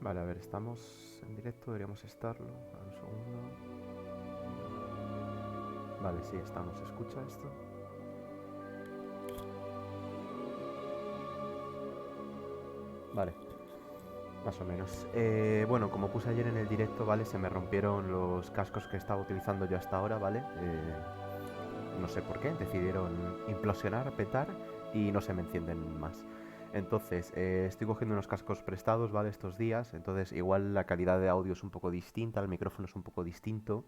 Vale, a ver, estamos en directo, deberíamos estarlo. A ver, un segundo. Vale, sí, estamos. ¿Se escucha esto? Vale, más o menos. Bueno, como puse ayer en el directo, ¿vale? Se me rompieron los cascos que estaba utilizando yo hasta ahora, ¿vale? No sé por qué, decidieron implosionar, petar y no se me encienden más. Entonces, estoy cogiendo unos cascos prestados, ¿vale? Estos días, entonces igual la calidad de audio es un poco distinta, el micrófono es un poco distinto.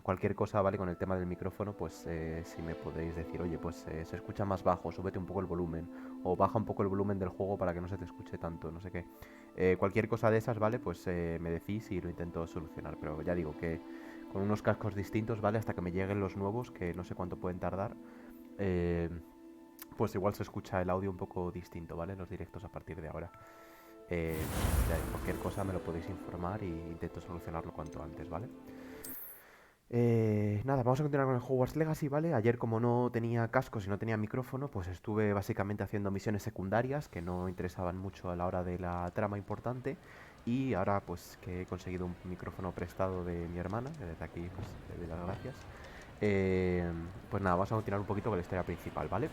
Cualquier cosa, ¿vale? Con el tema del micrófono, pues si me podéis decir, oye, pues se escucha más bajo, súbete un poco el volumen, o baja un poco el volumen del juego para que no se te escuche tanto, no sé qué. Cualquier cosa de esas, ¿vale? Pues me decís y lo intento solucionar, pero ya digo que con unos cascos distintos, ¿vale? Hasta que me lleguen los nuevos, que no sé cuánto pueden tardar. Eh, pues igual se escucha el audio un poco distinto, ¿vale? En los directos a partir de ahora. Ya, cualquier cosa me lo podéis informar y intento solucionarlo cuanto antes, ¿vale? Nada, vamos a continuar con el Hogwarts Legacy, ¿vale? Ayer como no tenía cascos y no tenía micrófono, pues estuve básicamente haciendo misiones secundarias que no interesaban mucho a la hora de la trama importante. Y ahora pues que he conseguido un micrófono prestado de mi hermana, desde aquí pues le doy las gracias. Pues nada, vamos a continuar un poquito con la historia principal, ¿vale?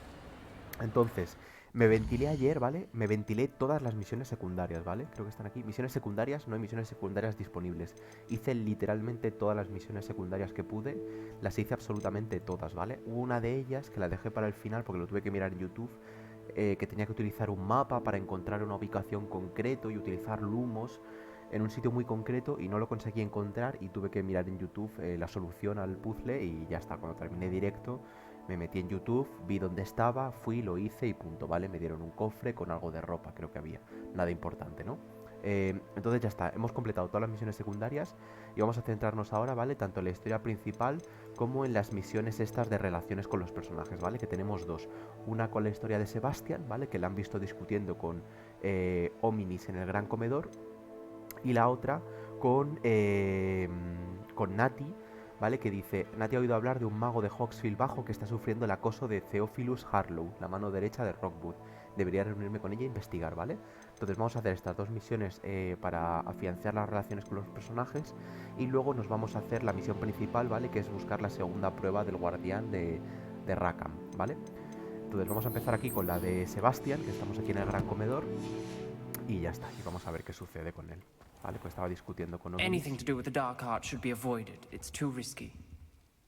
Entonces, me ventilé ayer, ¿vale? Me ventilé todas las misiones secundarias, ¿vale? Creo que están aquí. Misiones secundarias, no hay misiones secundarias disponibles. Hice literalmente todas las misiones secundarias que pude. Las hice absolutamente todas, ¿vale? Hubo una de ellas que la dejé para el final porque lo tuve que mirar en YouTube. Que tenía que utilizar un mapa para encontrar una ubicación concreto y utilizar lumos en un sitio muy concreto y no lo conseguí encontrar y tuve que mirar en YouTube la solución al puzzle y ya está. Cuando terminé directo me metí en YouTube, vi dónde estaba, fui, lo hice y punto, ¿vale? Me dieron un cofre con algo de ropa, creo que había. Nada importante, ¿no? Entonces ya está, hemos completado todas las misiones secundarias y vamos a centrarnos ahora, ¿vale? Tanto en la historia principal como en las misiones estas de relaciones con los personajes, ¿vale? Que tenemos dos. Una con la historia de Sebastian, ¿vale? Que la han visto discutiendo con Hominis en el gran comedor. Y la otra con Nati, ¿vale? Que dice, Nati ha oído hablar de un mago de Hawksfield Bajo que está sufriendo el acoso de Theophilus Harlow, la mano derecha de Rookwood. Debería reunirme con ella e investigar, ¿vale? Entonces vamos a hacer estas dos misiones para afianzar las relaciones con los personajes y luego nos vamos a hacer la misión principal, ¿vale? Que es buscar la segunda prueba del guardián de Rackham, ¿vale? Entonces vamos a empezar aquí con la de Sebastian, que estamos aquí en el gran comedor y ya está, y vamos a ver qué sucede con él. Vale, pues estaba discutiendo con Ominis. Anything to do with the dark art should be avoided. It's too risky.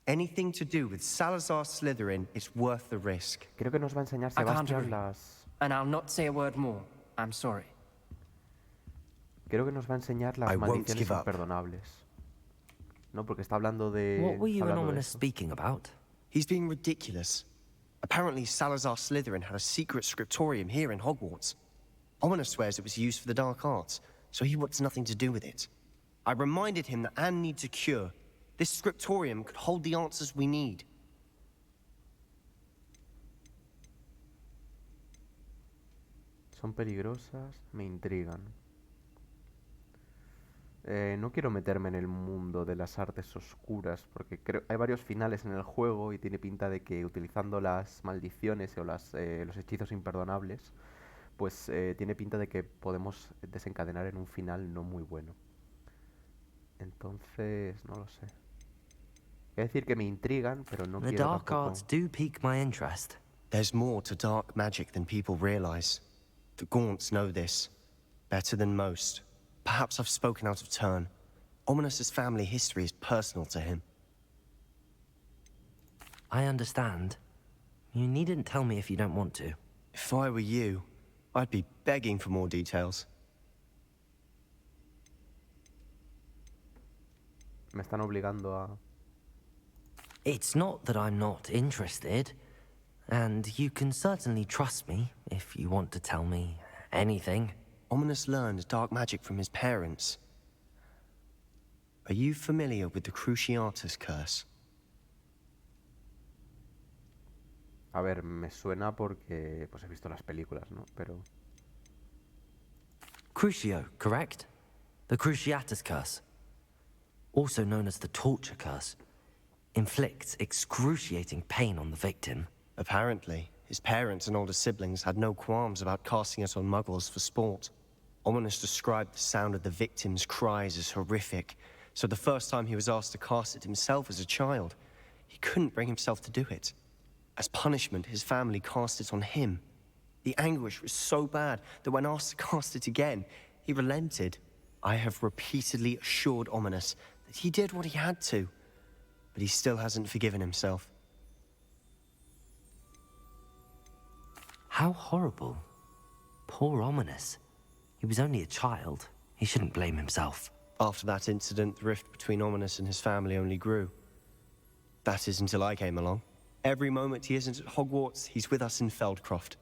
Anything to do with Salazar Slytherin is worth the risk. Creo que nos va a enseñar I can't Sebastian agree. las... And I'll not say a word more. I'm sorry. Creo que nos va a enseñar las I won't maldiciones give up. imperdonables. No, porque está hablando de... What were you está and hablando de Ominous eso. speaking about? He's being ridiculous. Apparently, Salazar Slytherin had a secret scriptorium here in Hogwarts. Ominous swears it was used for the dark arts, so he wants nothing to do with it. I reminded him that Anne needs a cure. This scriptorium could hold the answers we need. Son peligrosas, me intrigan. No quiero meterme en el mundo de las artes oscuras, porque creo hay varios finales en el juego y tiene pinta de que utilizando las maldiciones o los hechizos imperdonables, pues tiene pinta de que podemos desencadenar en un final no muy bueno. Entonces, no lo sé. Voy a decir que me intrigan, pero no The quiero dark tampoco... arts do pique my interest. There's more to dark magic than people realize. The Gaunts know this. Better than most. Perhaps I've spoken out of turn. Ominous's family history is personal to him. I understand. You needn't tell me if you don't want to. If I were you, I'd be begging for more details. Me están obligando a... It's not that I'm not interested. And you can certainly trust me if you want to tell me anything. Ominous learned dark magic from his parents. Are you familiar with the Cruciatus curse? A ver, me suena porque pues he visto las películas, ¿no? Pero... Crucio, correct? The Cruciatus curse. Also known as the torture curse. Inflicts excruciating pain on the victim. Apparently, his parents and older siblings had no qualms about casting it on muggles for sport. Ominous described the sound of the victim's cries as horrific, so the first time he was asked to cast it himself as a child, he couldn't bring himself to do it. As punishment, his family cast it on him. The anguish was so bad that when asked to cast it again, he relented. I have repeatedly assured Ominous that he did what he had to, but he still hasn't forgiven himself. How horrible. Poor Ominous. He was only a child. He shouldn't blame himself. After that incident, the rift between Ominous and his family only grew. That is until I came along. Every moment he isn't at Hogwarts, he's with us in Feldcroft.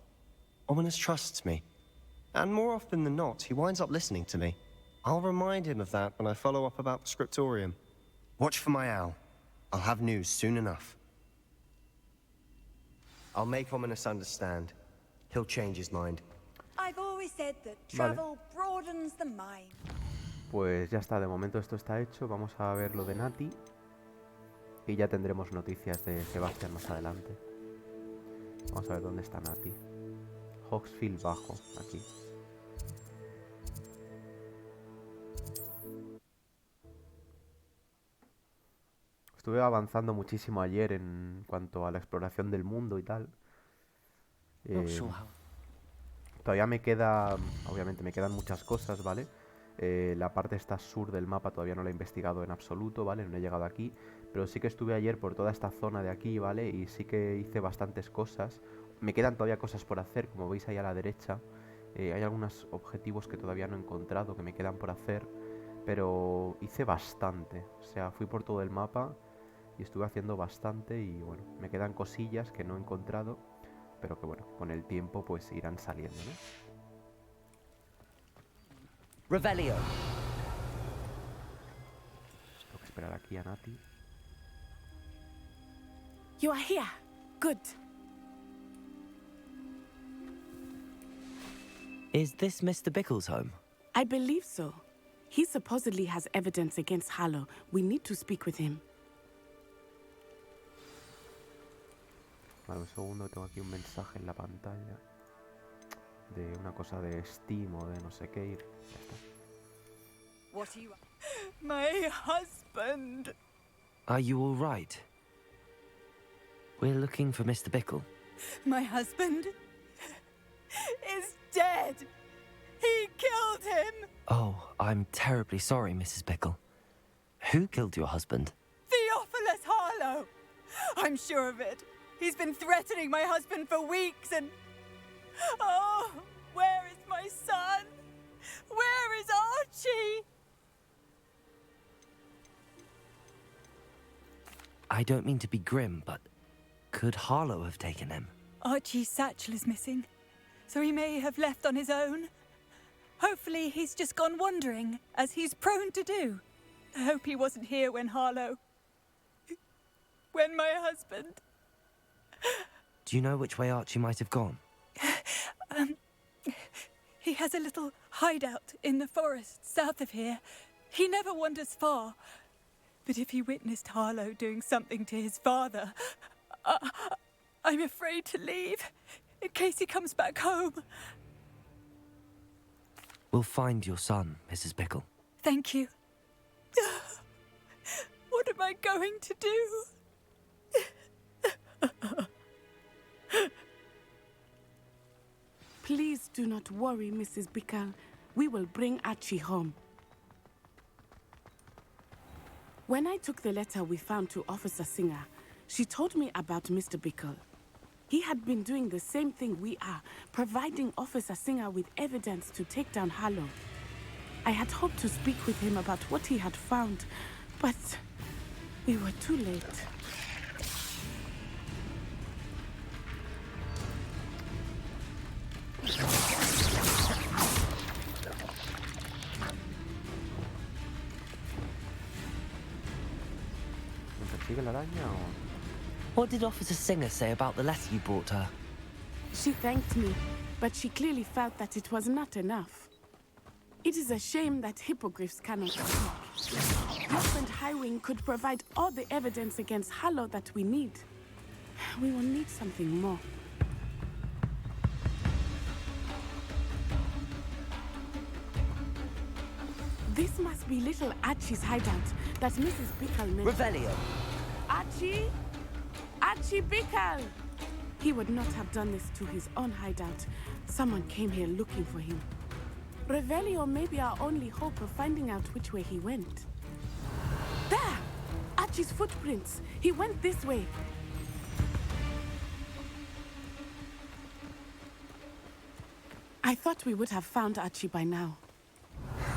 Ominous trusts me. And more often than not, he winds up listening to me. I'll remind him of that when I follow up about the scriptorium. Watch for my owl. I'll have news soon enough. I'll make Ominous understand. He'll change his mind. I've always said that travel broadens the mind. Pues ya está, de momento esto está hecho. Vamos a ver lo de Nati. Y ya tendremos noticias de Sebastián más adelante. Vamos a ver dónde está Nati. Hogsfield Bajo, aquí. Estuve avanzando muchísimo ayer en cuanto a la exploración del mundo y tal. Todavía me queda, obviamente me quedan muchas cosas, ¿vale? La parte esta sur del mapa todavía no la he investigado en absoluto, ¿vale? No he llegado aquí, pero sí que estuve ayer por toda esta zona de aquí, ¿vale? Y sí que hice bastantes cosas. Me quedan todavía cosas por hacer, como veis ahí a la derecha. Hay algunos objetivos que todavía no he encontrado, que me quedan por hacer, pero hice bastante. O sea, fui por todo el mapa y estuve haciendo bastante y bueno, me quedan cosillas que no he encontrado, pero que bueno, con el tiempo pues irán saliendo, ¿no? Revelio. Tengo que esperar aquí a Nati. You are here. Good. Is this Mr. Bickle's home? I believe so. He supposedly has evidence against Harlow. We need to speak with him. Vale, un segundo, tengo aquí un mensaje en la pantalla de una cosa de Steam o de no sé qué y ya está. What are you... My husband! Are you all right? We're looking for Mr. Bickle. My husband is dead! He killed him! Oh, I'm terribly sorry, Mrs. Bickle. Who killed your husband? Theophilus Harlow! I'm sure of it. He's been threatening my husband for weeks and... Oh, where is my son? Where is Archie? I don't mean to be grim, but could Harlow have taken him? Archie's satchel is missing, so he may have left on his own. Hopefully he's just gone wandering, as he's prone to do. I hope he wasn't here when Harlow... when my husband... Do you know which way Archie might have gone? He has a little hideout in the forest south of here. He never wanders far. But if he witnessed Harlow doing something to his father, I'm afraid to leave, in case he comes back home. We'll find your son, Mrs. Bickle. Thank you. What am I going to do? Please do not worry, Mrs. Bickle. We will bring Archie home. When I took the letter we found to Officer Singer, she told me about Mr. Bickle. He had been doing the same thing we are, providing Officer Singer with evidence to take down Harlow. I had hoped to speak with him about what he had found, but we were too late. ¿Me persigue la araña o...? What did Officer Singer say about the letter you brought her? She thanked me, but she clearly felt that it was not enough. It is a shame that hippogriffs cannot speak. Your friend Highwing could provide all the evidence against Harlow that we need. We will need something more. must be little Archie's hideout that Mrs. Bickle mentioned. Revelio. Archie? Archie Bickle! He would not have done this to his own hideout. Someone came here looking for him. Revelio may be our only hope of finding out which way he went. There! Archie's footprints. He went this way. I thought we would have found Archie by now.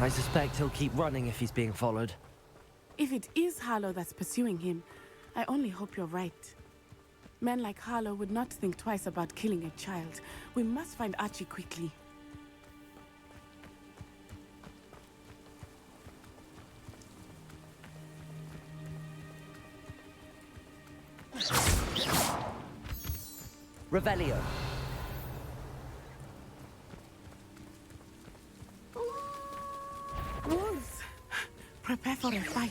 I suspect he'll keep running if he's being followed. If it is Harlow that's pursuing him, I only hope you're right. Men like Harlow would not think twice about killing a child. We must find Archie quickly. Revelio. Wolves! Prepare for a fight.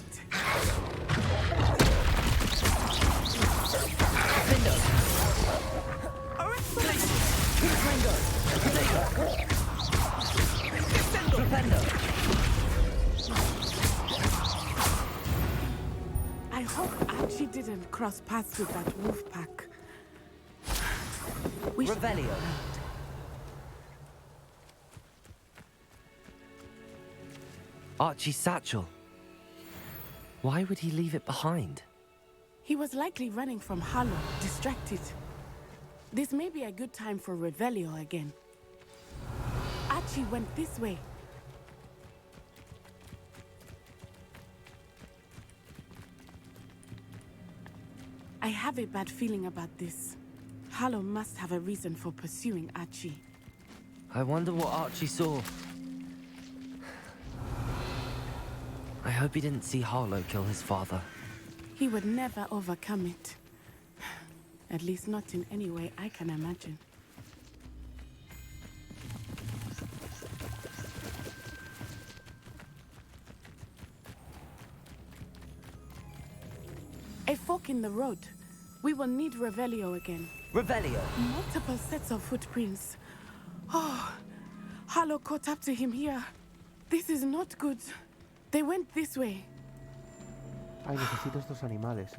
Window. I hope Archie didn't cross paths with that wolf pack. We should Revelio. Archie's satchel. Why would he leave it behind? He was likely running from Harlow, distracted. This may be a good time for Revelio again. Archie went this way. I have a bad feeling about this. Harlow must have a reason for pursuing Archie. I wonder what Archie saw. I hope he didn't see Harlow kill his father. He would never overcome it. At least not in any way I can imagine. A fork in the road. We will need Revelio again. Revelio. Multiple sets of footprints. Oh, Harlow caught up to him here. This is not good. They went this way. Ay, necesito estos animales,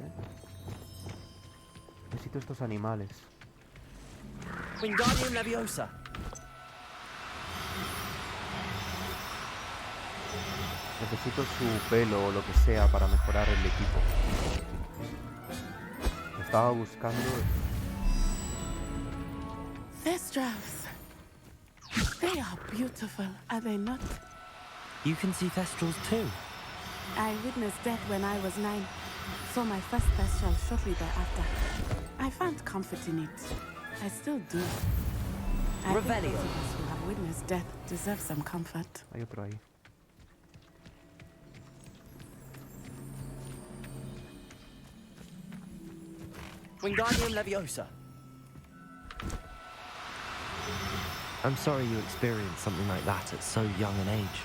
Necesito estos animales. Wingardium Leviosa. Necesito su pelo o lo que sea para mejorar el equipo. Estaba buscando... Thestrals. They are beautiful, are they not? You can see Thestrals too. I witnessed death when I was 9. Saw my first Thestral shortly thereafter. I found comfort in it. I still do. I think Revelio. those of us who have witnessed death deserve some comfort. Hay otro ahí. Wingardium Leviosa. I'm sorry you experienced something like that at so young an age.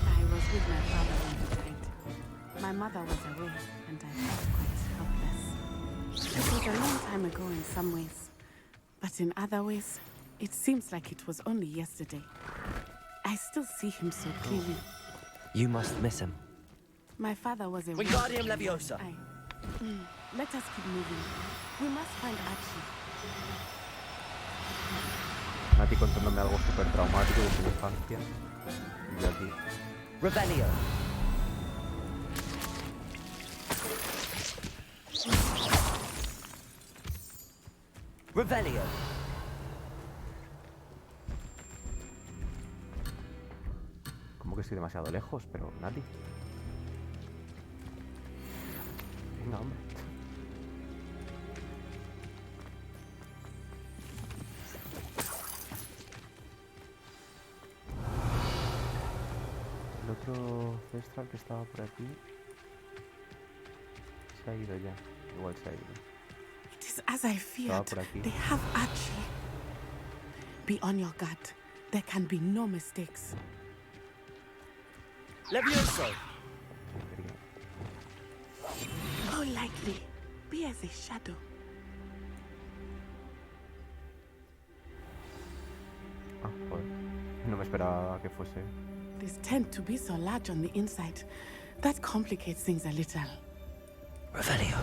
I was with my father when he died. My mother was away, and I felt quite helpless. It was a long time ago in some ways, but in other ways, it seems like it was only yesterday. I still see him so clearly. You must miss him. My father was a Wingardium Leviosa. Let us keep moving. We must find Archie. Nati contándome algo súper traumático de su infancia. Y yo aquí. Revelio. Revelio. Como que estoy demasiado lejos, pero Nati. Venga, hombre. El otro Cestral que estaba por aquí se ha ido ya. Igual se ha ido. It is as I feared. por aquí. They have Archie. Be on your guard. There can be no mistakes. Levioso. Oh, likely. Be as a shadow. Ah, joder. No me esperaba que fuese this tent to be so large on the inside. That complicates things a little. Revelio.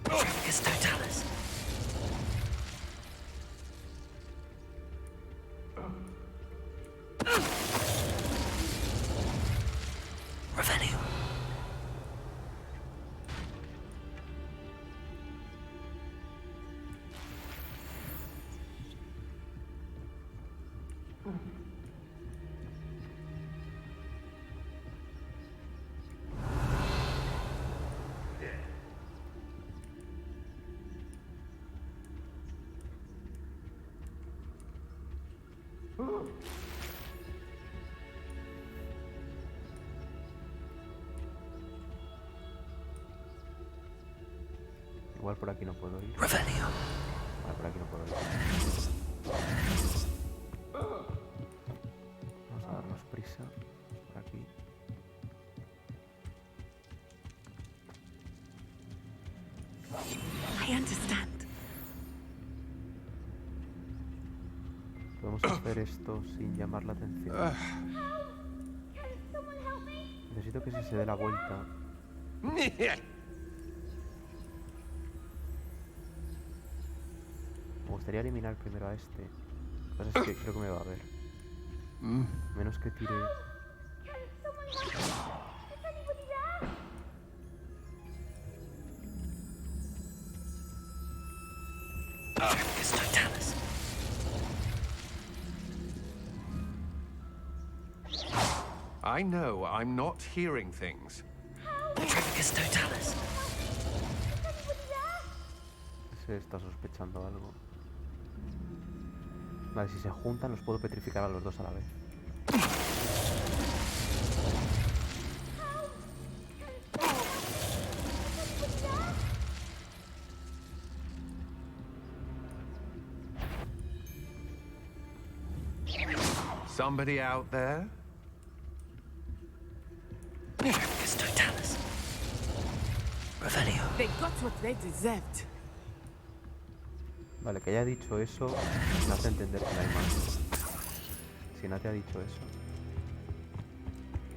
Trafficus totalis. Revelio. Igual por aquí no puedo ir. Revelio. Vale, por aquí no puedo ir. Vamos a darnos prisa. Por aquí. I understand. Podemos hacer esto sin llamar la atención. Necesito que se dé la vuelta. Me gustaría eliminar primero a este. Lo que pasa es que creo que me va a ver. Menos que tire. Trafficus totalis. I know I'm not hearing things. Trafficus totalis. Se está sospechando algo. Vale, si se juntan los puedo petrificar a los dos a la vez. Somebody out there? Trafficus totalis. Revelio. They got what they deserved. Vale, que haya dicho eso me hace entender que no hay más. Si no te ha dicho eso.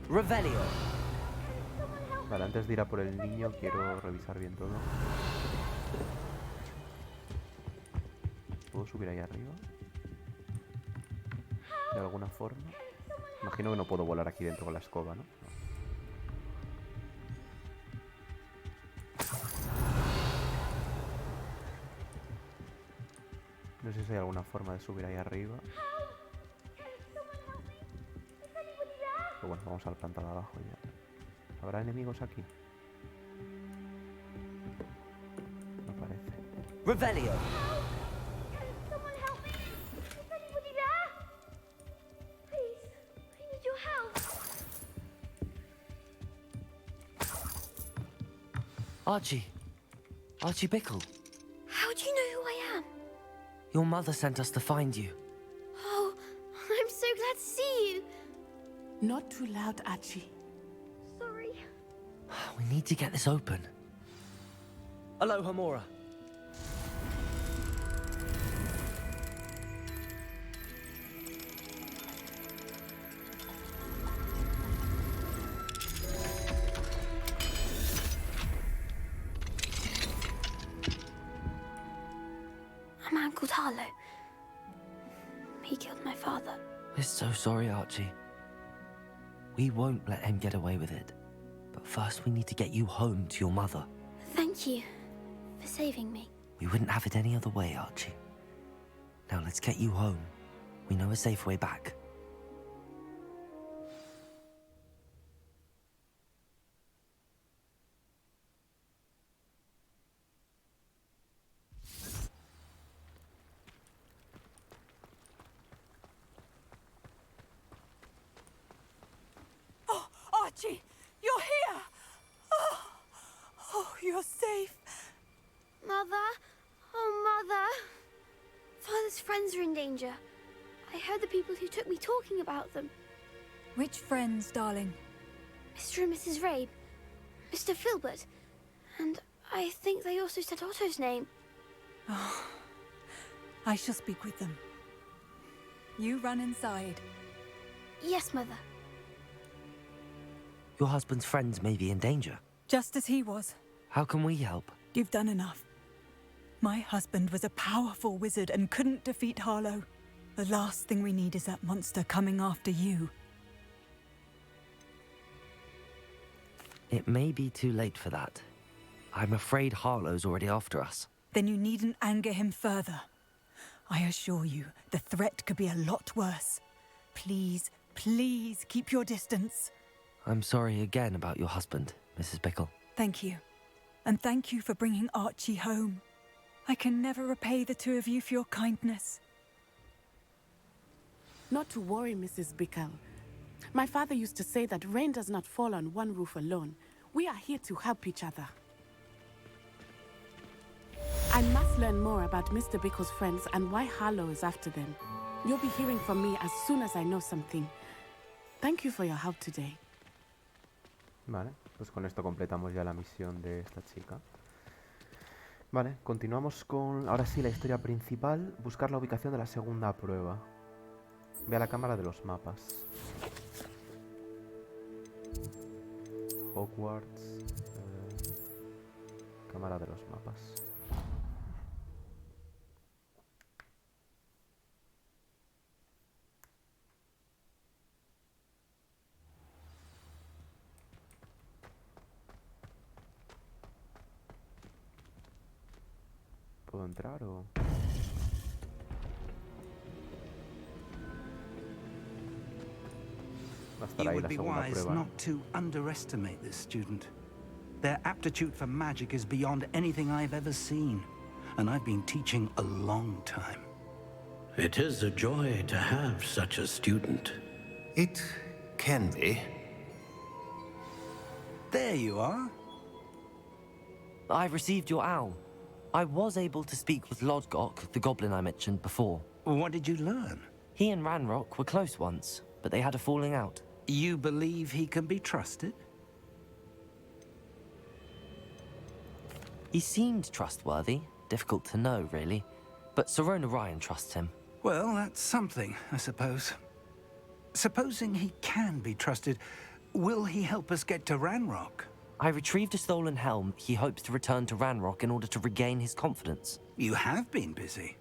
Revelio. Vale, antes de ir a por el niño quiero revisar bien todo. ¿Puedo subir ahí arriba? De alguna forma. Imagino que no puedo volar aquí dentro con la escoba, ¿no? No sé si hay alguna forma de subir ahí arriba. Pero bueno, vamos al planta de abajo ya. ¿Habrá enemigos aquí? No parece. Revelio. Archie. Archie Bickle. How do you know who I am? Your mother sent us to find you. Oh, I'm so glad to see you. Not too loud, Archie. Sorry. We need to get this open. Aloha, Mora. A man called Harlow. He killed my father. We're so sorry, Archie. We won't let him get away with it. But first we need to get you home to your mother. Thank you for saving me. We wouldn't have it any other way, Archie. Now let's get you home. We know a safe way back. Oh, Archie, you're here! Oh, you're safe. Mother? Oh, Mother. Father's friends are in danger. I heard the people who took me talking about them. Which friends, darling? Mr. and Mrs. Rabe, Mr. Filbert, and I think they also said Otto's name. Oh, I shall speak with them. You run inside. Yes, Mother. Your husband's friends may be in danger. Just as he was. How can we help? You've done enough. My husband was a powerful wizard and couldn't defeat Harlow. The last thing we need is that monster coming after you. It may be too late for that. I'm afraid Harlow's already after us. Then you needn't anger him further. I assure you, the threat could be a lot worse. Please, please keep your distance. I'm sorry again about your husband, Mrs. Bickle. Thank you. And thank you for bringing Archie home. I can never repay the two of you for your kindness. Not to worry, Mrs. Bickle. My father used to say that rain does not fall on one roof alone. We are here to help each other. I must learn more about Mr. Bickle's friends and why Harlow is after them. You'll be hearing from me as soon as I know something. Thank you for your help today. Vale, pues con esto completamos ya la misión de esta chica. Vale, continuamos con, ahora sí, la historia principal. Buscar la ubicación de la segunda prueba. Ve a la cámara de los mapas. Hogwarts. Cámara de los mapas. ¿Puedo entrar o...? Va a estar You ahí would la be segunda wise prueba, ¿no? not to underestimate this student. Their aptitude for magic is beyond anything I've ever seen, and I've been teaching a long time. It is a joy to have such a student. It can be. There you are. I received your owl. I was able to speak with Lodgok, the goblin I mentioned before. What did you learn? He and Ranrock were close once, but they had a falling out. You believe he can be trusted? He seemed trustworthy. Difficult to know, really. But Sirona Ryan trusts him. Well, that's something, I suppose. Supposing he can be trusted, will he help us get to Ranrock? I retrieved a stolen helm. He hopes to return to Ranrock in order to regain his confidence. You have been busy.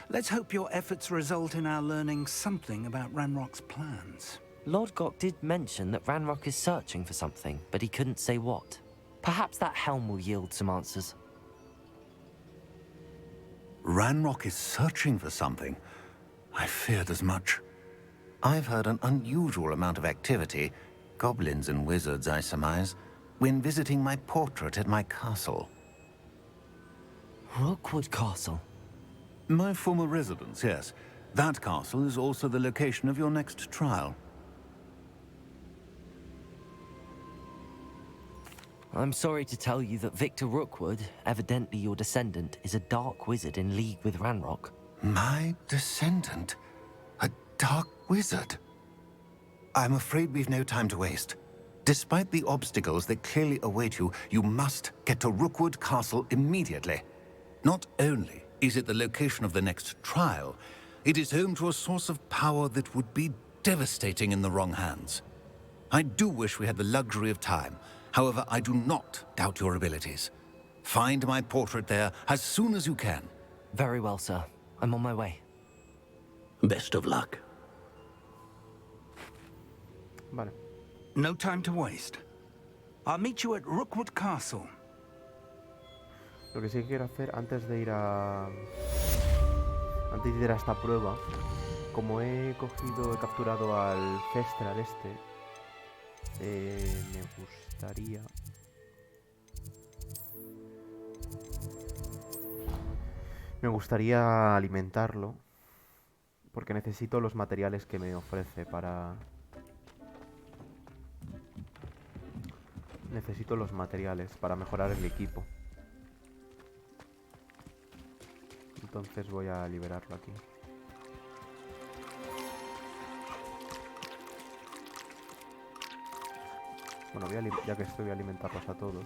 Let's hope your efforts result in our learning something about Ranrock's plans. Lodgok did mention that Ranrock is searching for something, but he couldn't say what. Perhaps that helm will yield some answers. Ranrock is searching for something. I feared as much. I've heard an unusual amount of activity, goblins and wizards, I surmise, when visiting my portrait at my castle. Rookwood Castle? My former residence, yes. That castle is also the location of your next trial. I'm sorry to tell you that Victor Rookwood, evidently your descendant, is a dark wizard in league with Ranrock. My descendant? A dark wizard? I'm afraid we've no time to waste. Despite the obstacles that clearly await you, you must get to Rookwood Castle immediately. Not only is it the location of the next trial, it is home to a source of power that would be devastating in the wrong hands. I do wish we had the luxury of time. However, I do not doubt your abilities. Find my portrait there as soon as you can. Very well, sir. I'm on my way. Best of luck. Vale. No time to waste. I'll meet you at Rookwood Castle. Lo que sí que quiero hacer antes de ir a... Antes de ir a esta prueba, como he capturado al Cestral este, me gustaría alimentarlo, porque necesito los materiales que me ofrece para... Necesito los materiales para mejorar el equipo. Entonces voy a liberarlo aquí. Bueno, ya que estoy, voy a alimentarlos a todos.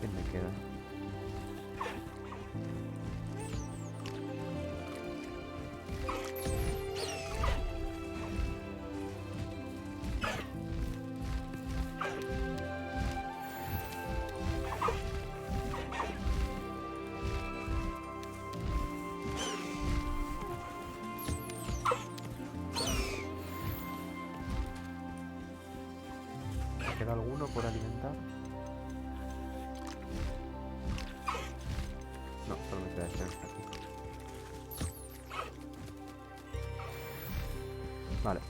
¿Quién me queda? ¿Me queda alguno por alimentar? No, solo me queda este aquí. Vale.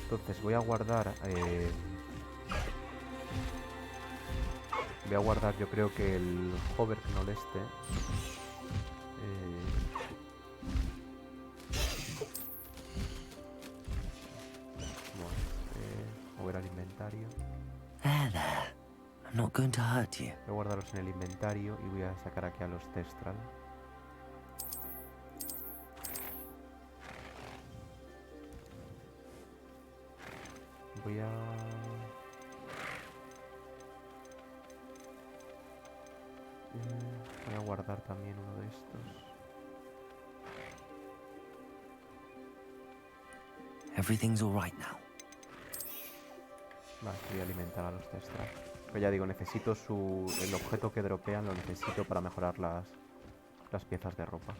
Entonces voy a guardar... voy a guardar, yo creo que el hover no le esté. Hover al inventario. There. I'm not going to hurt you. Voy a guardarlos en el inventario y voy a sacar aquí a los Testral. Voy a guardar también uno de estos. Everything's all right now. Vale, voy a alimentar a los Testral. Pero ya digo, necesito el objeto que dropean, lo necesito para mejorar las piezas de ropa.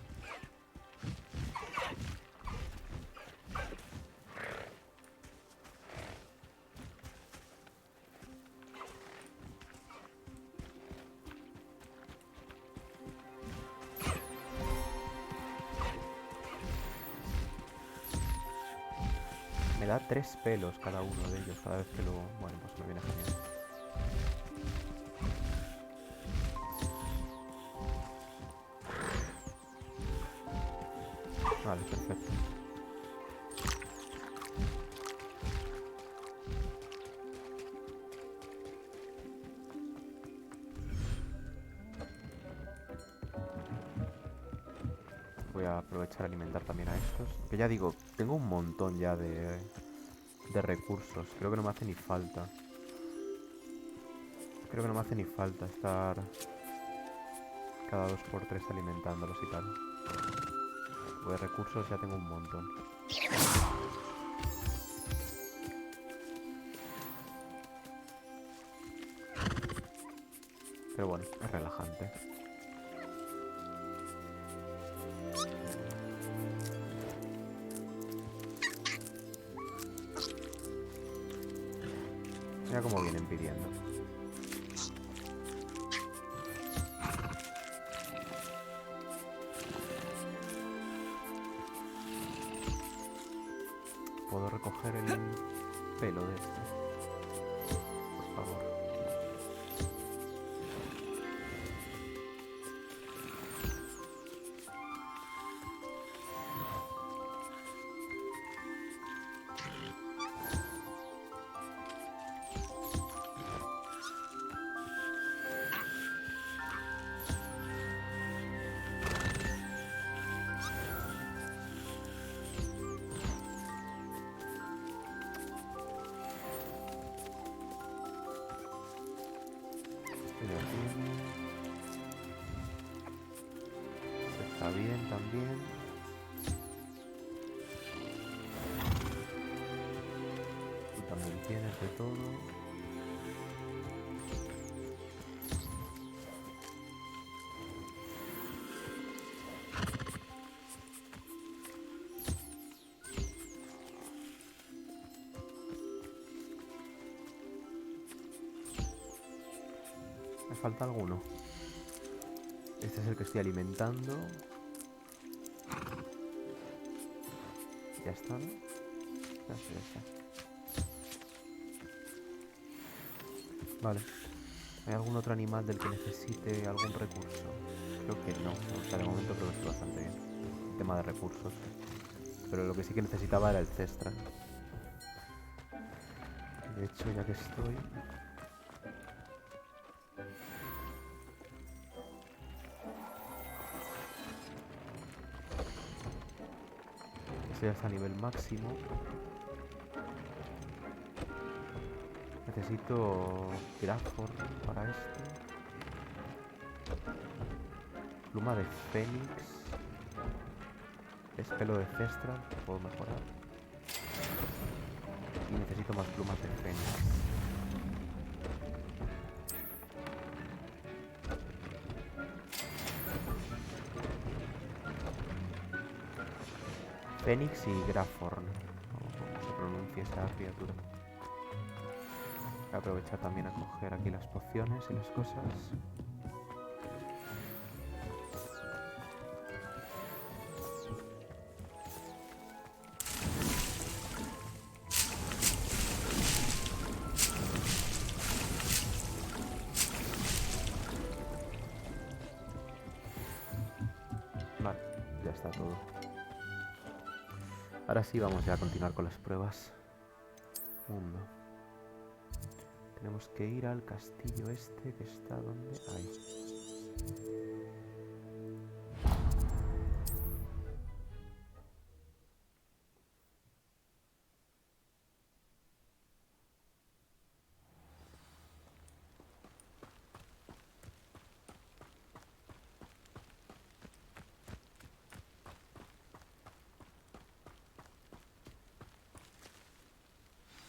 Me da 3 pelos cada uno de ellos, cada vez que lo... Bueno, pues me viene genial. Vale, perfecto. Voy a aprovechar a alimentar también a estos. Que ya digo, tengo un montón ya de recursos. Creo que no me hace ni falta. Creo que no me hace ni falta estar cada 2×3 alimentándolos y tal. De recursos ya tengo un montón. Pero bueno, es relajante. Mira cómo vienen pidiendo. ¿Puedo recoger el pelo de este? Por favor. Ya tiene. Este está bien también. Tú también tienes de todo. Me falta alguno. Este es el que estoy alimentando. Ya está, ¿no? Ya está. Vale. ¿Hay algún otro animal del que necesite algún recurso? Creo que no. Hasta de momento creo que estoy bastante bien. El tema de recursos. Pero lo que sí que necesitaba era el cestra. De hecho, ya que estoy... Este ya está a nivel máximo. Necesito Grafor para esto. Pluma de Fénix. Es pelo de Cestra, puedo mejorar. Y necesito más plumas de Fénix. Fénix y Graforn, o como se pronuncia esa criatura. Voy a aprovechar también a coger aquí las pociones y las cosas. Vale, ya está todo. Ahora sí vamos ya a continuar con las pruebas. Mundo. Tenemos que ir al castillo este que está donde... Ahí.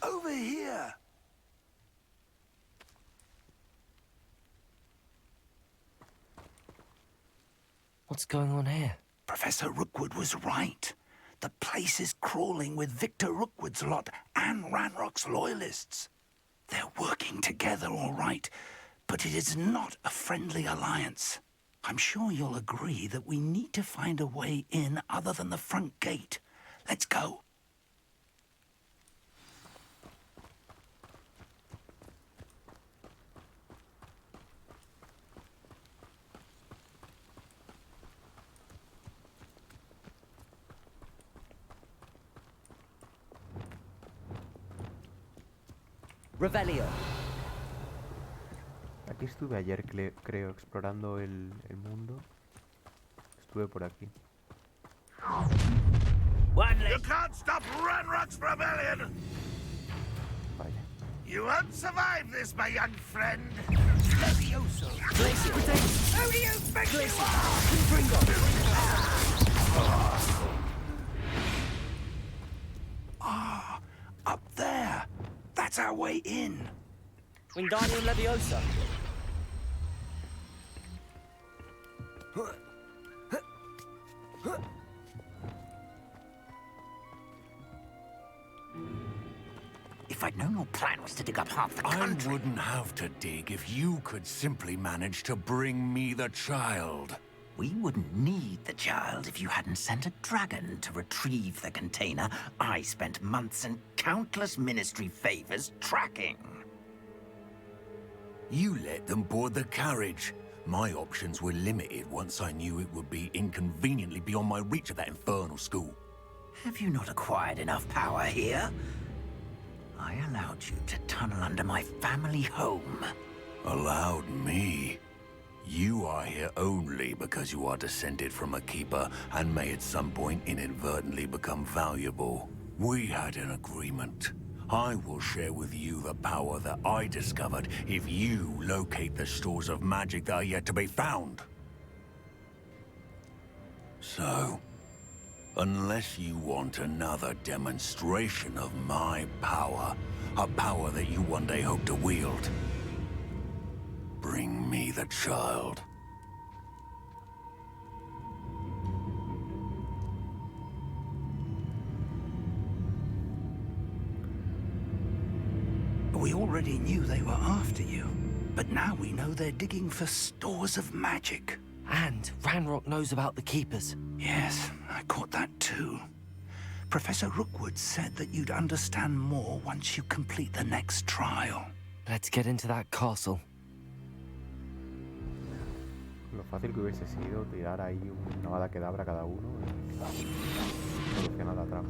Over here! What's going on here? Professor Rookwood was right. The place is crawling with Victor Rookwood's lot and Ranrock's loyalists. They're working together all right, but it is not a friendly alliance. I'm sure you'll agree that we need to find a way in other than the front gate. Let's go. Revelio. Aquí estuve ayer, creo, explorando el mundo. Estuve por aquí. You can't stop Ranrock's rebellion! Vaya. You won't survive this, my young friend! Levioso! Glacier. Who do you think you Ah, up there. That's our way in. Wingardium Leviosa. If I'd known your plan was to dig up half the I country... wouldn't have to dig if you could simply manage to bring me the child. We wouldn't need the child if you hadn't sent a dragon to retrieve the container I spent months and countless ministry favors tracking. You let them board the carriage. My options were limited once I knew it would be inconveniently beyond my reach at that infernal school. Have you not acquired enough power here? I allowed you to tunnel under my family home. Allowed me? You are here only because you are descended from a keeper and may at some point inadvertently become valuable. We had an agreement. I will share with you the power that I discovered if you locate the stores of magic that are yet to be found. So, unless you want another demonstration of my power, a power that you one day hope to wield, bring me the child. We already knew they were after you, but now we know they're digging for stores of magic. And Ranrock knows about the Keepers. Yes, I caught that too. Professor Rookwood said that you'd understand more once you complete the next trial. Let's get into that castle. Lo fácil que hubiese sido tirar ahí una bala que dabra cada uno y solucionar la trama.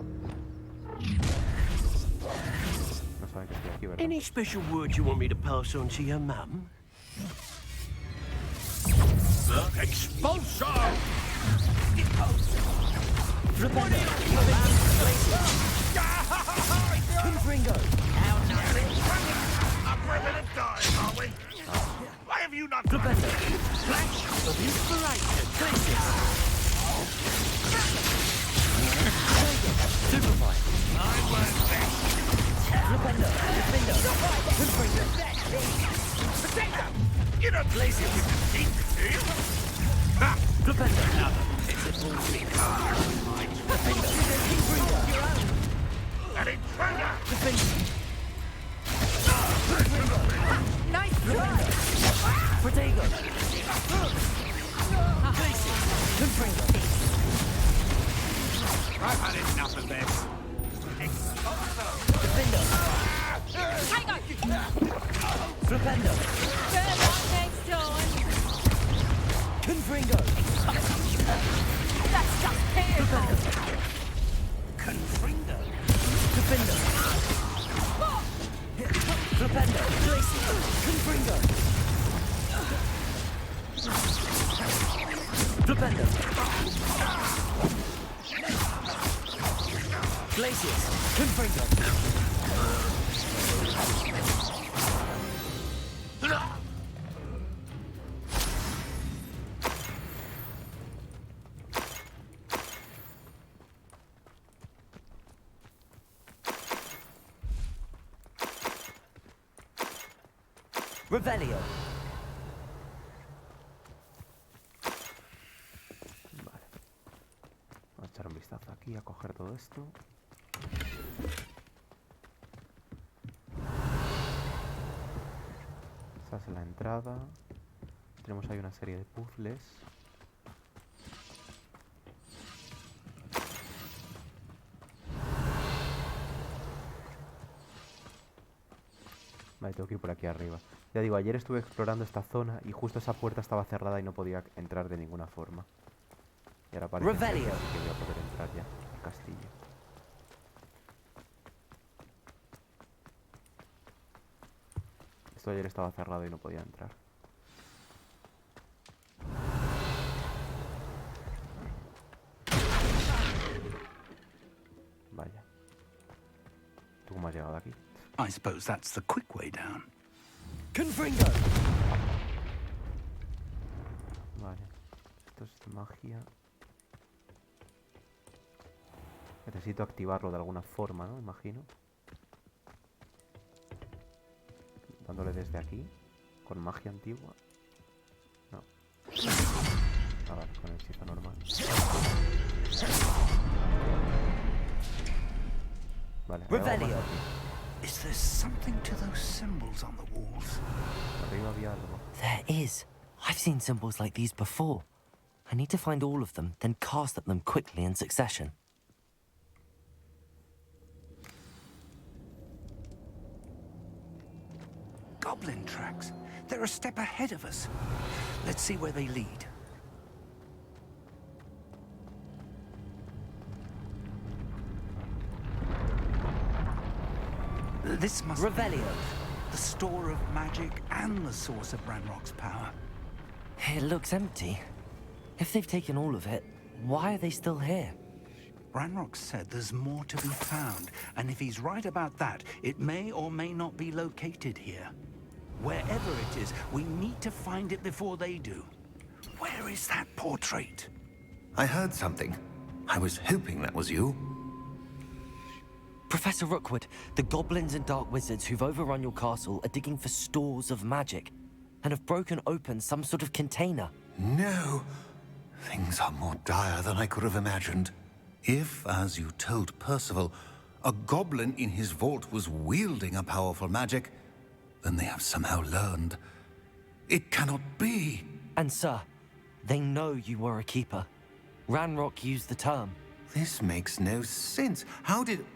No saben que estoy aquí, ¿verdad? Any special word you want me to pass on to your mum? Expulso! Confringo! A primitive dying, are we? Why have you not... Flash of inspiration! Supervise! I was best. Flipendo! Confringo! Potato! You don't blaze it with the teeth, do you? Ha! Flipendo! Pitiful weak. An intruder! Nice try! Protego! Confringo! I've had enough of this. Defendo! Hang on! Flipendo! Turn on next time! Confringo! That's just terrible! Confringo! Defendo! Flipendo! Confringo! Flipendo! Glacius! Confringo! Revelio. Vale. Vamos a echar un vistazo aquí a coger todo esto. Esta es la entrada. Tenemos ahí una serie de puzzles. Vale, tengo que ir por aquí arriba. Ya digo, ayer estuve explorando esta zona y justo esa puerta estaba cerrada y no podía entrar de ninguna forma. Y ahora parece que sí que voy a poder entrar ya al castillo. Esto ayer estaba cerrado y no podía entrar. Vaya. ¿Tú cómo has llegado aquí? I suppose that's the quick way down. Confringo! Vale. Esto es magia. Necesito activarlo de alguna forma, ¿no? Imagino. Dándole desde aquí. Con magia antigua. No. Ah, vale, con el hechizo normal. Vale. Revelio. Is there something to those symbols on the walls? Arriba había algo. There is. I've seen symbols like these before. I need to find all of them, then cast at them quickly in succession. Goblin tracks. They're a step ahead of us. Let's see where they lead. This must Revelio. be the store of magic and the source of Ranrock's power. It looks empty. If they've taken all of it, why are they still here? Ranrock said there's more to be found, and if he's right about that, it may or may not be located here. Wherever it is, we need to find it before they do. Where is that portrait? I heard something. I was hoping that was you. Professor Rookwood, the goblins and dark wizards who've overrun your castle are digging for stores of magic and have broken open some sort of container. No. Things are more dire than I could have imagined. If, as you told Percival, a goblin in his vault was wielding a powerful magic, then they have somehow learned. It cannot be. And sir, they know you were a keeper. Ranrock used the term. This makes no sense. How did...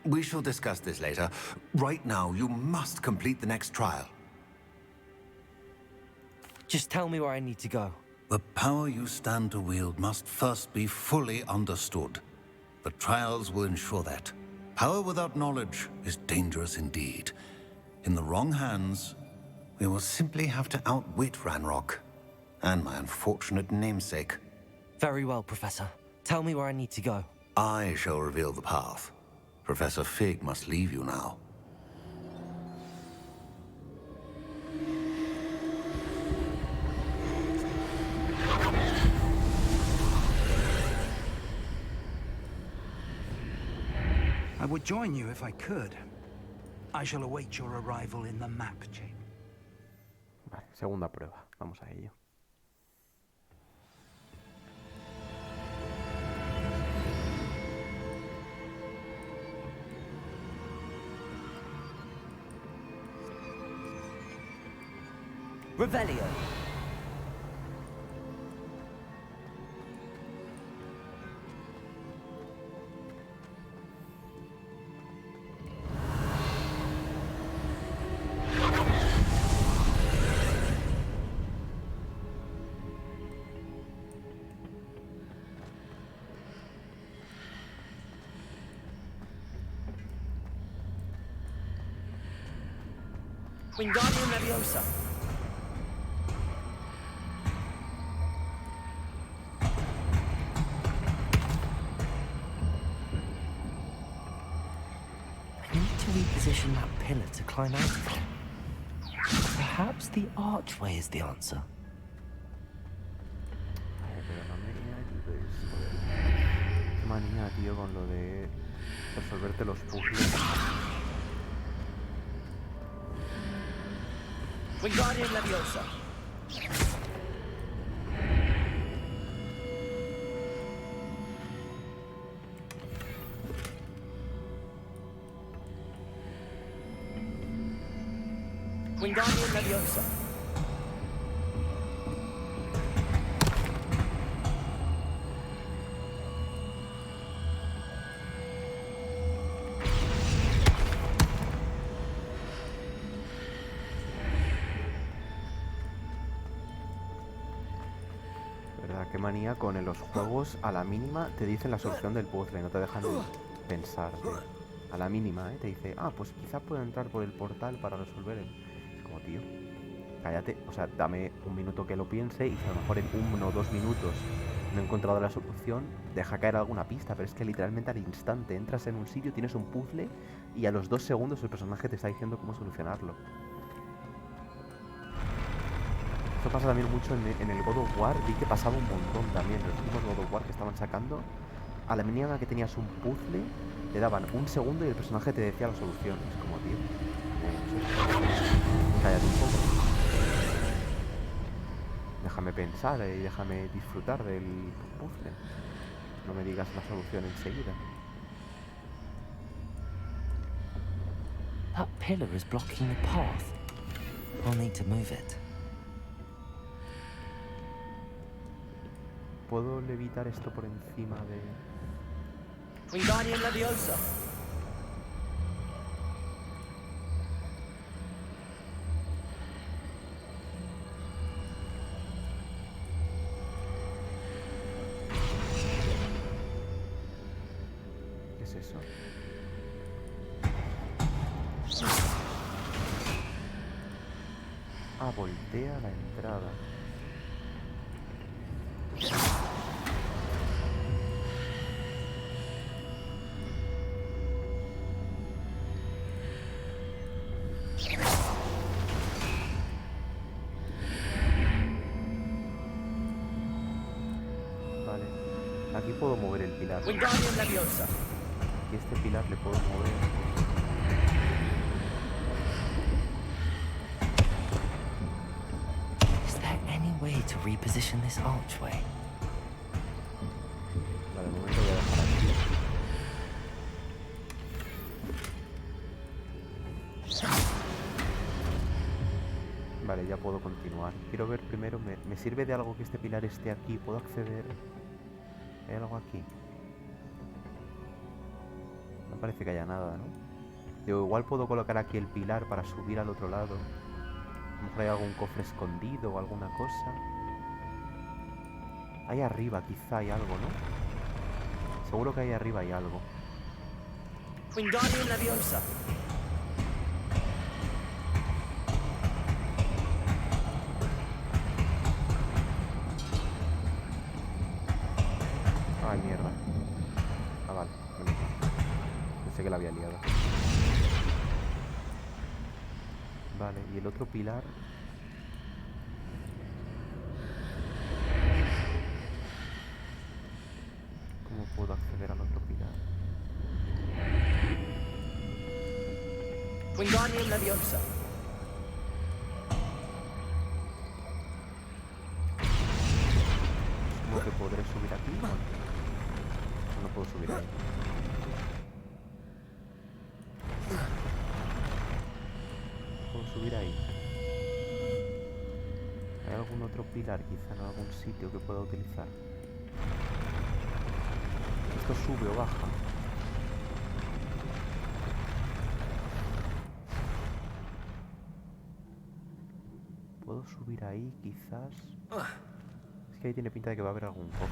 We shall discuss this later. Right now, you must complete the next trial. Just tell me where I need to go. The power you stand to wield must first be fully understood. The trials will ensure that. Power without knowledge is dangerous indeed. In the wrong hands, we will simply have to outwit Ranrock and my unfortunate namesake. Very well, Professor. Tell me where I need to go. I shall reveal the path. Professor Fig must leave you now. I would join you if I could. I shall await your arrival in the map chamber. Vale, segunda prueba. Vamos a ello. Revelio. Wingardium Leviosa. I need to reposition that pillar to climb out of it. Perhaps the archway is the answer. Pero no me ayudes. Qué manía, tío, con lo de resolverte los puzzles. Wingardium Leviosa. Wingardium Leviosa. ¿Verdad? Qué manía con los juegos, a la mínima te dicen la solución del puzzle, no te dejan pensar. A la mínima, te dice, ah, pues quizá puedo entrar por el portal para resolver el... Es como, tío, cállate, o sea, dame un minuto que lo piense y si a lo mejor en 1 o 2 minutos no he encontrado la solución, deja caer alguna pista, pero es que literalmente al instante entras en un sitio, tienes un puzzle y a los 2 segundos el personaje te está diciendo cómo solucionarlo. Esto pasa también mucho en el God of War, vi que pasaba un montón también, en los últimos God of War que estaban sacando, a la mínima que tenías un puzzle, te daban un segundo y el personaje te decía la solución. Es como, tío, cállate un poco. Déjame pensar y déjame disfrutar del puzzle. No me digas la solución enseguida. That pillar is blocking the path. I'll need to move it. ¿Puedo levitar esto por encima de...? Wingardium Leviosa. ¿Qué es eso? Ah, voltea la entrada. Aquí puedo mover el pilar. Wingardium Leviosa. Y este pilar le puedo mover. Is there any way to reposition this archway? Vale, de momento voy a dejar aquí. Vale, ya puedo continuar. Quiero ver primero, ¿me sirve de algo que este pilar esté aquí? ¿Puedo acceder? ¿Hay algo aquí? No parece que haya nada, ¿no? Digo, igual puedo colocar aquí el pilar para subir al otro lado. A lo mejor hay algún cofre escondido o alguna cosa. Ahí arriba quizá hay algo, ¿no? Seguro que ahí arriba hay algo. Wingardium Leviosa. Ay, mierda. Ah, vale. Pensé que la había liado. Vale, y el otro pilar... ¿Cómo puedo acceder al otro pilar? Wingardium Leviosa. ¿Cómo que podré subir aquí? No puedo subir ahí. ¿Puedo subir ahí? ¿Hay algún otro pilar quizá en algún sitio que pueda utilizar? ¿Esto sube o baja? ¿Puedo subir ahí quizás? Es que ahí tiene pinta de que va a haber algún cofre.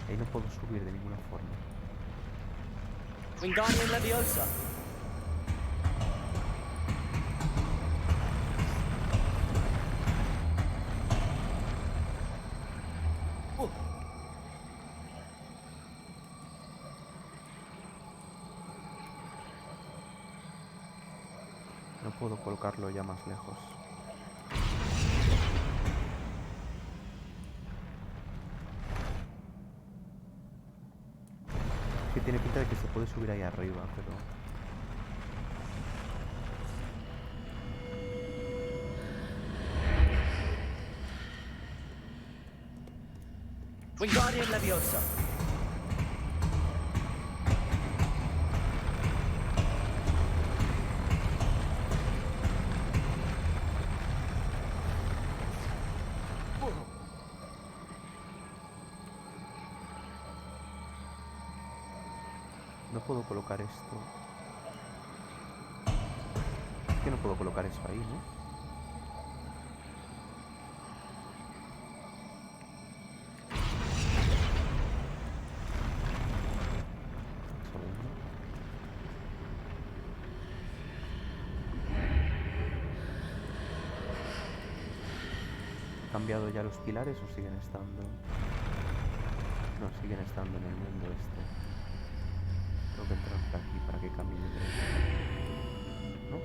Ahí no puedo subir de ninguna forma. Wingardium Leviosa. No puedo colocarlo ya más lejos. Es que tiene pinta de que se puede subir ahí arriba, pero... Wingardium Leviosa. No puedo colocar esto. Es que no puedo colocar eso ahí, ¿no? Un segundo. ¿He cambiado ya los pilares o siguen estando? No, siguen estando en el mundo este. Tengo que entrar por aquí para que cambie de dirección. ¿No?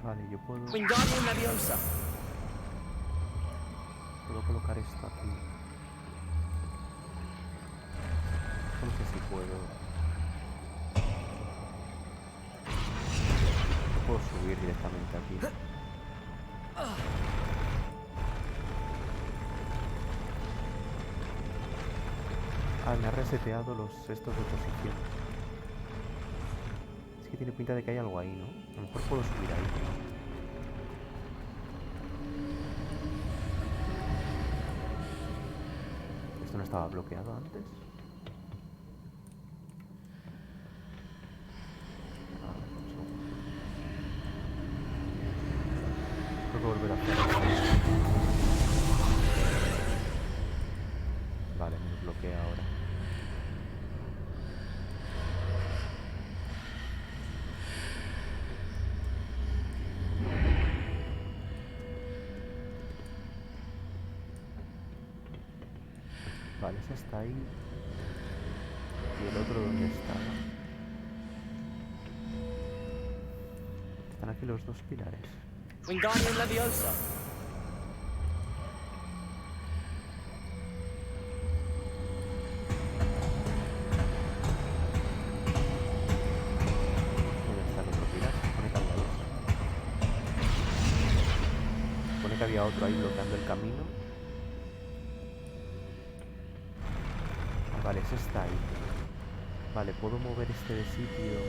Vale, yo puedo... Wingardium Leviosa. Puedo colocar esto aquí. No sé si puedo... No puedo subir directamente aquí. Ah, me ha reseteado estos de posición. Es que tiene pinta de que hay algo ahí, ¿no? A lo mejor puedo subir ahí. ¿Esto no estaba bloqueado antes? A ver, un segundo. Tengo que volver a hacerlo. Vale, me lo bloquea ahora. Vale, ese está ahí. ¿Y el otro dónde estaba? Están aquí los dos pilares. Wingardium Leviosa. ¿Dónde está el otro pilar? Supone que había dos. Supone que había otro ahí bloqueando el camino. Ah, vale, ese está ahí. Vale, puedo mover este de sitio.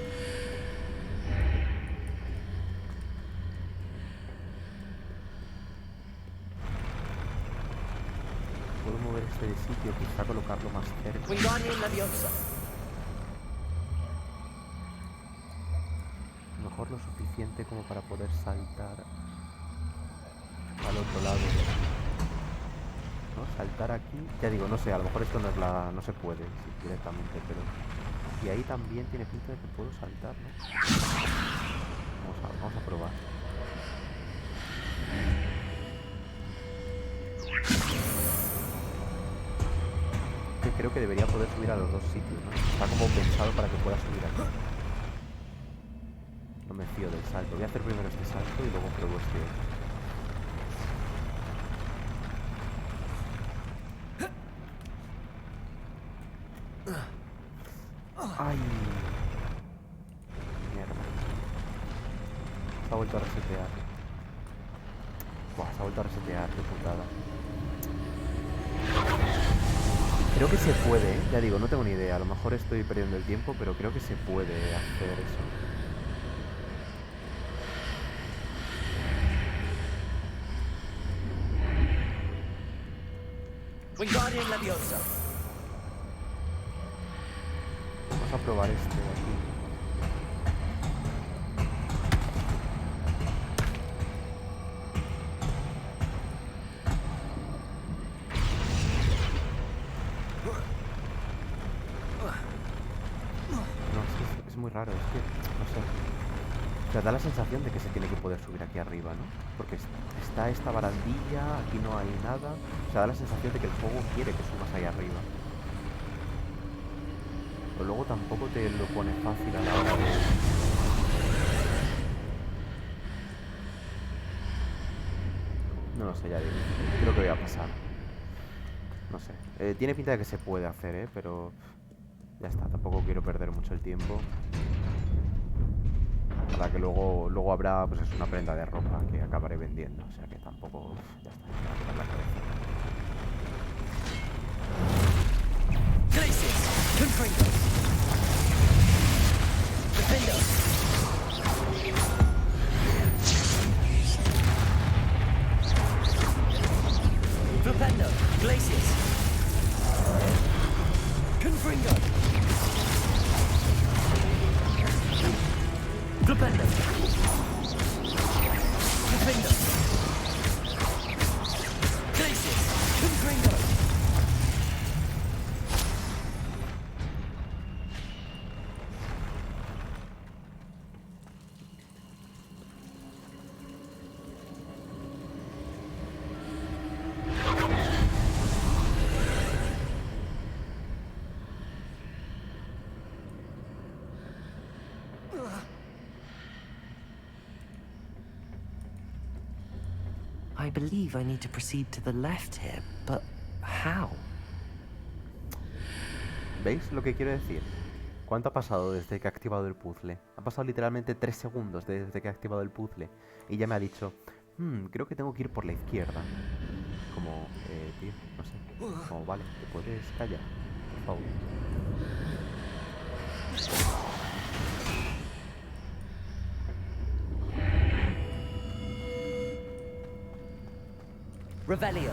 Puedo mover este de sitio, quizá colocarlo más cerca. Wingardium Leviosa. A lo mejor lo suficiente como para poder saltar al otro lado. ¿No? Saltar aquí. Ya digo, no sé, a lo mejor esto no es no se puede directamente, pero... Y ahí también tiene pinta de que puedo saltar, ¿no? Vamos a probar. Que creo que debería poder subir a los dos sitios, ¿no? Está como pensado para que pueda subir aquí. No me fío del salto. Voy a hacer primero este salto y luego pruebo este otro. ¡Ay! Mierda. Se ha vuelto a resetear. Buah, se ha vuelto a resetear, qué putada. Creo que se puede, ¿eh? Ya digo, no tengo ni idea. A lo mejor estoy perdiendo el tiempo, pero creo que se puede hacer eso. Wingardium Leviosa. Vamos a probar este de aquí. No, es muy raro, es que, no sé. O sea, da la sensación de que se tiene que poder subir aquí arriba, ¿no? Porque está esta barandilla, aquí no hay nada. O sea, da la sensación de que el juego quiere que subas ahí arriba. Pero luego tampoco te lo pone fácil a la hora de... No lo sé, ya digo. Creo que voy a pasar. No sé. Tiene pinta de que se puede hacer, ¿eh? Pero... Ya está, tampoco quiero perder mucho el tiempo. Para que luego habrá, pues es una prenda de ropa que acabaré vendiendo. O sea que tampoco... Ya está, me voy a tocar la cabeza. Glacius. Confringo. Defender. Flipendo. Glacius. Confringo. Flipendo. Defender. Glacius. Confringo. I believe I need to proceed to the left here, but how? ¿Veis lo que quiero decir? ¿Cuánto ha pasado desde que he activado el puzzle? Ha pasado literalmente 3 segundos desde que he activado el puzzle. Y ya me ha dicho, creo que tengo que ir por la izquierda. Como, tío, no sé. Como, vale, ¿te puedes callar? Por favor. Revelio.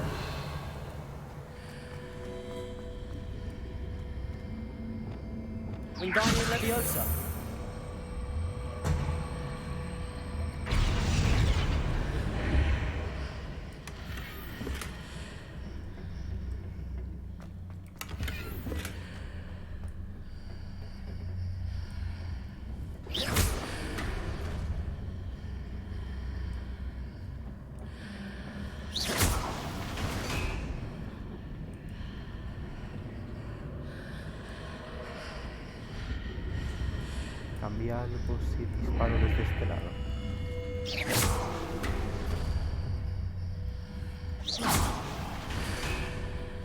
Wingardium Leviosa. Cambia algo si disparo desde este lado.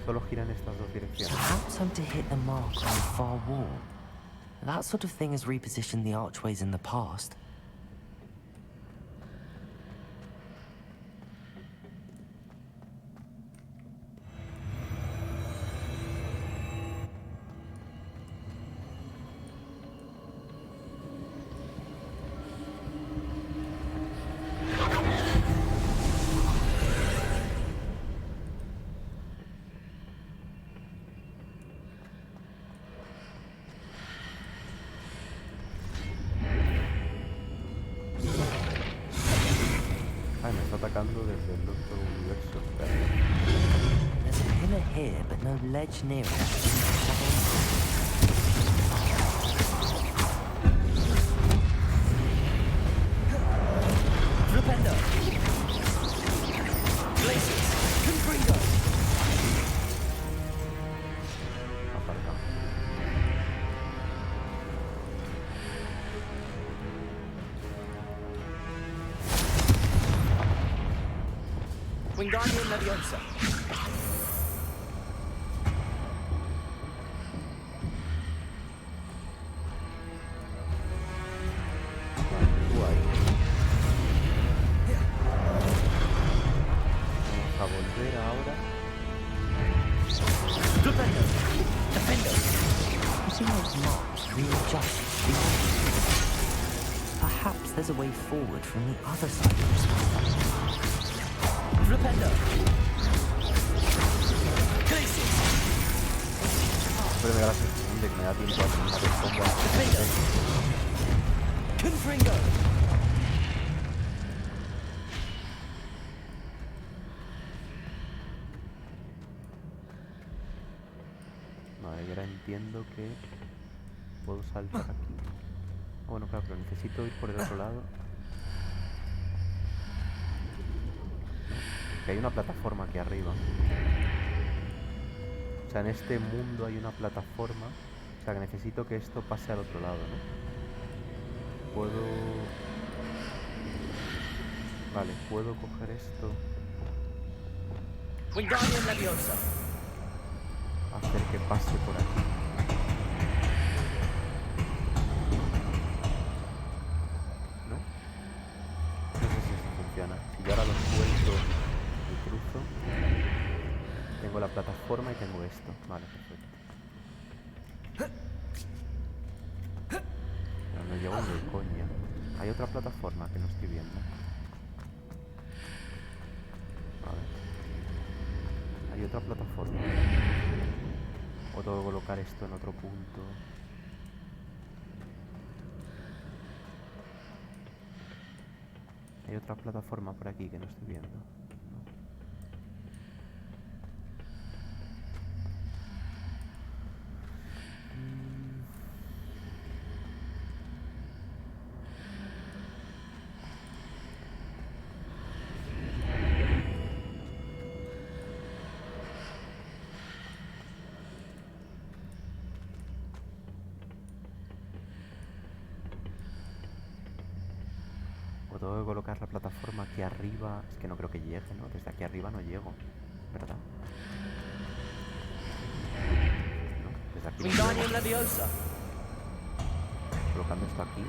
Solo gira en estas dos direcciones. Perhaps I'm to hit the mark on the far wall. That sort of thing has repositioned the archways in the past. Ay, me está atacando desde el otro universo. There's a pillar here, but no ledge near it. Flipendo. Glaciers. Confringo. Aparca. Wingardium Leviosa. Vamos a volver ahora. Flipendo. Defendo. Using those marks readjust the Perhaps there's a way forward from the other side of this one. Flipendo. Glaciers. Pero me da la sensación de que me da tiempo a terminar el combo antes de Defendo. Confringo. Vale, y ahora entiendo que puedo saltar aquí. Bueno, claro, pero necesito ir por el otro lado. Que hay una plataforma aquí arriba. O sea, en este mundo hay una plataforma. O sea, que necesito que esto pase al otro lado, ¿no? Puedo... Vale, puedo coger esto. Wingardium Leviosa. Hacer que pase por aquí. ¿No? No sé si esto funciona. Si yo ahora lo suelto y cruzo, tengo la plataforma y tengo esto. Vale, perfecto. Pero no llego ni de coña. Hay otra plataforma que no estoy viendo. A ver. Hay otra plataforma. O tengo que colocar esto en otro punto. Hay otra plataforma por aquí que no estoy viendo. O tengo que colocar la plataforma aquí arriba. Es que no creo que llegue, ¿no? Desde aquí arriba no llego, ¿verdad? No, desde aquí no Wingardium llego. Leviosa. Colocando esto aquí.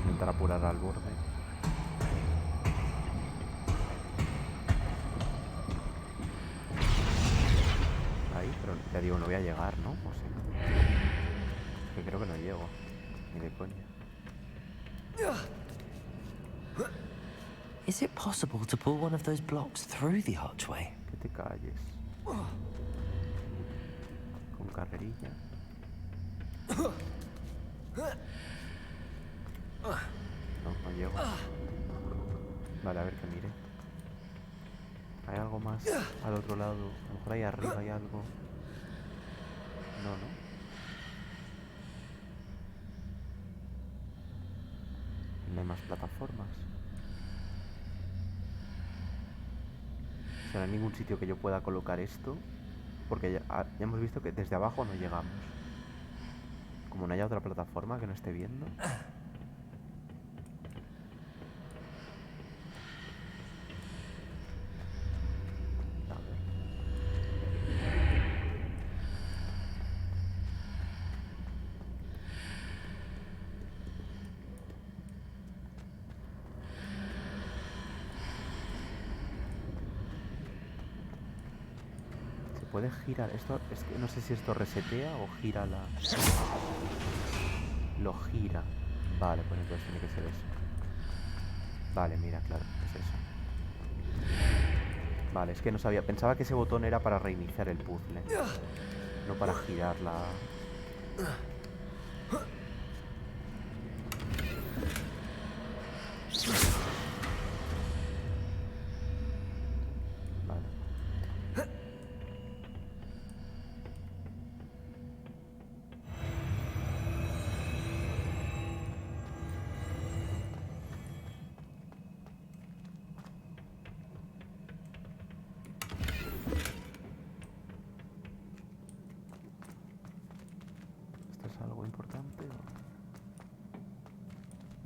Intentar apurar al borde. Ahí, pero ya digo, no voy a llegar, ¿no? O sí. Es que creo que no llego. Ni de coña. Is it possible to pull one of those blocks through the archway? Que te calles. Con carrerilla. No, no llego. Vale, a ver que mire. ¿Hay algo más al otro lado? A lo mejor ahí arriba hay algo. No, no. No hay más plataformas. O sea, no hay ningún sitio que yo pueda colocar esto. Porque ya hemos visto que desde abajo no llegamos. Como no haya otra plataforma que no esté viendo. puede girar. Esto es que no sé si esto resetea o gira la... Lo gira. Vale, pues entonces tiene que ser eso. Vale, mira, claro, es eso. Vale, es que no sabía. Pensaba que ese botón era para reiniciar el puzzle, no para girar la... Vale. ¿Esto es algo importante o...?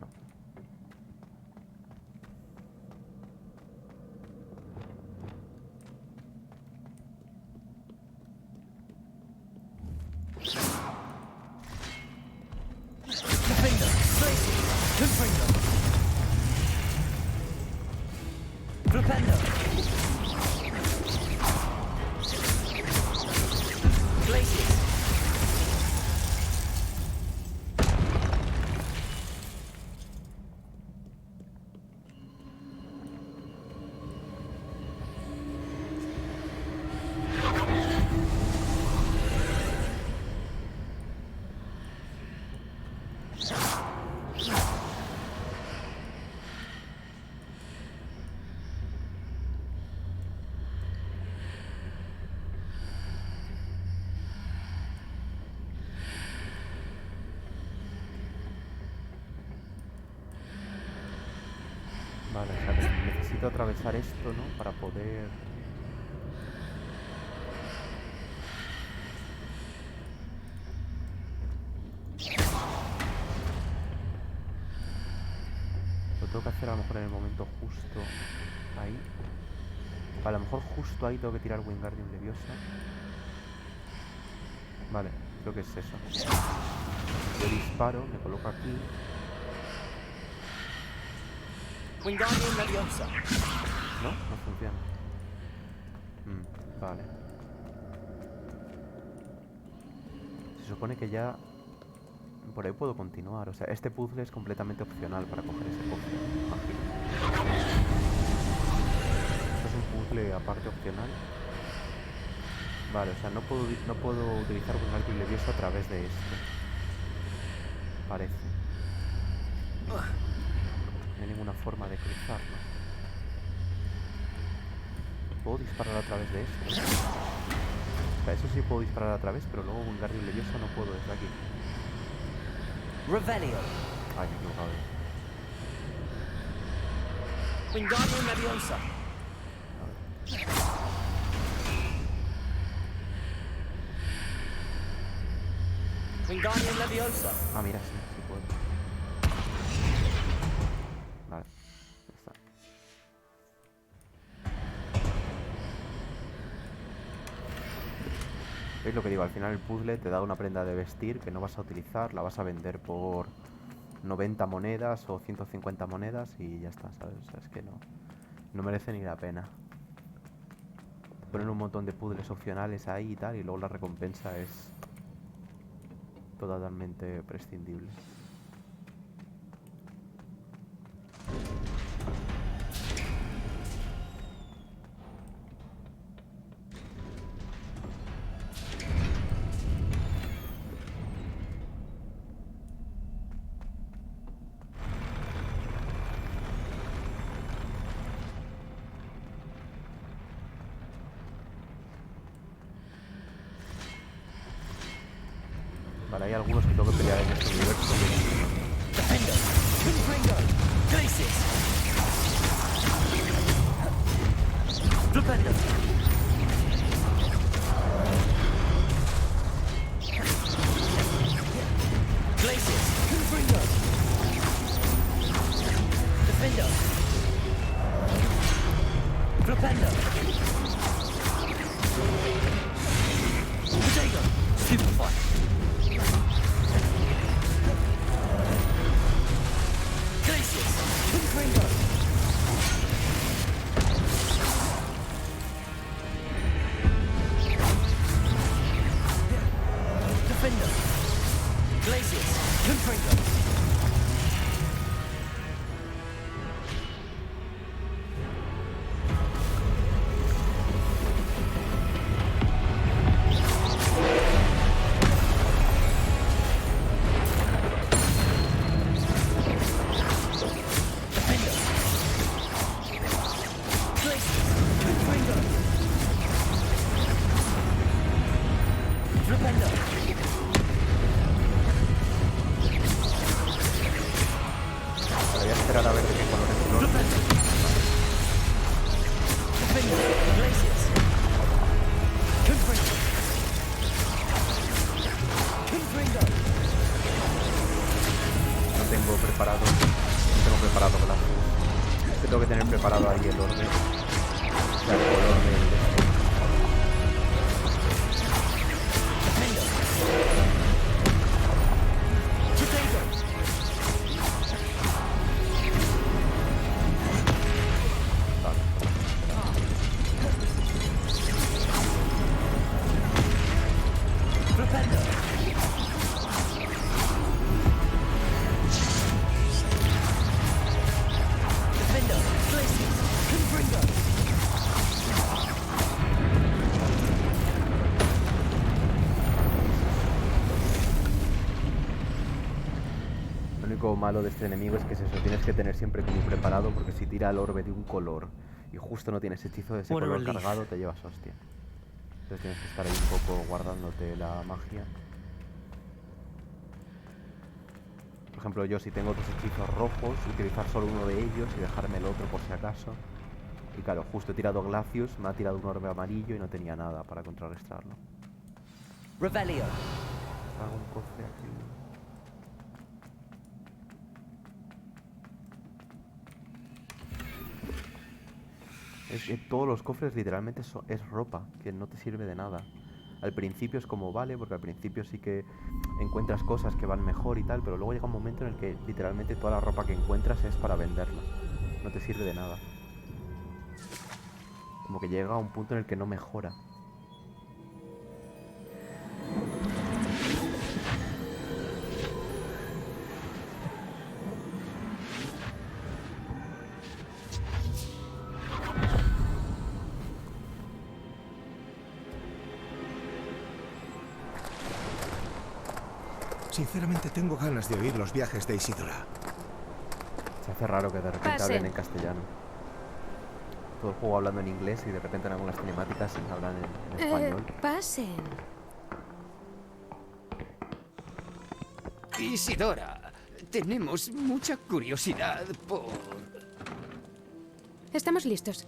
No. Defender. Glacius. Confringo. Flipendo. Glacius. Vale, o sea, que necesito atravesar esto, ¿no? Para poder... Lo tengo que hacer a lo mejor en el momento justo ahí. A lo mejor justo ahí tengo que tirar Wingardium Leviosa. Vale, creo que es eso. Yo disparo, me coloco aquí. Wingardium Leviosa. ¿No? No funciona. Vale. Se supone que ya... Por ahí puedo continuar. O sea, este puzzle es completamente opcional para coger ese cofre. Imagino. Esto es un puzzle aparte opcional. Vale, o sea, no puedo utilizar Wingardium Leviosa a través de esto. Parece. No hay ninguna forma de cruzarlo. ¿Puedo disparar a través de esto? O sea, eso sí puedo disparar a través, pero luego Wingardium Leviosa no puedo desde aquí. Revelio. Ay, me he equivocado. Wingardium Leviosa. Wingardium Leviosa. Ah, mira, sí, sí puedo. Vale, ya está. ¿Veis lo que digo? Al final el puzzle te da una prenda de vestir que no vas a utilizar, la vas a vender por 90 monedas o 150 monedas y ya está, ¿sabes? O sea, es que no merece ni la pena. Poner un montón de puzzles opcionales ahí y tal, y luego la recompensa es totalmente prescindible. Vale, hay algunos que tengo que pelear en este universo. Defender. Confringo. Glacius. Flipendo. Glacius. Confringo. Defender. Flipendo. Potato. Stupefy. Glacius. Confringo. Defender. Glaciers. Confringo. Voy a esperar a ver de qué color es el orbe. No tengo preparado. No tengo preparado Glacius. Es que tengo que tener preparado ahí el orbe. O sea, el color del... Lo único malo de este enemigo es que es eso, tienes que tener siempre como preparado, porque si tira el orbe de un color y justo no tienes hechizo de ese color cargado, te llevas hostia. Entonces tienes que estar ahí un poco guardándote la magia. Por ejemplo, yo si tengo dos hechizos rojos, utilizar solo uno de ellos y dejarme el otro por si acaso. Y claro, justo he tirado Glacius, me ha tirado un orbe amarillo y no tenía nada para contrarrestarlo. Revelio. Hago un cofre aquí. Es que todos los cofres literalmente es ropa, que no te sirve de nada. Al principio es como vale, porque al principio sí que encuentras cosas que van mejor y tal, pero luego llega un momento en el que literalmente toda la ropa que encuentras es para venderla. No te sirve de nada. Como que llega a un punto en el que no mejora. Sinceramente tengo ganas de oír los viajes de Isidora. Se hace raro que de repente hablen en castellano. Todo el juego hablando en inglés y de repente en algunas cinemáticas hablan en español. Pasen. Isidora, tenemos mucha curiosidad por... Estamos listos.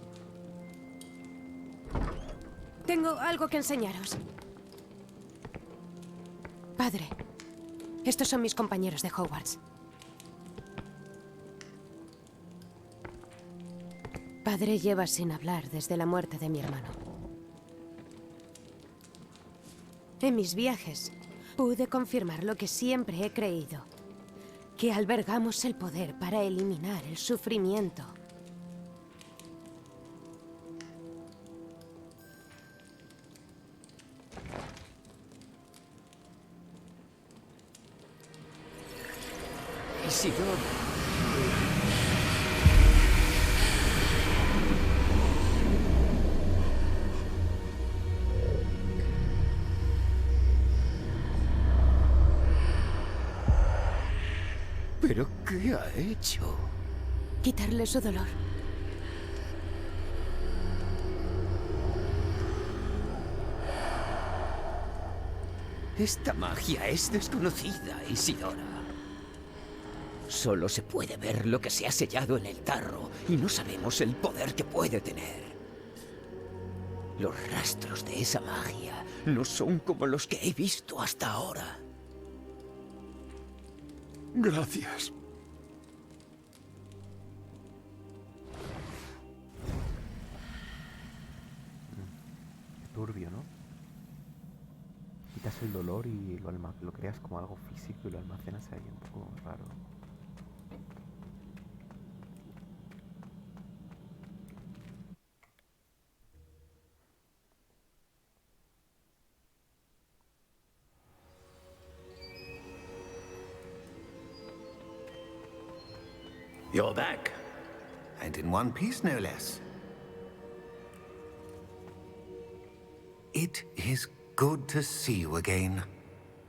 Tengo algo que enseñaros. Padre, estos son mis compañeros de Hogwarts. Padre lleva sin hablar desde la muerte de mi hermano. En mis viajes pude confirmar lo que siempre he creído, que albergamos el poder para eliminar el sufrimiento. Isidora. ¿Pero qué ha hecho? Quitarle su dolor. Esta magia es desconocida, Isidora. Solo se puede ver lo que se ha sellado en el tarro y no sabemos el poder que puede tener. Los rastros de esa magia no son como los que he visto hasta ahora. Gracias. Turbio, ¿no? Quitas el dolor y lo creas como algo físico y lo almacenas ahí, un poco raro. You're back. And in one piece, no less. It is good to see you again.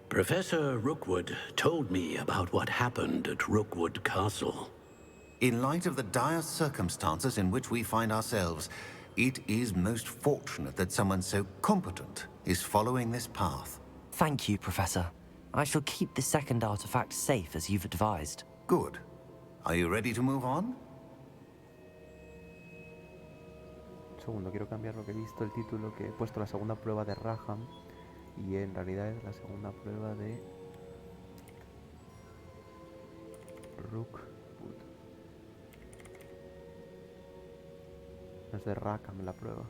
Professor Rookwood told me about what happened at Rookwood Castle. In light of the dire circumstances in which we find ourselves, it is most fortunate that someone so competent is following this path. Thank you, Professor. I shall keep the second artifact safe as you've advised. Good. Are you ready to move on? Segundo, quiero cambiar lo que he visto, el título que he puesto, la segunda prueba de Raham, y en realidad es la segunda prueba de Rookwood. No es de Rackham la prueba.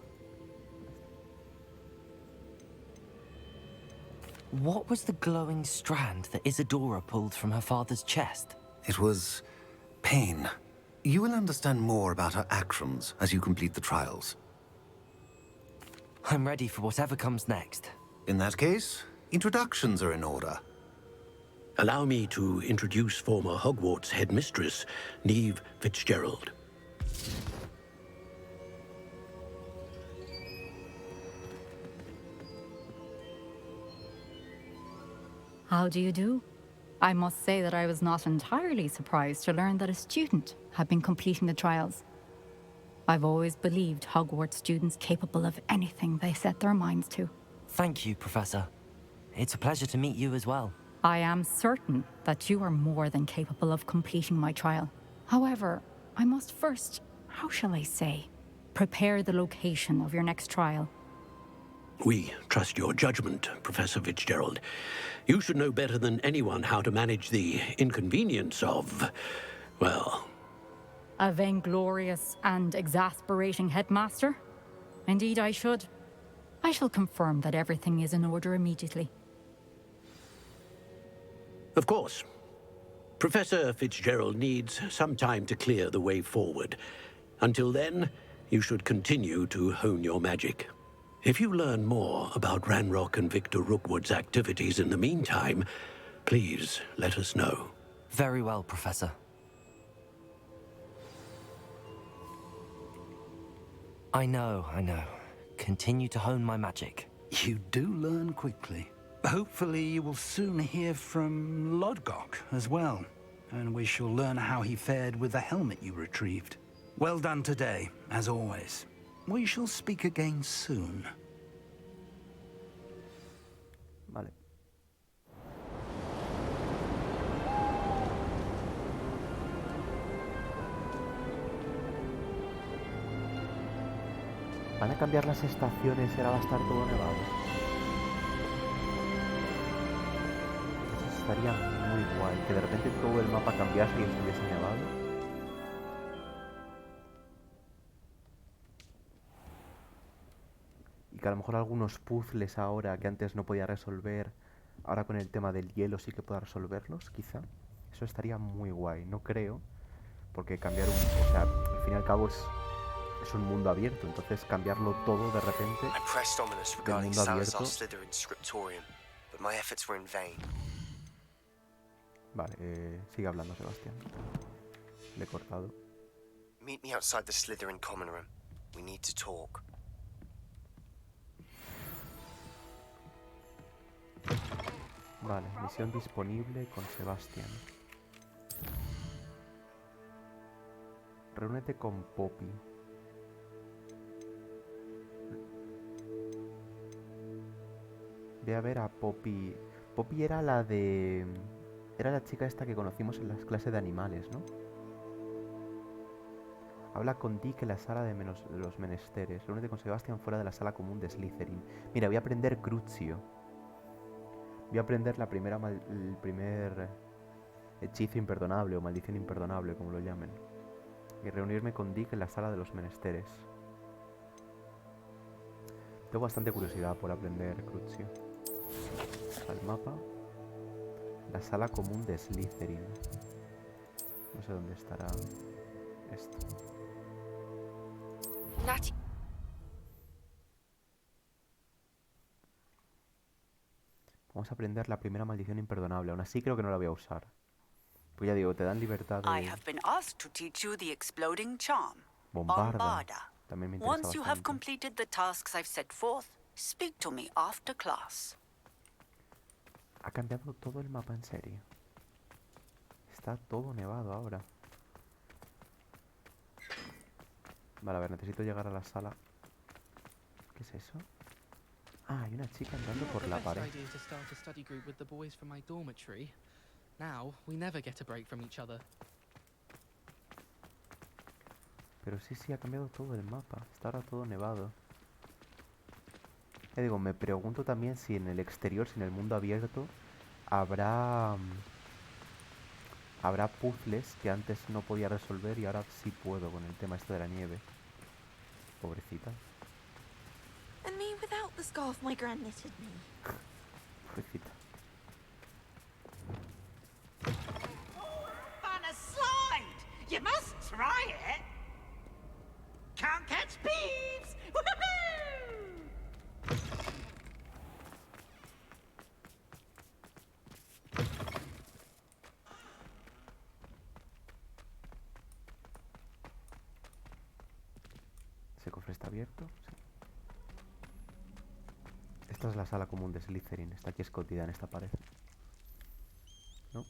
What was the glowing strand that Isadora pulled from her father's chest? It was pain. You will understand more about her actions as you complete the trials. I'm ready for whatever comes next. In that case, introductions are in order. Allow me to introduce former Hogwarts headmistress, Neve Fitzgerald. How do you do? I must say that I was not entirely surprised to learn that a student had been completing the trials. I've always believed Hogwarts students capable of anything they set their minds to. Thank you, Professor. It's a pleasure to meet you as well. I am certain that you are more than capable of completing my trial. However, I must first, how shall I say, prepare the location of your next trial. We trust your judgment, Professor Fitzgerald. You should know better than anyone how to manage the inconvenience of, well... A vainglorious and exasperating headmaster? Indeed I should. I shall confirm that everything is in order immediately. Of course. Professor Fitzgerald needs some time to clear the way forward. Until then, you should continue to hone your magic. If you learn more about Ranrock and Victor Rookwood's activities in the meantime, please let us know. Very well, Professor. I know. Continue to hone my magic. You do learn quickly. Hopefully you will soon hear from Lodgok as well, and we shall learn how he fared with the helmet you retrieved. Well done today, as always. We shall speak again soon. Vale. ¿Van a cambiar las estaciones y ahora va a estar todo nevado? Eso estaría muy guay, que de repente todo el mapa cambiase y estuviese nevado. Y que a lo mejor algunos puzzles ahora que antes no podía resolver, ahora con el tema del hielo sí que pueda resolverlos, quizá. Eso estaría muy guay, no creo, porque cambiar o sea, al fin y al cabo es un mundo abierto, entonces cambiarlo todo de repente del mundo abierto. Vale, sigue hablando, Sebastián. Le he cortado. Meet me outside the Slytherin common room. We need to talk. Vale, misión disponible con Sebastián. Reúnete con Poppy. Ve a ver a Poppy. Poppy era la de... Era la chica esta que conocimos en las clases de animales, ¿no? Habla con Dick en la sala de los menesteres. Reúnete con Sebastián fuera de la sala común de Slytherin. Mira, voy a aprender Crucio. Voy a aprender el primer hechizo imperdonable o maldición imperdonable, como lo llamen. Y reunirme con Dick en la sala de los menesteres. Tengo bastante curiosidad por aprender Crucio. Al mapa. La sala común de Slytherin. No sé dónde estará esto. Nati. Vamos a aprender la primera maldición imperdonable. Aún así creo que no la voy a usar. Pues ya digo, te dan libertad I de have been asked to teach you the exploding charm. bombarda. También me interesa Once you have bastante. completed the tasks I've set forth, speak to me after class. Ha cambiado todo el mapa, en serio. Está todo nevado ahora. Vale, a ver, necesito llegar a la sala. ¿Qué es eso? Ah, hay una chica andando por la pared. Pero sí, ha cambiado todo el mapa. Está ahora todo nevado. Digo, me pregunto también si en el exterior, si en el mundo abierto, habrá puzzles que antes no podía resolver y ahora sí puedo con el tema este de la nieve. Pobrecita. And me without the scarf my gran knitted me. Pobrecita. On a slide! You must try it! Can't catch thieves! Woohoo! ¿Ese cofre está abierto? Sí. Esta es la sala común de Slytherin. Está aquí escondida en esta pared. ¿No?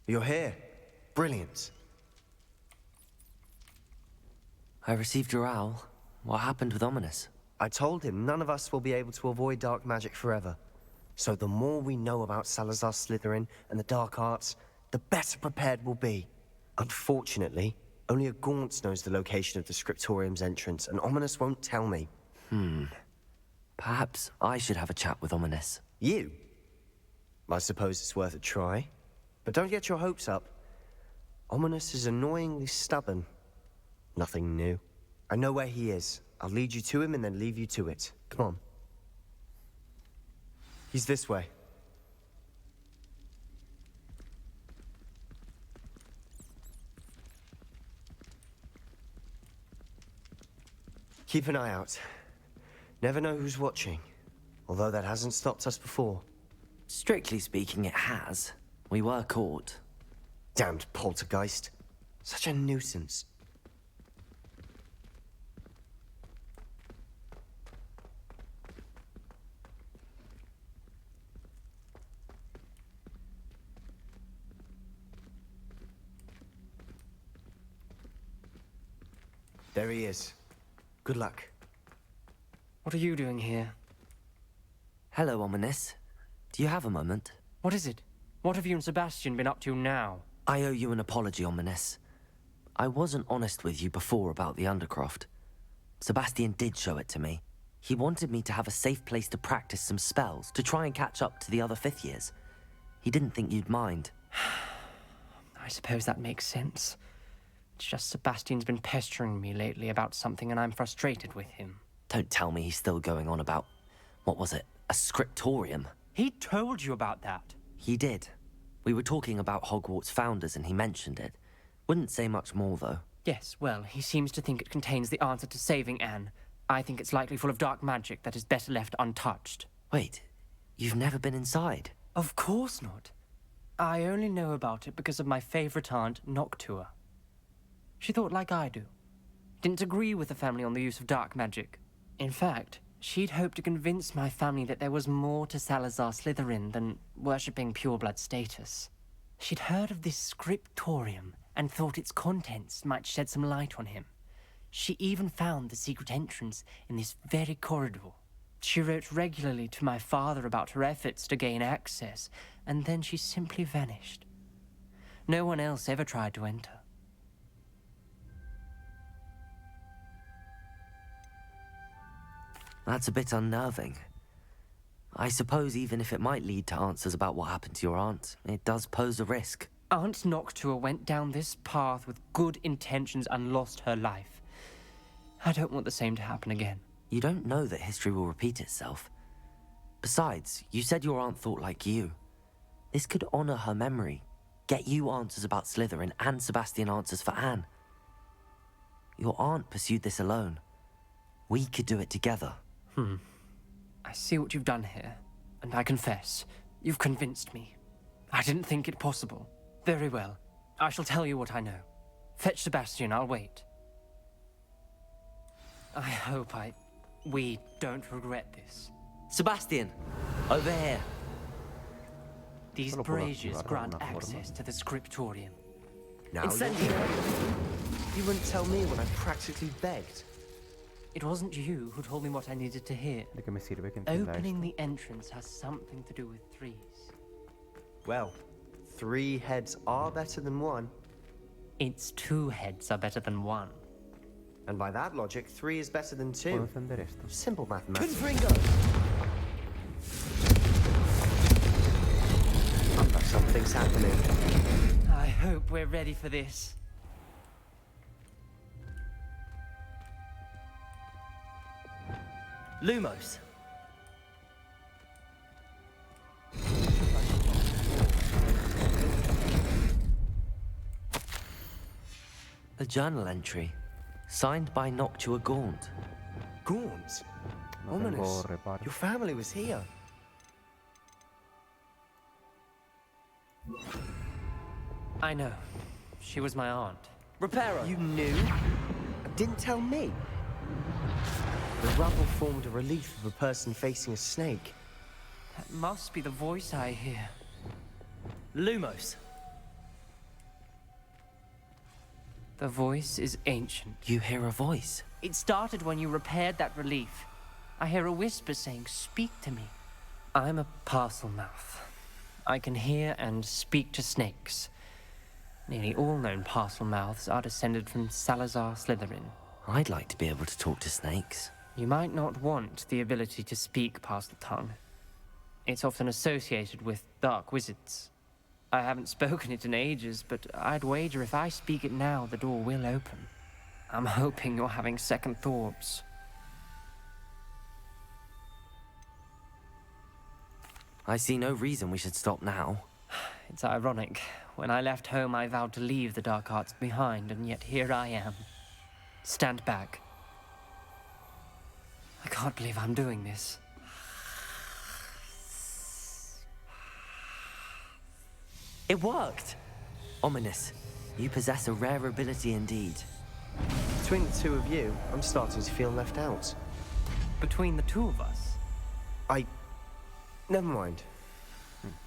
You're here. Brilliant. I received your owl. What happened with Ominous? I told him none of us will be able to avoid dark magic forever. So the more we know about Salazar Slytherin and the dark arts, the better prepared we'll be. Unfortunately, only a Gaunt knows the location of the Scriptorium's entrance, and Ominous won't tell me. Perhaps I should have a chat with Ominous. You? I suppose it's worth a try. But don't get your hopes up. Ominous is annoyingly stubborn. Nothing new. I know where he is. I'll lead you to him and then leave you to it. Come on. He's this way. Keep an eye out. Never know who's watching. Although that hasn't stopped us before. Strictly speaking, it has. We were caught. Damned poltergeist. Such a nuisance. There he is. Good luck. What are you doing here? Hello, Ominous. Do you have a moment? What is it? What have you and Sebastian been up to now? I owe you an apology, Ominous. I wasn't honest with you before about the Undercroft. Sebastian did show it to me. He wanted me to have a safe place to practice some spells, to try and catch up to the other fifth years. He didn't think you'd mind. I suppose that makes sense. It's just Sebastian's been pestering me lately about something and I'm frustrated with him. Don't tell me he's still going on about, what was it, a scriptorium? He told you about that? He did. We were talking about Hogwarts founders and he mentioned it. Wouldn't say much more, though. Yes, well, he seems to think it contains the answer to saving Anne. I think it's likely full of dark magic that is better left untouched. Wait, you've never been inside? Of course not. I only know about it because of my favorite aunt, Noctua. She thought like I do. Didn't agree with the family on the use of dark magic. In fact, she'd hoped to convince my family that there was more to Salazar Slytherin than worshipping pureblood status. She'd heard of this scriptorium and thought its contents might shed some light on him. She even found the secret entrance in this very corridor. She wrote regularly to my father about her efforts to gain access, and then she simply vanished. No one else ever tried to enter. That's a bit unnerving. I suppose even if it might lead to answers about what happened to your aunt, it does pose a risk. Aunt Noctua went down this path with good intentions and lost her life. I don't want the same to happen again. You don't know that history will repeat itself. Besides, you said your aunt thought like you. This could honor her memory, get you answers about Slytherin and Sebastian answers for Anne. Your aunt pursued this alone. We could do it together. I see what you've done here, and I confess, you've convinced me. I didn't think it possible. Very well. I shall tell you what I know. Fetch Sebastian, I'll wait. I hope we don't regret this. Sebastian, over here. These braziers grant access to the scriptorium. Now Incendio! You wouldn't tell me when I practically begged. It wasn't you who told me what I needed to hear. ¿De qué me sirve que entienda Opening esto? the entrance has something to do with threes. Well, 3 heads are better than 1. It's 2 heads are better than 1. And by that logic, 3 is better than 2. ¿Puedo encender esto? Simple mathematics. Something's happening. I hope we're ready for this. Lumos. A journal entry, signed by Noctua Gaunt. Gaunt? No Ominous. tengo reparo. Your family was here. I know. She was my aunt. Reparo. You knew? Didn't tell me. The rubble formed a relief of a person facing a snake. That must be the voice I hear. Lumos. The voice is ancient. You hear a voice? It started when you repaired that relief. I hear a whisper saying, "Speak to me." I'm a parcel mouth. I can hear and speak to snakes. Nearly all known parcel mouths are descended from Salazar Slytherin. I'd like to be able to talk to snakes. You might not want the ability to speak parcel tongue. It's often associated with dark wizards. I haven't spoken it in ages, but I'd wager if I speak it now, the door will open. I'm hoping you're having second thoughts. I see no reason we should stop now. It's ironic. When I left home, I vowed to leave the dark arts behind, and yet here I am. Stand back. I can't believe I'm doing this. It worked! Ominous. You possess a rare ability indeed. Between the 2 of you, I'm starting to feel left out. Between the 2 of us? Never mind.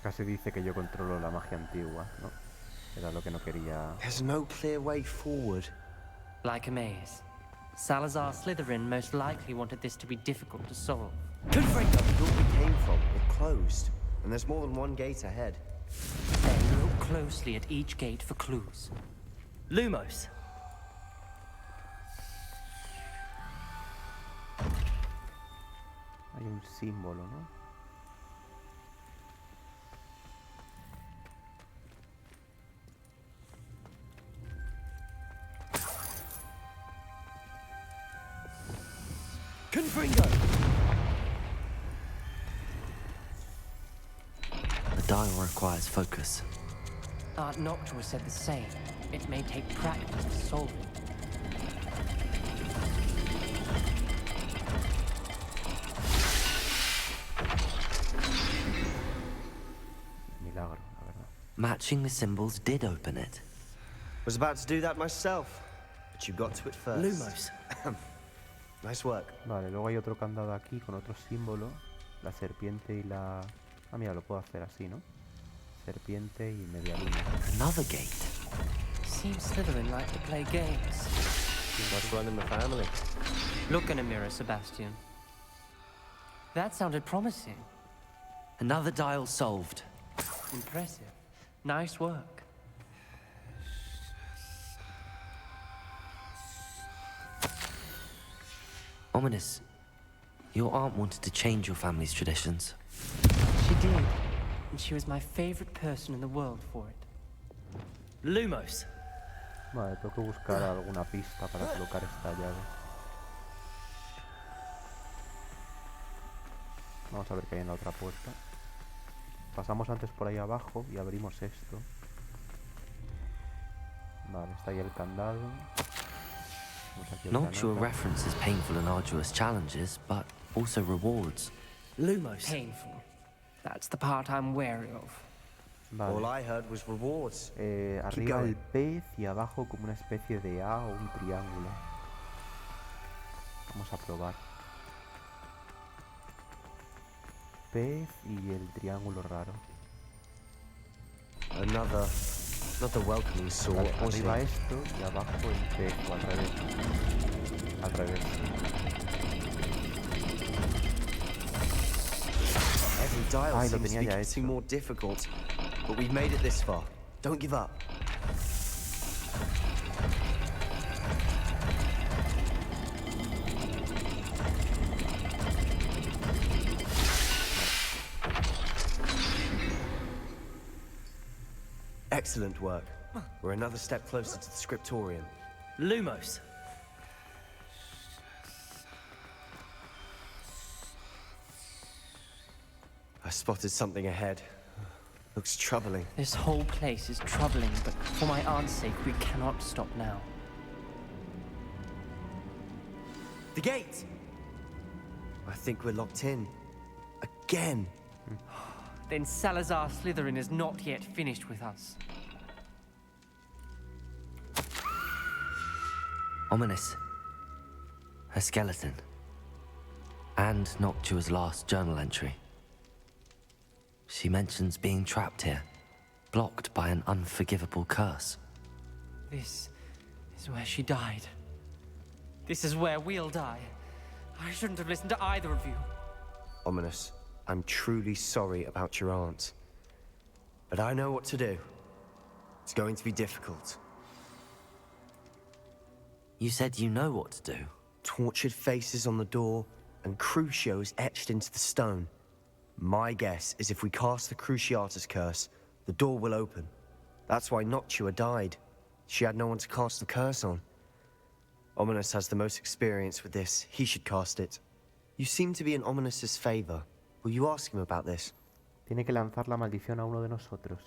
Casi dice que yo controlo la magia antigua, ¿no? Era lo que no quería... There's no clear way forward. Like a maze. Salazar Slytherin most likely wanted this to be difficult to solve. Confringo! The door we came from, it closed. And there's more than 1 gate ahead. Then look closely at each gate for clues. Lumos. Hay un símbolo, ¿no? Confringo! The dial requires focus. Aunt Noctua said the same. It may take practice to solve it. Milagro, la verdad. Matching the symbols did open it. Was about to do that myself, but you got to it first. Lumos. Nice work. Vale, luego hay otro candado aquí con otro símbolo. La serpiente y la... Ah, mira, lo puedo hacer así, ¿no? Serpiente y media luna. Another gate. Seems Slytherin like to play games. Must run in the family. Look in a mirror, Sebastian. That sounded promising. Another dial solved. Impressive. Nice work. Ominous. Your aunt wanted to change your family's traditions. She did. And she was my favorite person in the world for it. Lumos. Vale, tengo que buscar alguna pista para colocar esta llave. Vamos a ver qué hay en la otra puerta. Pasamos antes por ahí abajo y abrimos esto. Vale, está ahí el candado. Noctua references painful and arduous challenges, but also rewards. Lumos. Painful. That's the part I'm wary of. Vale. All I heard was rewards. Arriba el pez y abajo como una especie de A o un triángulo. Vamos a probar. Pez y el triángulo raro. Another welcoming sort. Vale, arriba esto y abajo el pez, o al revés. Al revés. Every dial seems to be getting more difficult, but we've made it this far. Don't give up. Excellent work. We're another step closer to the scriptorium. Lumos. I spotted something ahead. Looks troubling. This whole place is troubling, but for my aunt's sake, we cannot stop now. The gate! I think we're locked in. Again. Then Salazar Slytherin is not yet finished with us. Ominous. A skeleton. And Noctua's last journal entry. She mentions being trapped here, blocked by an unforgivable curse. This is where she died. This is where we'll die. I shouldn't have listened to either of you. Ominous, I'm truly sorry about your aunt. But I know what to do. It's going to be difficult. You said you know what to do. Tortured faces on the door, and Crucios etched into the stone. My guess is if we cast the Cruciatus curse, the door will open. That's why Noctua died. She had no one to cast the curse on. Ominous has the most experience with this. He should cast it. You seem to be in Ominous's favor. Will you ask him about this? Tiene que lanzar la maldición a uno de nosotros.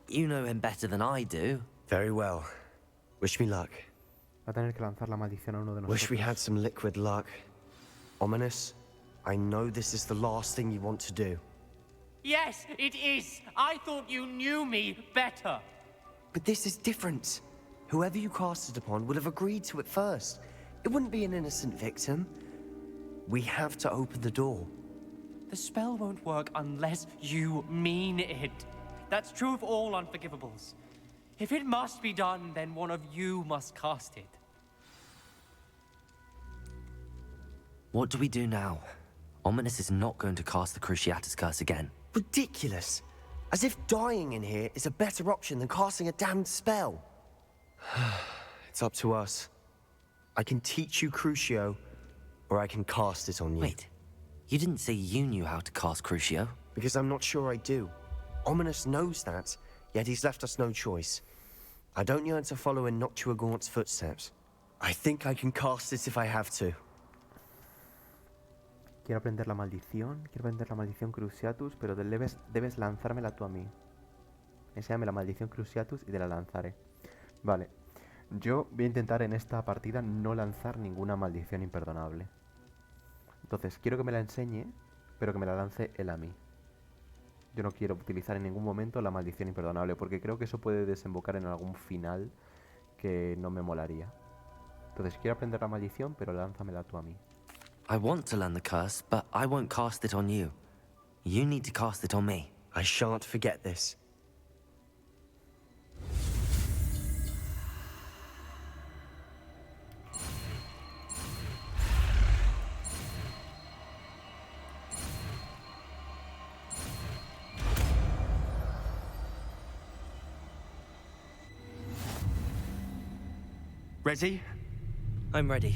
You know him better than I do. Very well. Wish me luck. Va a tener que lanzar la maldición a uno de nosotros. Wish we had some liquid luck. Ominous, I know this is the last thing you want to do. Yes, it is. I thought you knew me better. But this is different. Whoever you cast it upon would have agreed to it first. It wouldn't be an innocent victim. We have to open the door. The spell won't work unless you mean it. That's true of all unforgivables. If it must be done, then one of you must cast it. What do we do now? Ominous is not going to cast the Cruciatus curse again. Ridiculous. As if dying in here is a better option than casting a damned spell. It's up to us. I can teach you Crucio, or I can cast it on you. Wait, you didn't say you knew how to cast Crucio? Because I'm not sure I do. Ominous knows that, yet he's left us no choice. I don't yearn to follow in Noctua Gaunt's footsteps. I think I can cast it if I have to. Quiero aprender la maldición Cruciatus, pero debes lanzármela tú a mí. Enséñame la maldición Cruciatus y te la lanzaré. Vale, yo voy a intentar en esta partida no lanzar ninguna maldición imperdonable. Entonces, quiero que me la enseñe, pero que me la lance él a mí. Yo no quiero utilizar en ningún momento la maldición imperdonable, porque creo que eso puede desembocar en algún final que no me molaría. Entonces, quiero aprender la maldición, pero lánzamela tú a mí. I want to learn the curse, but I won't cast it on you. You need to cast it on me. I shan't forget this. Ready? I'm ready.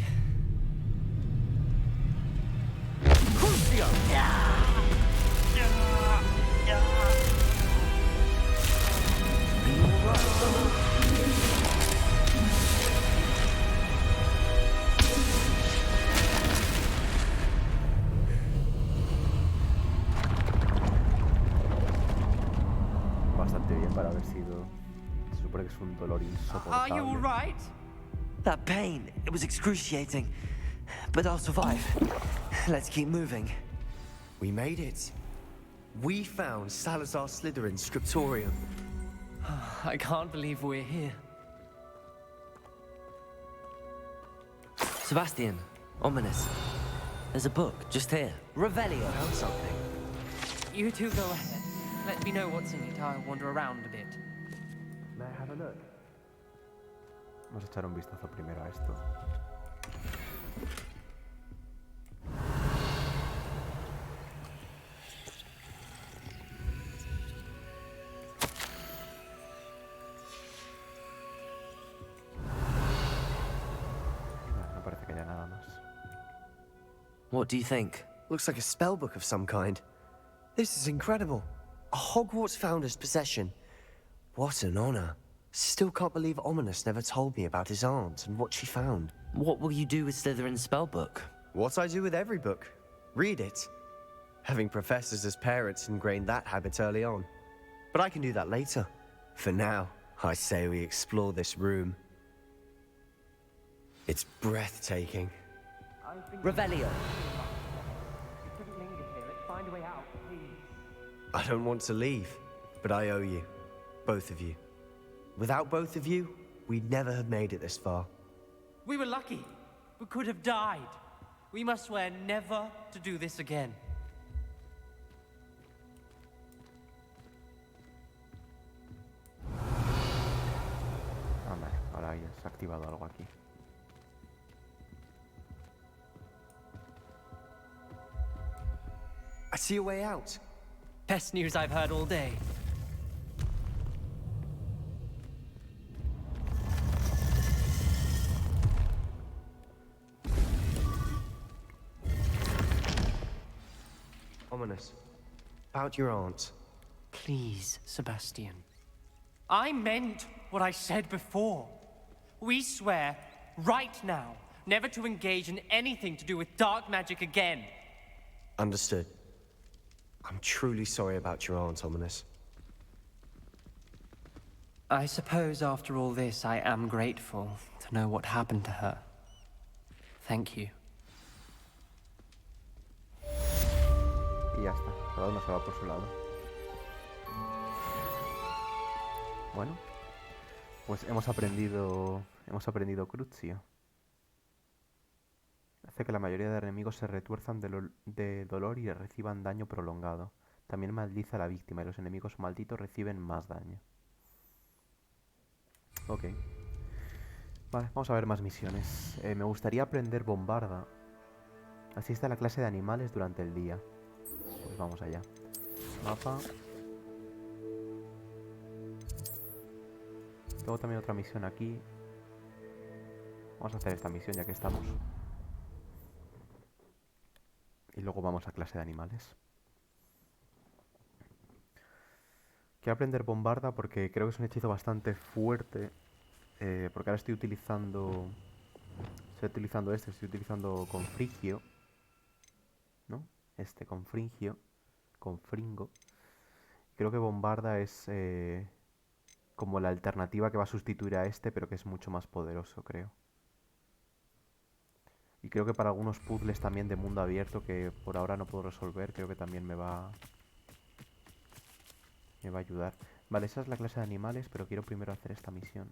Bastante bien para haber sido. Se supone que es un dolor insoportable. Are you all right? That pain, it was excruciating. But I'll survive. Let's keep moving. We made it. We found Salazar Slytherin's scriptorium. I can't believe we're here. Sebastian, ominous. There's a book just here. Revelio. Found something. You two go ahead. Let me know what's in it. I'll wander around a bit. May I have a look? Vamos a echar un vistazo primero a esto. No parece que haya nada más. What do you think? Looks like a spellbook of some kind. This is incredible. A Hogwarts founder's possession. What an honor. Still can't believe Ominous never told me about his aunt and what she found. What will you do with Slytherin's spellbook? What I do with every book. Read it. Having professors as parents ingrained that habit early on. But I can do that later. For now, I say we explore this room. It's breathtaking. Revelio. Find a way out, please. I don't want to leave, but I owe you. Both of you. Without both of you, we'd never have made it this far. We were lucky. We could have died. We must swear never to do this again. Vale, ahora ya se ha activado algo aquí. I see a way out. Best news I've heard all day. Ominous. About your aunt. Please, Sebastian. I meant what I said before. We swear, right now, never to engage in anything to do with dark magic again. Understood. I'm truly sorry about your aunt, Ominous. I suppose after all this, I am grateful to know what happened to her. Thank you. Y ya está, cada uno se va por su lado. Bueno, pues hemos aprendido Crucio. Hace que la mayoría de enemigos se retuerzan de dolor y reciban daño prolongado. También maldice a la víctima y los enemigos malditos reciben más daño. Ok. Vale, vamos a ver más misiones. Me gustaría aprender bombarda. Asiste a la clase de animales durante el día. Pues vamos allá. Mapa. Tengo también otra misión aquí. Vamos a hacer esta misión ya que estamos. Y luego vamos a clase de animales. Quiero aprender bombarda porque creo que es un hechizo bastante fuerte. Porque ahora estoy utilizando confringio. ¿No? Confringo. Creo que bombarda es como la alternativa que va a sustituir a este, pero que es mucho más poderoso, creo. Y creo que para algunos puzzles también de mundo abierto que por ahora no puedo resolver, creo que también me va a ayudar. Vale, esa es la clase de animales, pero quiero primero hacer esta misión.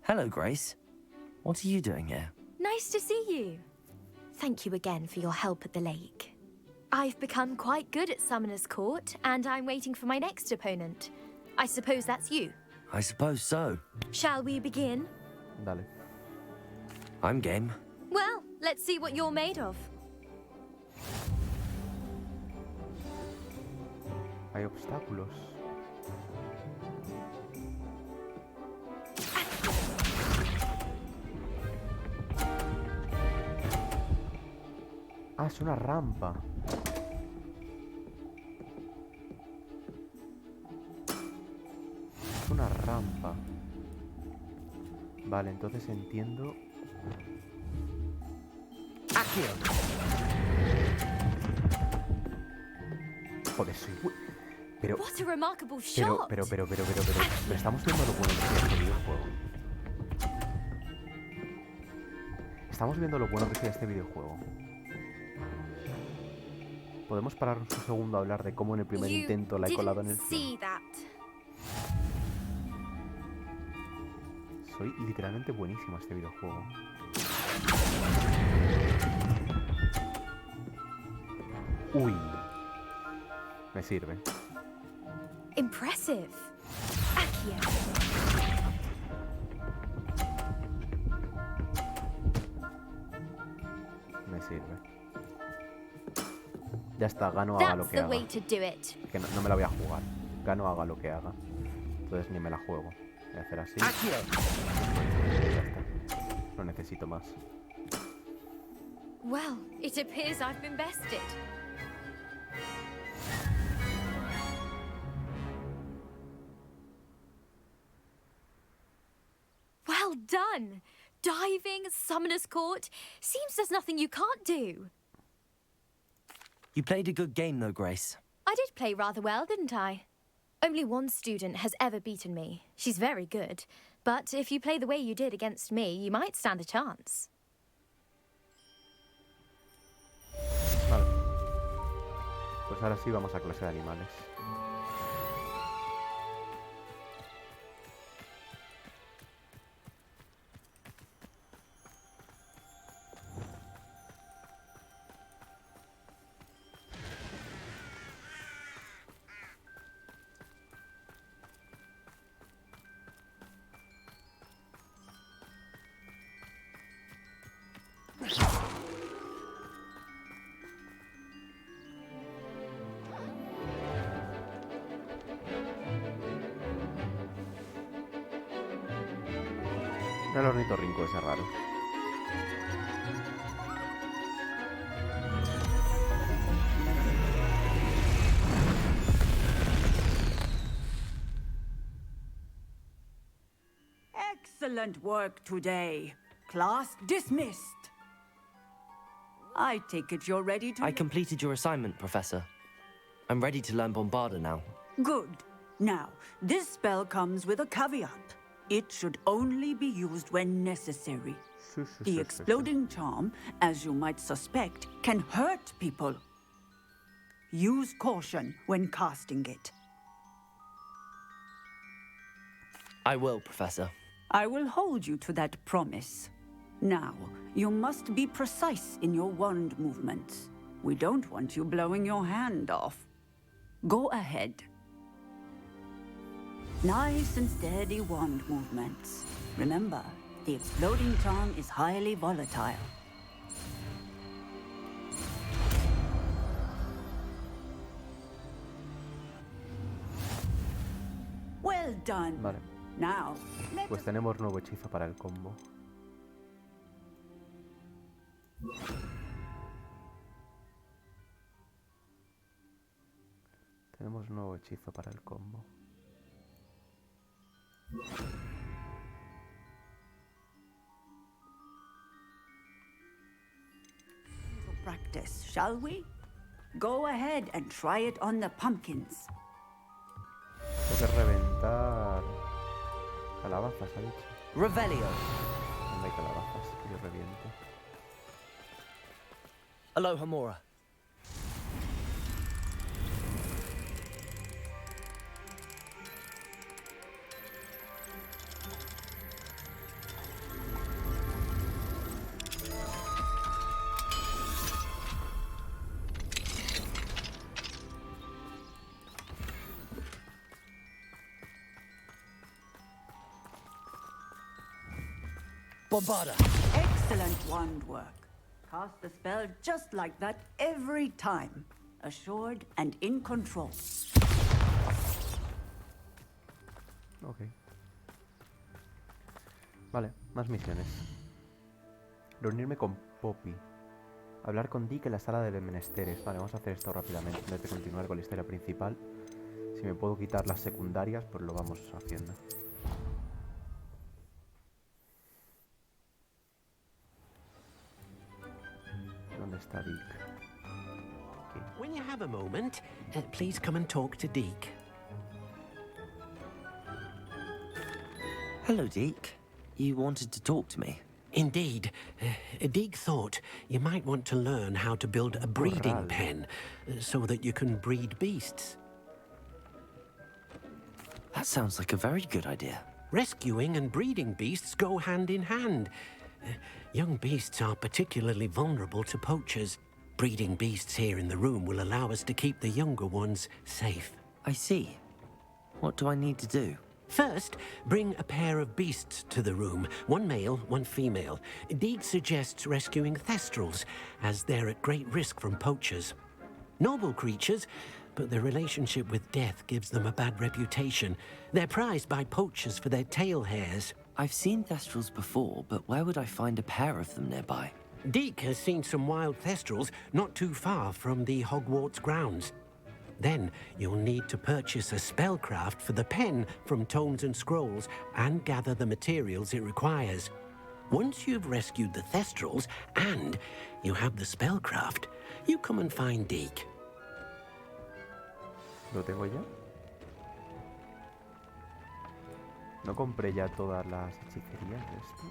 Hello, Grace. What are you doing here? Nice to see you. Thank you again for your help at the lake. I've become quite good at Summoner's Court, and I'm waiting for my next opponent. I suppose that's you. I suppose so. Shall we begin? Dale. I'm game. Well, let's see what you're made of. Hay obstáculos. Ah, es una rampa. Es una rampa. Vale, entonces entiendo. Accio. Joder, soy... Pero, What a remarkable shot. pero estamos viendo lo bueno que tiene este videojuego. Estamos viendo lo bueno que tiene este videojuego. ¿Podemos pararnos un segundo a hablar de cómo en el primer intento la he colado en el cielo? Soy literalmente buenísimo a este videojuego. Uy. Me sirve. Impressive. Acei. Me sirve. Ya está, gano haga lo That's que the haga. way to do it. Que no me la voy a jugar. Gano haga lo que haga. Entonces ni me la juego. Voy a hacer así. Ya está. No necesito más. Well, it appears I've been bested. Well done! Diving, Summoner's Court. Seems there's nothing you can't do. You played a good game, though, Grace. I did play rather well, didn't I? Only one student has ever beaten me. She's very good. But if you play the way you did against me, you might stand a chance. Vale. Pues ahora sí vamos a clase de animales. El ornitorrinco ese raro. Excellent work today. Class dismissed. I take it you're ready to... I completed your assignment, Professor. I'm ready to learn Bombarda now. Good. Now, this spell comes with a caveat. It should only be used when necessary. The exploding charm, as you might suspect, can hurt people. Use caution when casting it. I will, Professor. I will hold you to that promise. Now, you must be precise in your wand movements. We don't want you blowing your hand off. Go ahead. Nice and steady wand movements. Remember, the exploding charm is highly volatile. Well done. Vale. Now, Pues tenemos nuevo hechizo para el combo. Tenemos nuevo hechizo para el combo. practice, shall we? Go ahead and try it on the pumpkins. Tengo que reventar calabazas, ha dicho. Revelio. ¿Dónde hay calabazas? Que yo reviento. Aloha Mora. Bombarda. Excellent wand work. Cast the spell just like that every time. Assured and in control. Ok. Vale, más misiones. Reunirme con Poppy. Hablar con Dick en la sala de menesteres. Vale, vamos a hacer esto rápidamente antes de continuar con la historia principal. Si me puedo quitar las secundarias, pues lo vamos haciendo. ¿Dónde está Dick? Aquí. When you have a moment, please come and talk to Deke. Hello, Deke. You wanted to talk to me? Indeed. Deke thought you might want to learn how to build a breeding Corral. pen so that you can breed beasts. That sounds like a very good idea. Rescuing and breeding beasts go hand in hand. Young beasts are particularly vulnerable to poachers. Breeding beasts here in the room will allow us to keep the younger ones safe. I see. What do I need to do? First, bring a pair of beasts to the room. One male, one female. Deke suggests rescuing thestrals, as they're at great risk from poachers. Noble creatures, but their relationship with death gives them a bad reputation. They're prized by poachers for their tail hairs. I've seen thestrals before, but where would I find a pair of them nearby? Deke has seen some wild thestrals not too far from the Hogwarts grounds. Then you'll need to purchase a spellcraft for the pen from Tomes and Scrolls and gather the materials it requires. Once you've rescued the thestrals and you have the spellcraft, you come and find Deke. ¿Lo tengo ya? ¿No compré ya todas las hechicerías de esto?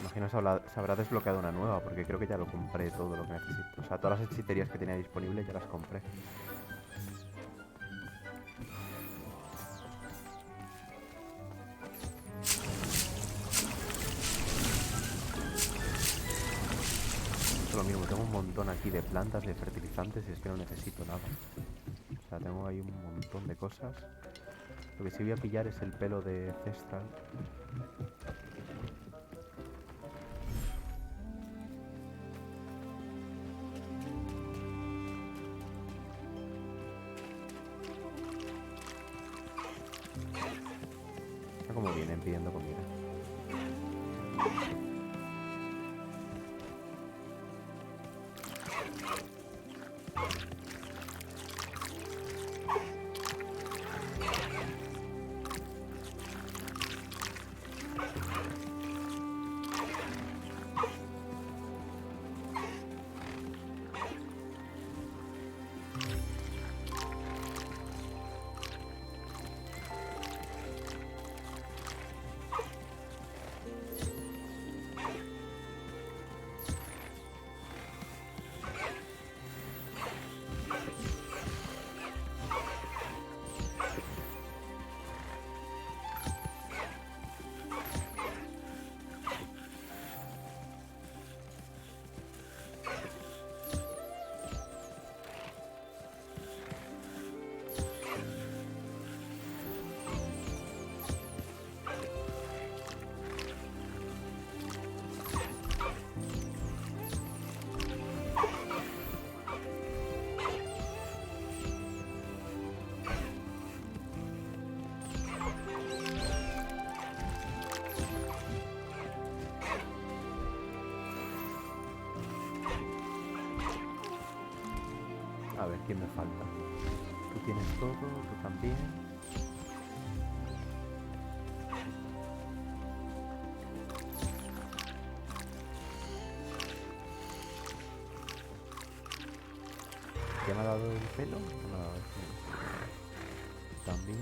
Imagino se habrá desbloqueado una nueva, porque creo que ya lo compré todo lo que necesito. O sea, todas las hechicerías que tenía disponibles ya las compré. Esto lo mismo, tengo un montón aquí de plantas, de fertilizantes y es que no necesito nada. O sea, tengo ahí un montón de cosas. Lo que sí voy a pillar es el pelo de Cestral. Está como vienen pidiendo comida. A ver, ¿quién me falta? Tú tienes todo, tú también. ¿Ya me ha dado el pelo? No me ha dado el pelo. También.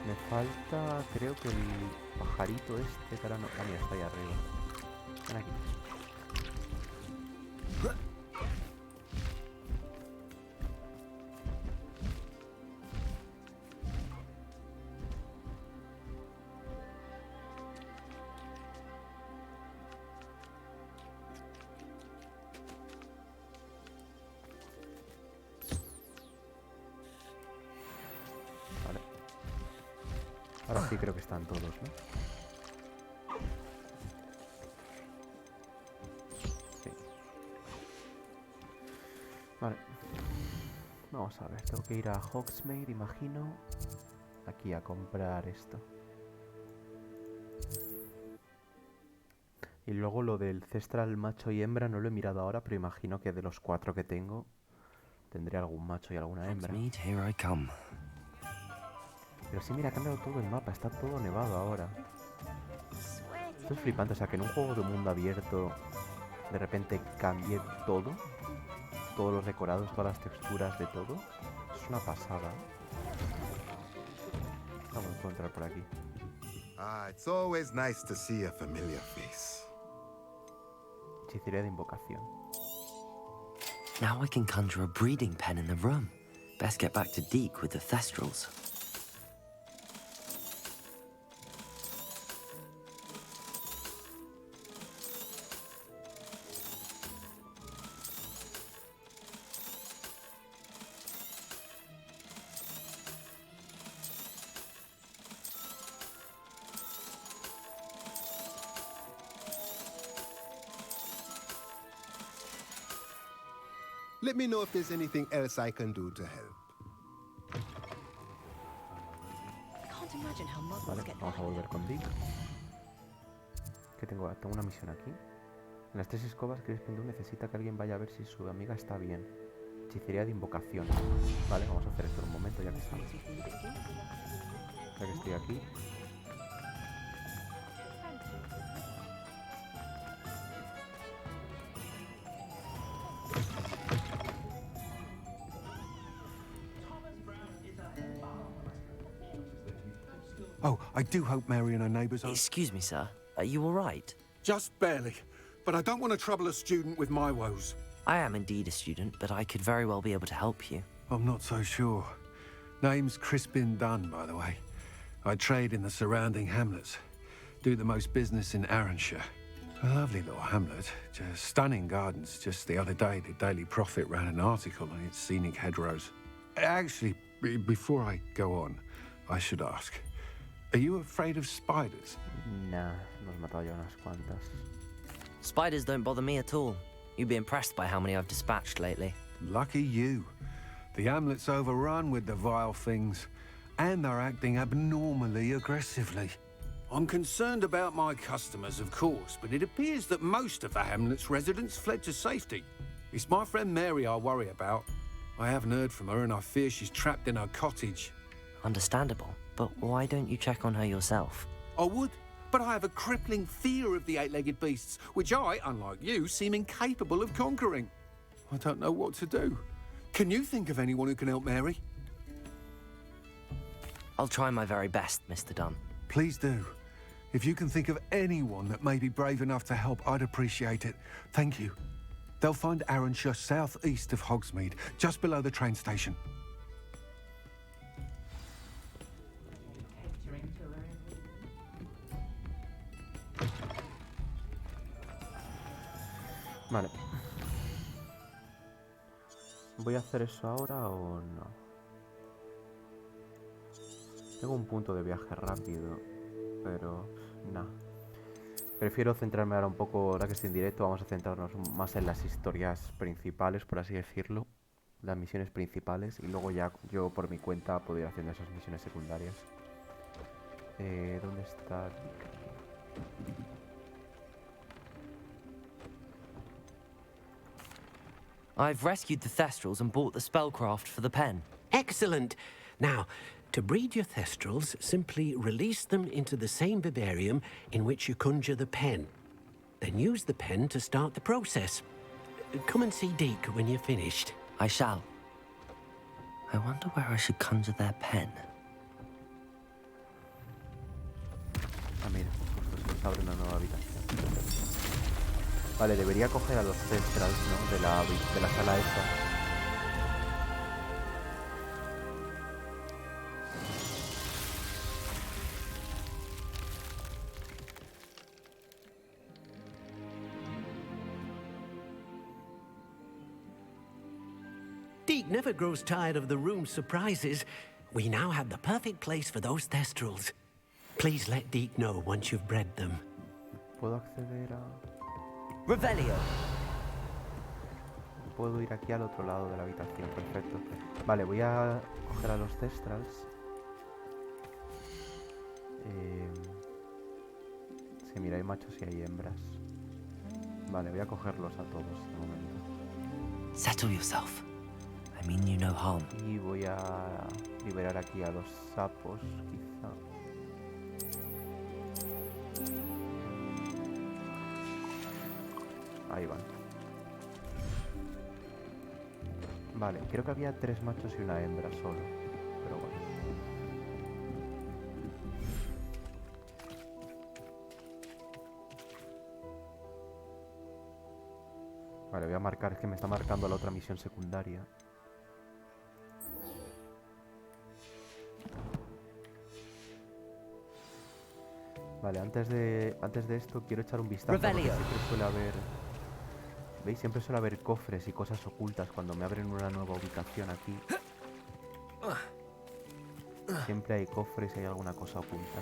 Me falta, creo que el pajarito este, que ahora no... Ah, mira, está ahí arriba. Ven aquí. Vale. Ahora sí creo que están todos, ¿no? Sí. Vale. Vamos a ver, tengo que ir a Hogsmeade, imagino. Aquí a comprar esto. Y luego lo del Cestral macho y hembra no lo he mirado ahora, pero imagino que de los 4 que tengo tendré algún macho y alguna hembra. Here I come. Pero sí, mira, ha cambiado todo el mapa, está todo nevado ahora. Esto es flipante, o sea, que en un juego de mundo abierto de repente cambie todo. Todos los decorados, todas las texturas de todo. Es una pasada. Vamos a entrar por aquí. It's always nice to see a familiar face. Hechicería de invocación. Now I can conjure a breeding pen in the room. Best get back to Deke with the thestrals. Let me know if there's anything else I can do to help. Vale, vamos a volver con Dick. ¿Qué tengo? Tengo una misión aquí. En las 3 escobas, Crispin necesita que alguien vaya a ver si su amiga está bien. Hechicería de invocación. Vale, vamos a hacer esto en un momento ya que estamos. Ya que estoy aquí. Oh, I do hope Mary and her neighbours are... Excuse me, sir. Are you all right? Just barely. But I don't want to trouble a student with my woes. I am indeed a student, but I could very well be able to help you. I'm not so sure. Name's Crispin Dunn, by the way. I trade in the surrounding hamlets. Do the most business in Arranshire. A lovely little hamlet. Just stunning gardens. Just the other day, the Daily Prophet ran an article on its scenic hedgerows. Actually, before I go on, I should ask. Are you afraid of spiders? Nah, nos he matado ya unas cuantas. Spiders don't bother me at all. You'd be impressed by how many I've dispatched lately. Lucky you. The hamlet's overrun with the vile things, and they're acting abnormally aggressively. I'm concerned about my customers, of course, but it appears that most of the hamlet's residents fled to safety. It's my friend Mary I worry about. I haven't heard from her, and I fear she's trapped in her cottage. Understandable. But why don't you check on her yourself? I would, but I have a crippling fear of the eight-legged beasts, which I, unlike you, seem incapable of conquering. I don't know what to do. Can you think of anyone who can help Mary? I'll try my very best, Mr. Dunn. Please do. If you can think of anyone that may be brave enough to help, I'd appreciate it. Thank you. They'll find Arranshire southeast of Hogsmeade, just below the train station. Vale. ¿Voy a hacer eso ahora o no? Tengo un punto de viaje rápido, pero no. Prefiero centrarme ahora un poco, ahora que estoy en directo, vamos a centrarnos más en las historias principales, por así decirlo. Las misiones principales, y luego ya yo por mi cuenta puedo ir haciendo esas misiones secundarias. ¿Dónde está? I've rescued the Thestrals and bought the spellcraft for the pen. Excellent. Now, to breed your Thestrals, simply release them into the same vivarium in which you conjure the pen. Then use the pen to start the process. Come and see Deke when you're finished. I shall. I wonder where I should conjure their pen. Ah, mira, justo se nos abre una nueva habitación. Vale, debería coger a los Thestrals, ¿no? De la sala esta. Deke never grows tired of the room's surprises. We now have the perfect place for those Thestrals. Please let Deke know once you've bred them. ¿Puedo acceder a...? Revelio. Puedo ir aquí al otro lado de la habitación, perfecto. Vale, voy a coger a los Thestrals. Sí, mira, hay machos y hay hembras. Vale, voy a cogerlos a todos de momento. Settle yourself. I mean you no harm. Y voy a liberar aquí a los sapos, quizá. Ahí van. Vale, creo que había 3 machos y una hembra solo. Pero bueno. Vale, voy a marcar, es que me está marcando la otra misión secundaria. Vale, antes de esto quiero echar un vistazo porque siempre suele haber... ¿Veis? Siempre suele haber cofres y cosas ocultas cuando me abren una nueva ubicación aquí. Siempre hay cofres y hay alguna cosa oculta.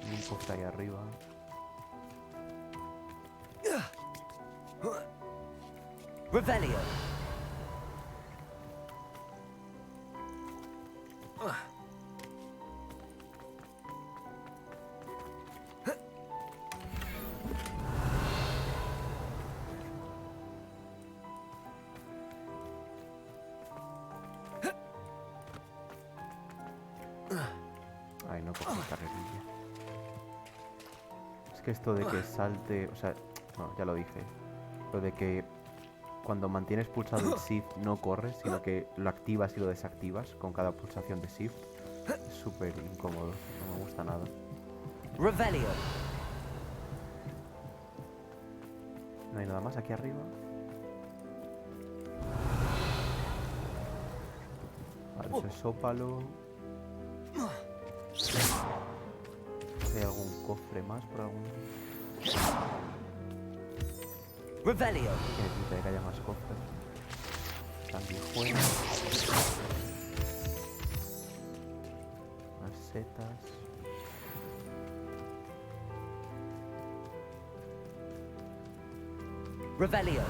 Un cofre ahí arriba. Revelio. Ay, no cogí carrerilla. Es que esto de que salte... O sea, no, ya lo dije. Lo de que cuando mantienes pulsado el Shift no corres, sino que lo activas y lo desactivas con cada pulsación de Shift. Es súper incómodo, no me gusta nada. Revelio. No hay nada más aquí arriba. Vale, eso es sópalo. ¿Hay algún cofre más por algún...? Revelio. Tiene pinta de que haya más cofres. Sanguijuelas. Unas setas. Revelio.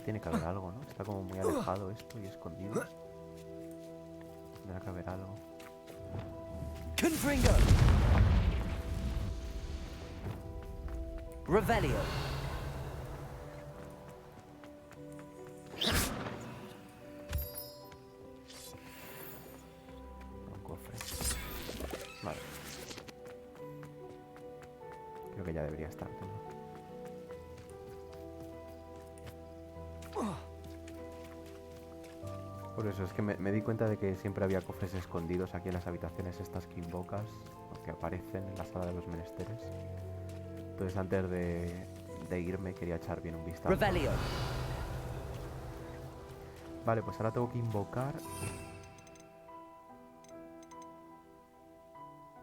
Tiene que haber algo, ¿no? Está como muy alejado esto y escondido. Tendrá que haber algo. Confringo. Revelio. Un cofre. Vale. Creo que ya debería estar todo. Por eso es que me di cuenta de que siempre había cofres escondidos aquí en las habitaciones estas que invocas, o que aparecen en la sala de los menesteres. Entonces antes de irme quería echar bien un vistazo. Revelio. Vale, pues ahora tengo que invocar.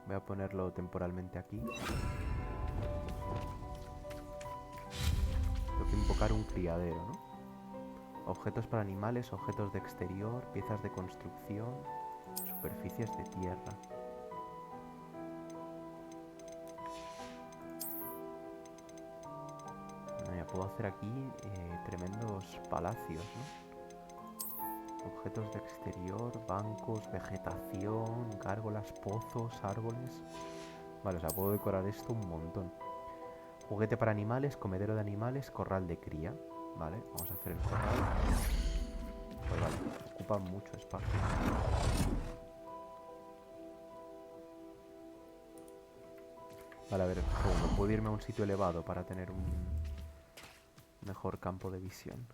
Voy a ponerlo temporalmente aquí. Tengo que invocar un criadero, ¿no? Objetos para animales, objetos de exterior, piezas de construcción, superficies de tierra. Ya puedo hacer aquí tremendos palacios, ¿no? Objetos de exterior, bancos, vegetación, gárgolas, pozos, árboles. Vale, o sea, puedo decorar esto un montón. Juguete para animales, comedero de animales, corral de cría. Vale, vamos a hacer el corral. Pues vale, ocupa mucho espacio. Vale, a ver, segundo, puedo irme a un sitio elevado para tener un mejor campo de visión.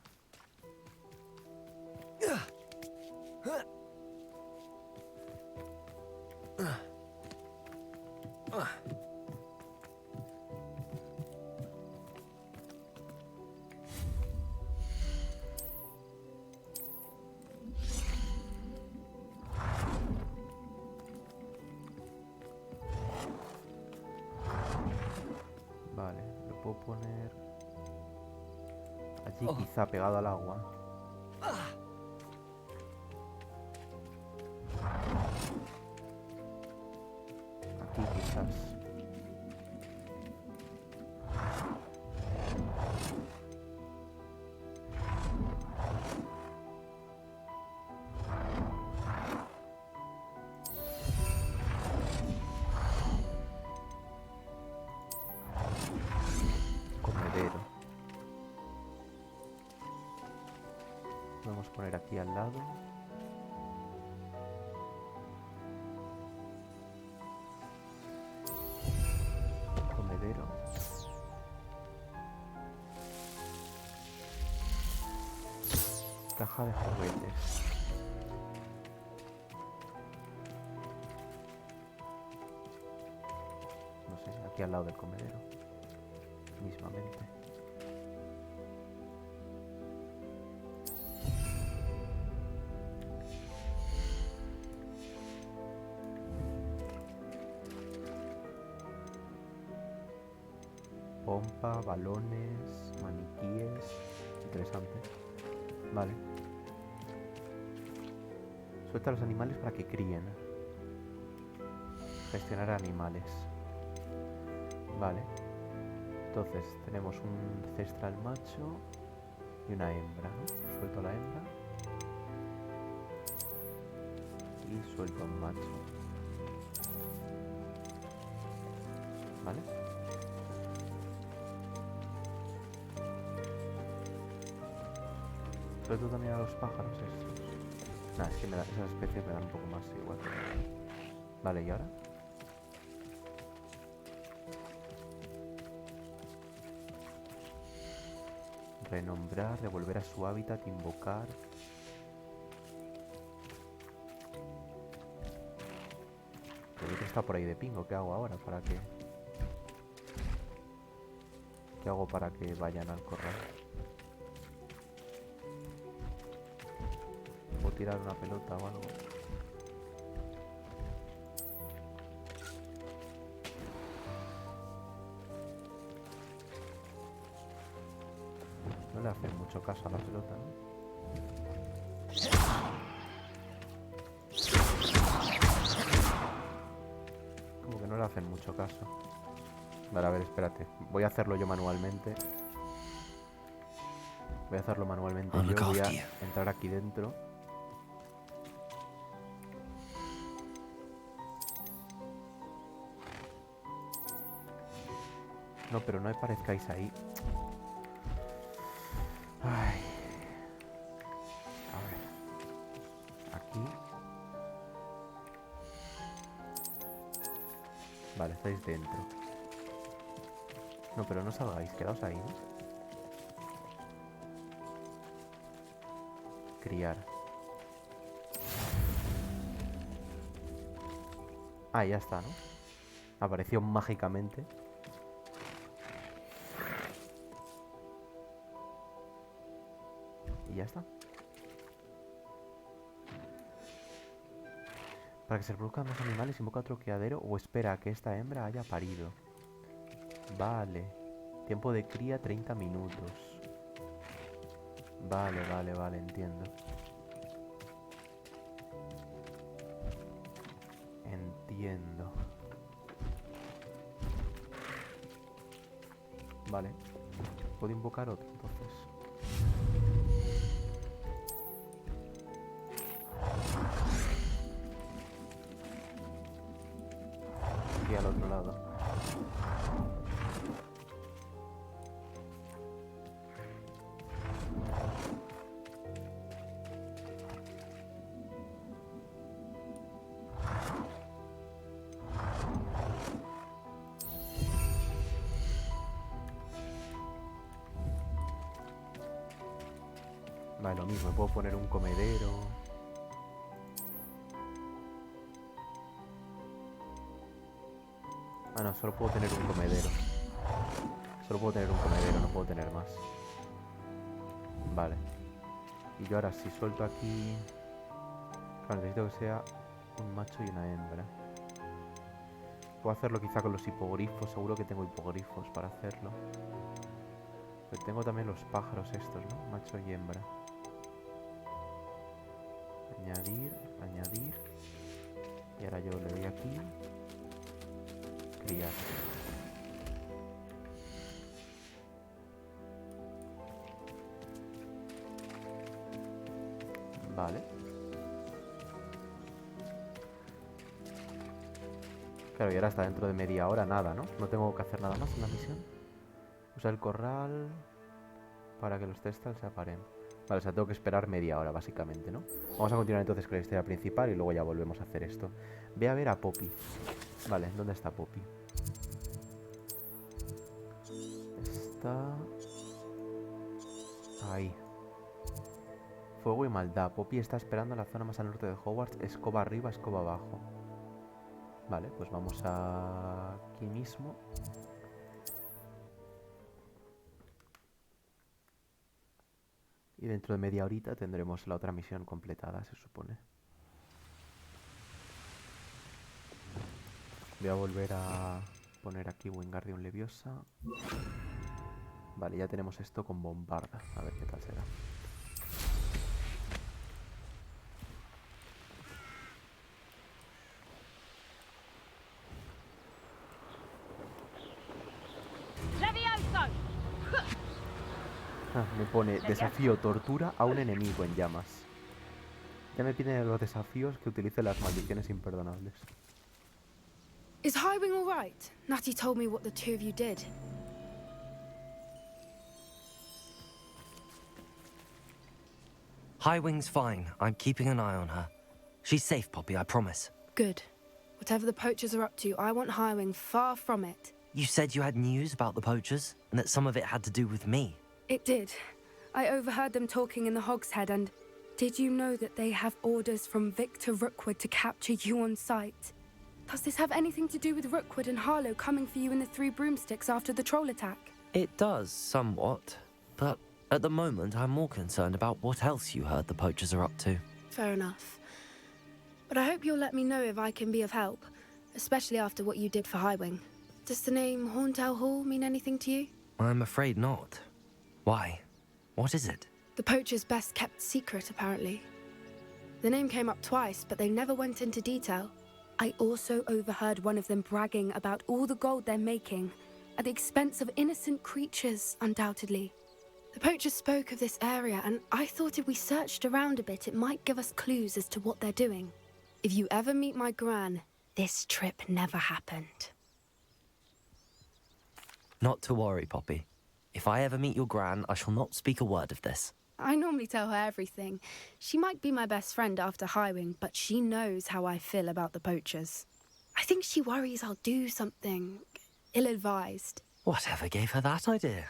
Vale, lo puedo poner allí, quizá pegado al agua. aquí quizás. Comedero. Vamos a poner aquí al lado. Comedero. Caja de juguetes. No sé, aquí al lado del comedero. Mismamente. Pompa, balones, maniquíes. Interesante. Vale. Suelta a los animales para que críen. Gestionar animales. Vale. Entonces tenemos un ancestral macho y una hembra, ¿no? Suelto a la hembra. Y suelto a un macho. ¿Vale? Suelto también a los pájaros estos. Nah, es que esas especies me dan un poco más igual. Vale, ¿y ahora? Renombrar, devolver a su hábitat, invocar. Creo que está por ahí de pingo. ¿Qué hago ahora para que...? ¿Qué hago para que vayan al corral? ¿Puedo tirar una pelota o algo? No le hacen mucho caso a la pelota, ¿no? Como que no le hacen mucho caso. Vale, a ver, espérate. Voy a hacerlo yo manualmente. Voy a hacerlo manualmente yo. Voy a entrar aquí dentro. No, pero no aparezcáis ahí. Ay. A ver. Aquí. Vale, estáis dentro. No, pero no salgáis, quedaos ahí, ¿no? Criar. Ah, ya está, ¿no? Apareció mágicamente. Y ya está. Para que se reproduzcan más animales, invoca otro criadero o espera a que esta hembra haya parido. Vale. Tiempo de cría 30 minutos. Vale, vale, vale, entiendo. Entiendo. Vale. Puedo invocar otro, entonces. Aquí al otro lado. Vale, lo mismo, puedo poner un comedero. Ah, no, solo puedo tener un comedero. Solo puedo tener un comedero, no puedo tener más. Vale. Y yo ahora si suelto aquí... Claro, necesito que sea un macho y una hembra. Puedo hacerlo quizá con los hipogrifos. Seguro que tengo hipogrifos para hacerlo. Pero tengo también los pájaros estos, ¿no? Macho y hembra. Añadir, añadir. Y ahora yo le doy aquí. crías. Vale. Claro, y ahora hasta dentro de media hora nada, ¿no? No tengo que hacer nada más en la misión. Usa el corral para que los testals se aparen. Vale, o sea, tengo que esperar media hora, básicamente, ¿no? Vamos a continuar entonces con la historia principal y luego ya volvemos a hacer esto. Ve a ver a Poppy. Vale, ¿dónde está Poppy? Está... ahí. Fuego y maldad. Poppy está esperando en la zona más al norte de Hogwarts. Escoba arriba, escoba abajo. Vale, pues vamos aquí mismo. Y dentro de media horita tendremos la otra misión completada, se supone. Voy a volver a poner aquí Wingardium Leviosa. Vale, ya tenemos esto con bombarda. A ver qué tal será. Me pone desafío tortura a un enemigo en llamas. Ya me piden en los desafíos que utilice las maldiciones imperdonables. Is Highwing all right? Natty told me what the two of you did. Highwing's fine. I'm keeping an eye on her. She's safe, Poppy, I promise. Good. Whatever the poachers are up to, I want Highwing far from it. You said you had news about the poachers, and that some of it had to do with me. It did. I overheard them talking in the Hogshead, and did you know that they have orders from Victor Rookwood to capture you on sight? Does this have anything to do with Rookwood and Harlow coming for you in the Three Broomsticks after the troll attack? It does, somewhat. But at the moment, I'm more concerned about what else you heard the poachers are up to. Fair enough. But I hope you'll let me know if I can be of help, especially after what you did for Highwing. Does the name Horntown Hall mean anything to you? I'm afraid not. Why? What is it? The poacher's best kept secret, apparently. The name came up twice, but they never went into detail. I also overheard one of them bragging about all the gold they're making, at the expense of innocent creatures, undoubtedly. The poacher spoke of this area, and I thought if we searched around a bit, it might give us clues as to what they're doing. If you ever meet my gran, this trip never happened. Not to worry, Poppy. If I ever meet your gran, I shall not speak a word of this. I normally tell her everything. She might be my best friend after Highwing, but she knows how I feel about the poachers. I think she worries I'll do something ill-advised. Whatever gave her that idea?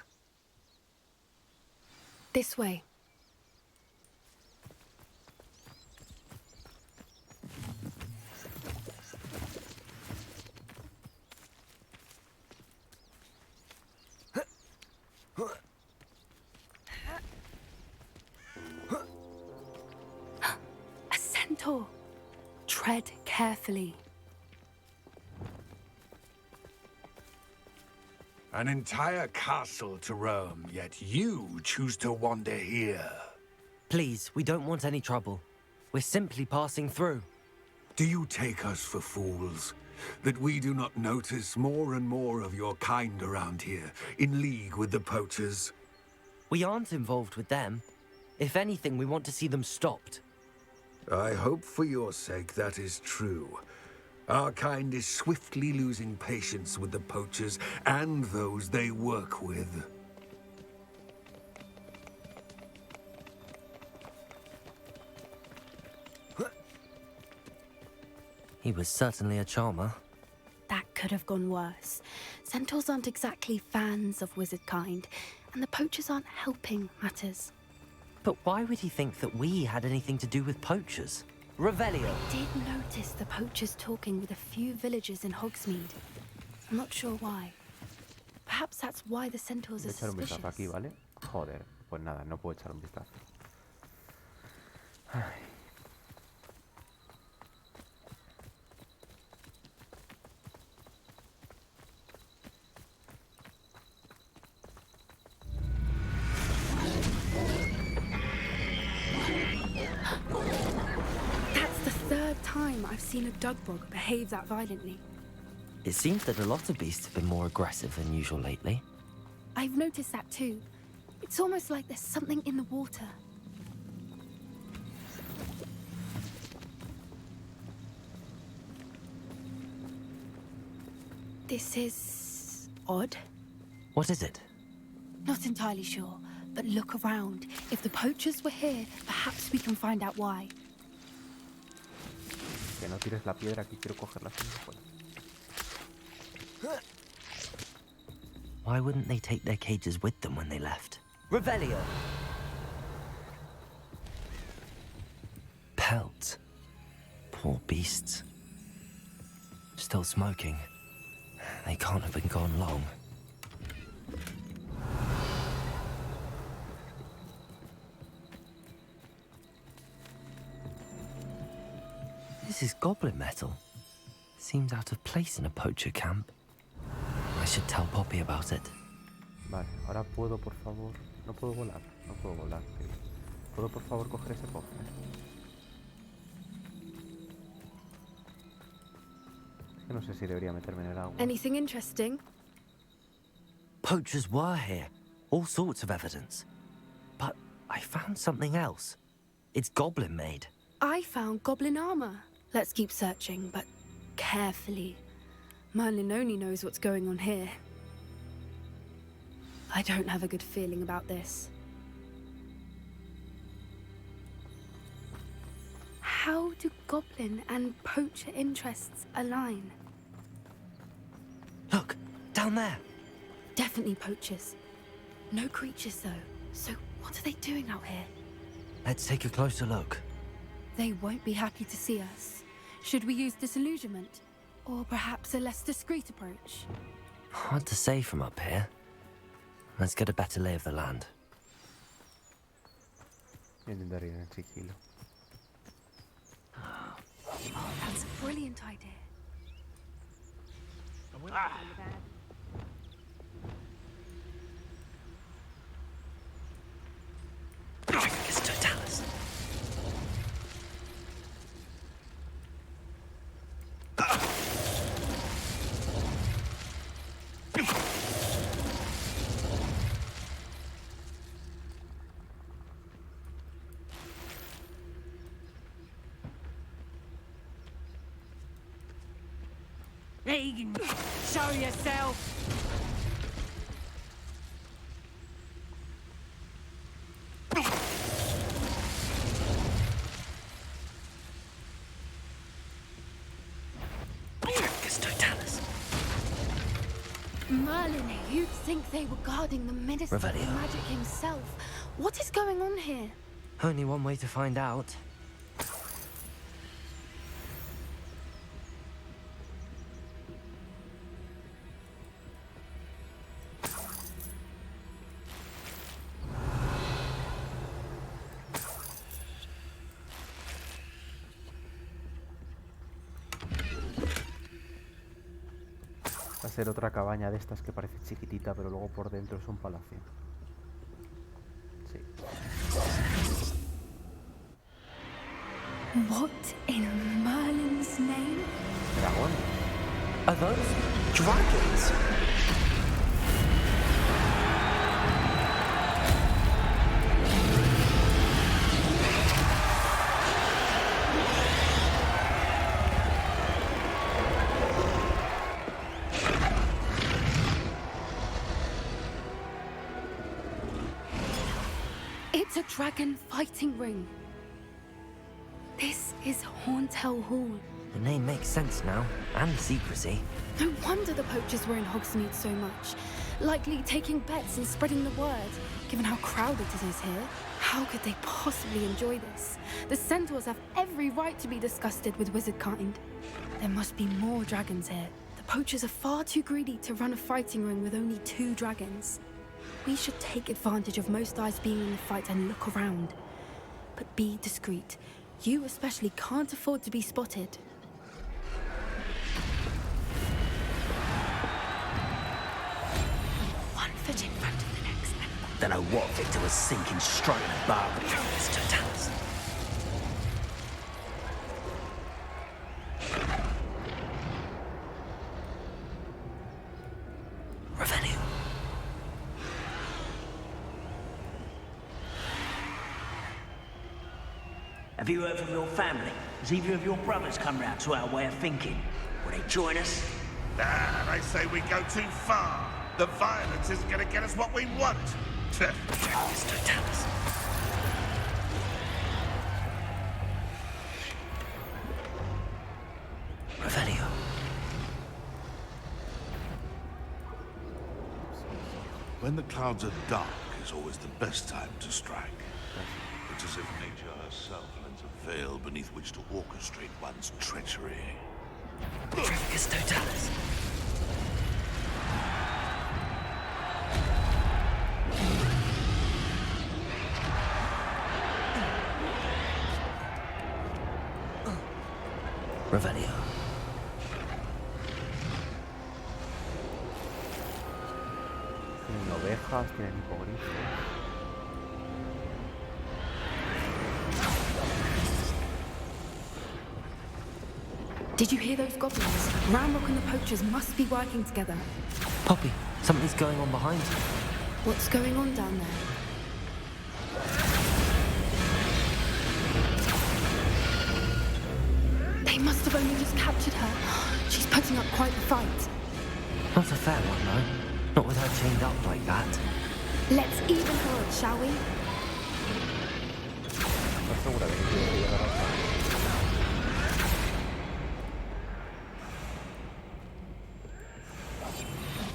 This way. A centaur. Tread carefully. An entire castle to roam, yet you choose to wander here. Please, we don't want any trouble. We're simply passing through. Do you take us for fools? That we do not notice more and more of your kind around here, in league with the poachers? We aren't involved with them. If anything, we want to see them stopped. I hope for your sake that is true. Our kind is swiftly losing patience with the poachers and those they work with. He was certainly a charmer. That could have gone worse. Centaurs aren't exactly fans of wizard kind, and the poachers aren't helping matters. But why would he think that we had anything to do with poachers? Revelio! I did notice the poachers talking with a few villagers in Hogsmeade. I'm not sure why. Perhaps that's why the centaurs are Voy a echar un suspicious. vistazo aquí, ¿vale? Joder, pues nada, no puedo echar un vistazo. Ay. That's the third time I've seen a Dugbog behave that violently. It seems that a lot of beasts have been more aggressive than usual lately. I've noticed that too. It's almost like there's something in the water. This is odd. What is it? Not entirely sure, but look around. If the poachers were here, perhaps we can find out why. Que no tires la piedra, que quiero cogerla. Why wouldn't they take their cages with them when they left? Revelio. Pelts. Poor beasts. Still smoking. They can't have been gone long. This is goblin metal. Seems out of place in a poacher camp. I should tell Poppy about it. Vale, ahora puedo, por favor... No puedo volar, no puedo volar. ¿Puedo, por favor, coger ese cofre? Es que no sé si debería meterme en el agua. Anything interesting? Poachers were here. All sorts of evidence. But I found something else. It's goblin made. I found goblin armor. Let's keep searching, but carefully. Merlin only knows what's going on here. I don't have a good feeling about this. How do goblin and poacher interests align? Look, down there. Definitely poachers. No creatures, though. So what are they doing out here? Let's take a closer look. They won't be happy to see us. Should we use disillusionment? Or perhaps a less discreet approach? Hard to say from up here. Let's get a better lay of the land. Intentaré ir en sigilo. That's a brilliant idea. Dricus totalis. Regan, show yourself! Dricus totalis. Merlin, you'd think they were guarding the Minister of Revelio. Magic himself. What is going on here? Only one way to find out. Va a ser otra cabaña de estas que parece chiquitita, pero luego por dentro es un palacio. Sí. What in Merlin's name? Dragón. Are those dragons? It's a dragon fighting ring. This is Hauntel Hall. The name makes sense now, and the secrecy. No wonder the poachers were in Hogsmeade so much. Likely taking bets and spreading the word, given how crowded it is here. How could they possibly enjoy this? The centaurs have every right to be disgusted with wizard kind. There must be more dragons here. The poachers are far too greedy to run a fighting ring with only 2 dragons. We should take advantage of most eyes being in the fight and look around. But be discreet. You especially can't afford to be spotted. One foot in front of the next. Don't know what Victor was sinking straight in a bar with Dricus totalis. Have you heard from your family? Has either of your brothers come round to our way of thinking? Will they join us? Nah, they say we go too far. The violence isn't going to get us what we want. Mr. Thomas. Revelio. When the clouds are dark is always the best time to strike. It's as if nature herself lends a veil beneath which to orchestrate one's treachery. Tricus totalis. Revelio. Tienen ovejas, tienen hipogrifos. Did you hear those goblins? Ranrock and the poachers must be working together. Poppy, something's going on behind you. What's going on down there? They must have only just captured her. She's putting up quite the fight. Not a fair one, though. Not with her chained up like that. Let's even her up, shall we?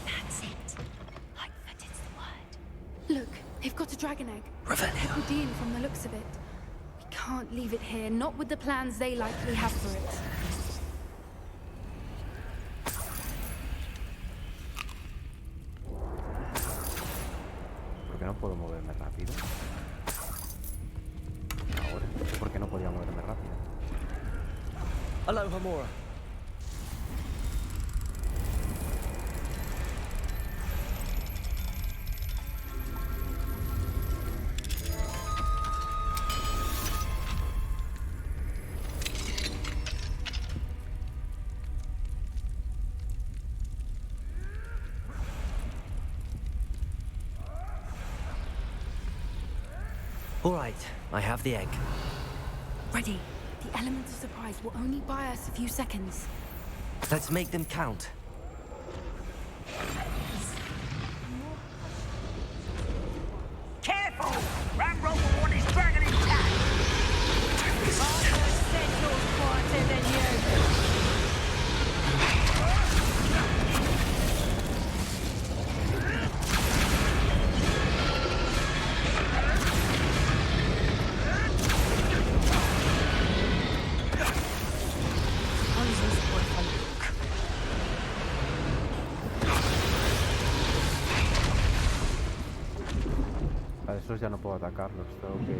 That's it. Lightfoot is the word. Look, they've got a dragon egg. Revelio. Houdin from the looks of it. We can't leave it here, not with the plans they likely have for it. ¿Por qué no puedo moverme rápido? Ahora, no sé por qué no podía moverme rápido. Hello, Hamura. All right, I have the egg. Ready. The element of surprise will only buy us a few seconds. Let's make them count. Careful! Rambo will want his dragon intact! Arthur said you're quieter than you! A esos ya no puedo atacarlos, tengo que...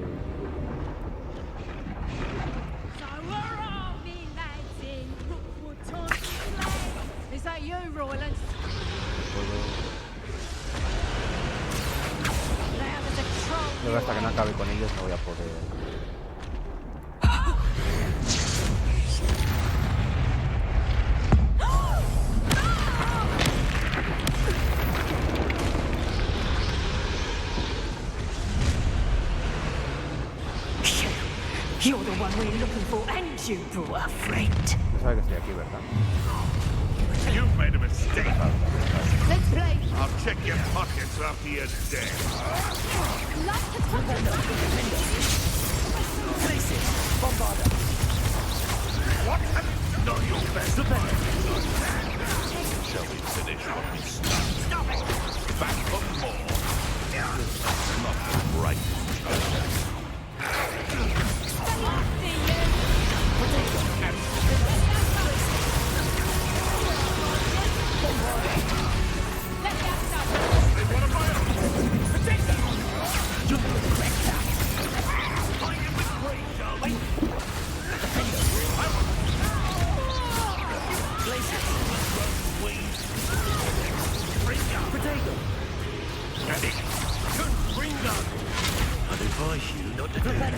So we're all me lads in Rookwood time to play. Is that you, Royland? Now there's a troll. Luego hasta que no acabe con ellos no voy a poder... You're the one we're looking for, and you brought a friend. No sabe que estoy aquí, ¿verdad? You've made a mistake. Let's play. I'll check your pockets after you're dead. Place it. Bombarda. What? Not your best. Shall we finish what we started? Stop it! Back for more. Not right. I'd advise you not to do that.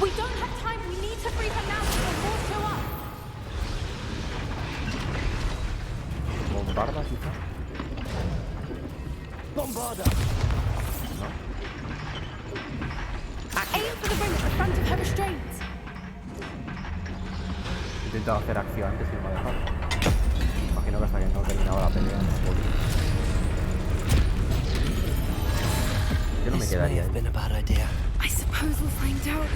We don't have time. We need to free her now before more show up. Bombarda! Aim for the ring at the front of her restraints. He intentado hacer acción antes y no me ha dejado. Imagino que hasta que no terminaba la pelea no podía. Yo no me quedaría ahí. I suppose we'll find out.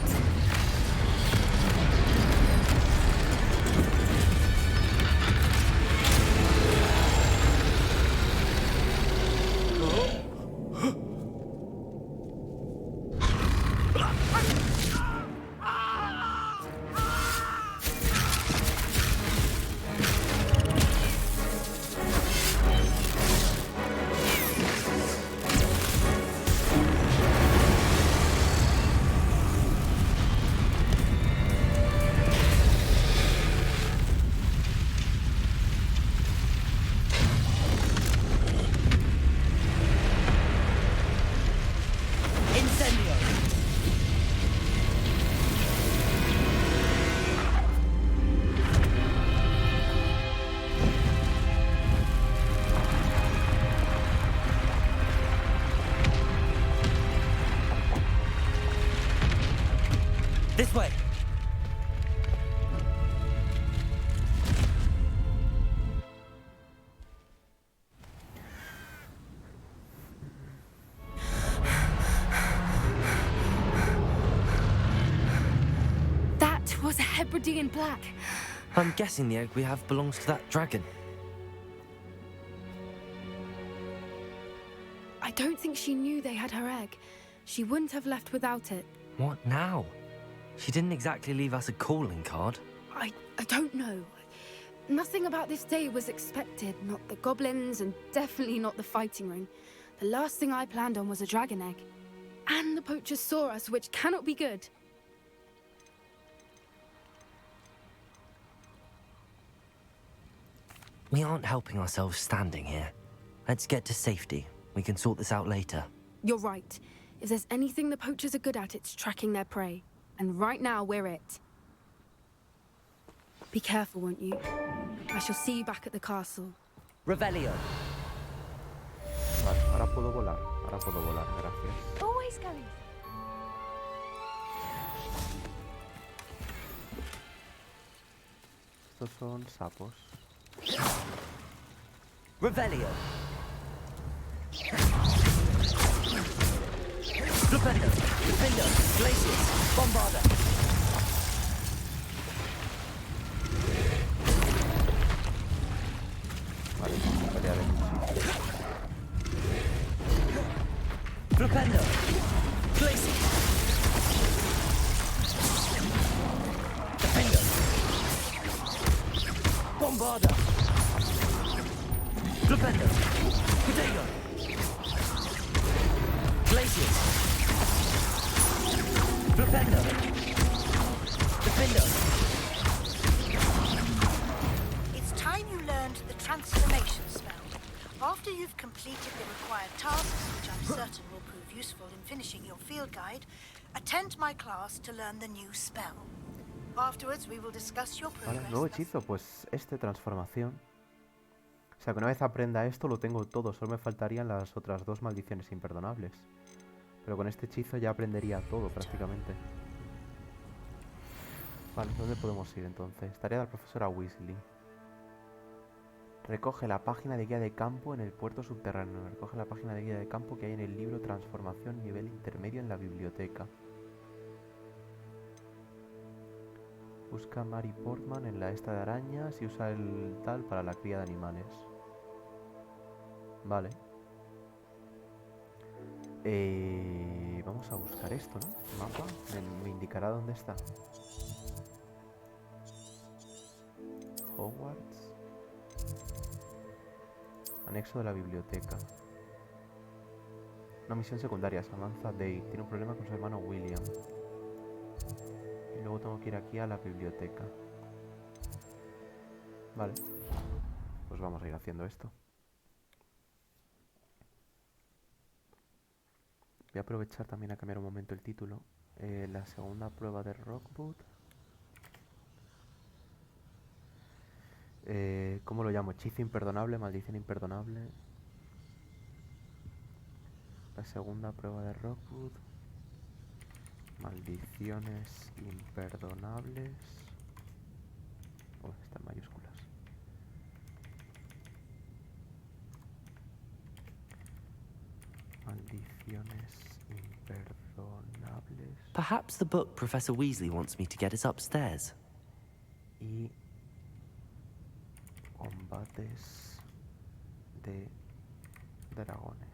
This way. That was a Hebridean black. I'm guessing the egg we have belongs to that dragon. I don't think she knew they had her egg. She wouldn't have left without it. What now? She didn't exactly leave us a calling card. I don't know. Nothing about this day was expected. Not the goblins, and definitely not the fighting ring. The last thing I planned on was a dragon egg. And the poachers saw us, which cannot be good. We aren't helping ourselves standing here. Let's get to safety. We can sort this out later. You're right. If there's anything the poachers are good at, it's tracking their prey. And right now, we're it. Be careful, won't you? I shall see you back at the castle. Revelio. Vale, ahora puedo volar. Ahora puedo volar, gracias. Always going. Estos son sapos. Revelio. Flipendo. Defender. Glaciers. Bombarda. Vale, vamos a pelear en un sitio. Flipendo. Glaciers. Defender. Bombarda. Flipendo. Potato. Glaciers. Flipendo. Defender. It's time you learned the transformation spell. After you've completed the required tasks, which I'm certain will prove useful in finishing your field guide, attend my class to learn the new spell. Afterwards, we will discuss your progress. Vale, nuevo hechizo, pues transformación. O sea, que una vez aprenda esto lo tengo todo, solo me faltarían las otras dos maldiciones imperdonables. Pero con este hechizo ya aprendería todo prácticamente. Vale, ¿dónde podemos ir entonces? Tarea de la profesora Weasley. Recoge la página de guía de campo en el puerto subterráneo. Recoge la página de guía de campo que hay en el libro Transformación nivel intermedio en la biblioteca. Busca a Mary Portman en la esta de arañas y usa el tal para la cría de animales. Vale. Vamos a buscar esto, ¿no? Mapa. Me indicará dónde está. Hogwarts. Anexo de la biblioteca. Una misión secundaria. Samantha Day tiene un problema con su hermano William. Y luego tengo que ir aquí a la biblioteca. Vale. Pues vamos a ir haciendo esto. Voy a aprovechar también a cambiar un momento el título. La segunda prueba de Rookwood. ¿Cómo lo llamo? Hechizo imperdonable, maldición imperdonable. La segunda prueba de Rookwood. Maldiciones imperdonables. Oh, está en mayúsculas. Maldiciones imperdonables. Perhaps the book Professor Weasley wants me to get is upstairs. Y combates de dragones.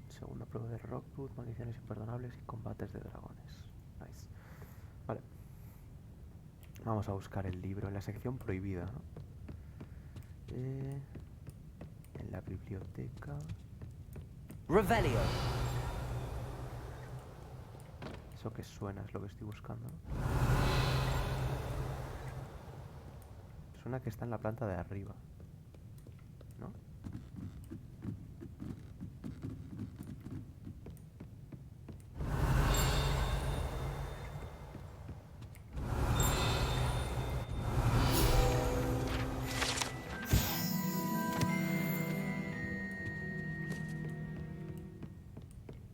Segunda prueba de Rookwood, maldiciones imperdonables y combates de dragones. Nice. Vale. Vamos a buscar el libro en la sección prohibida, ¿no? En la biblioteca. Revelio. Eso que suena es lo que estoy buscando. Suena que está en la planta de arriba, ¿no?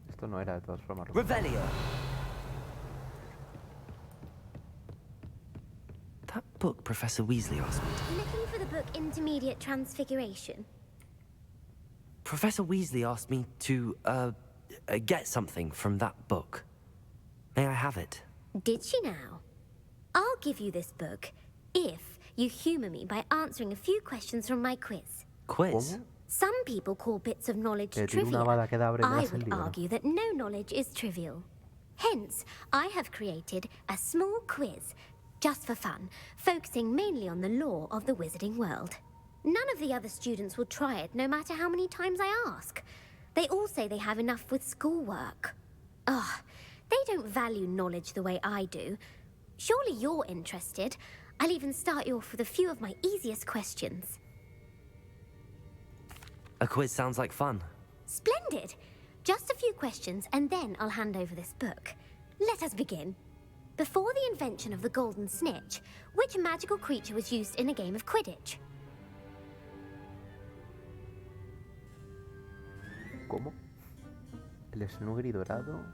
Esto no era de todas formas. Revelio. That book Professor Weasley asked me. Looking for the book Intermediate Transfiguration? Professor Weasley asked me to, get something from that book. May I have it? Did she now? I'll give you this book if you humour me by answering a few questions from my quiz. Quiz? Some people call bits of knowledge trivial. I would argue that no knowledge is trivial. Hence, I have created a small quiz, just for fun, focusing mainly on the lore of the wizarding world. None of the other students will try it, no matter how many times I ask. They all say they have enough with schoolwork. Ugh, they don't value knowledge the way I do. Surely you're interested. I'll even start you off with a few of my easiest questions. A quiz sounds like fun. Splendid! Just a few questions, and then I'll hand over this book. Let us begin. Before the invention of the golden snitch, which magical creature was used in a game of Quidditch? ¿Cómo? El Snuggery dorado,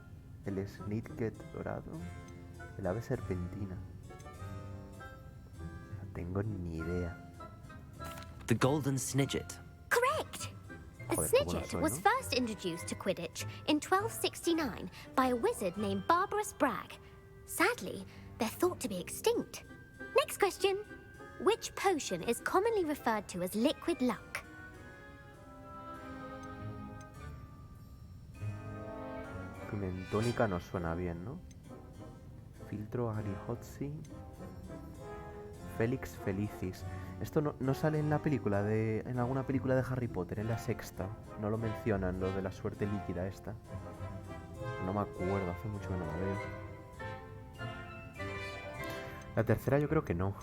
el Snitket dorado, el ave serpentina. No tengo ni idea. The golden snidget. Correct! The snidget was first introduced to Quidditch in 1269 by a wizard named Barbarous Bragg. Sadly, they're thought to be extinct. Next question. Which potion is commonly referred to as liquid luck? Pimentónica no suena bien, ¿no? Filtro Agriotzi. Félix Felicis. Esto no sale en la película en alguna película de Harry Potter, en la sexta. No lo mencionan, lo de la suerte líquida esta. No me acuerdo, hace mucho que no la veo. La tercera yo creo que no.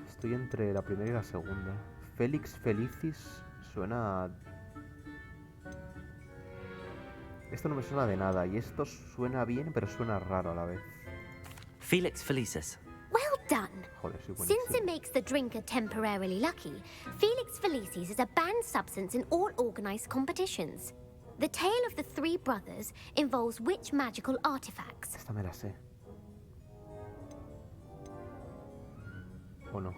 Estoy entre la primera y la segunda. Félix Felicis suena... Esto no me suena de nada y esto suena bien, pero suena raro a la vez. Felix Felicis. Well done. Joder, soy buenísimo. Since it makes the drinker temporarily lucky, Felix Felicis is a banned substance in all organized competitions. The tale of the three brothers involves which magical artifacts? Esta me la sé. ¿O no?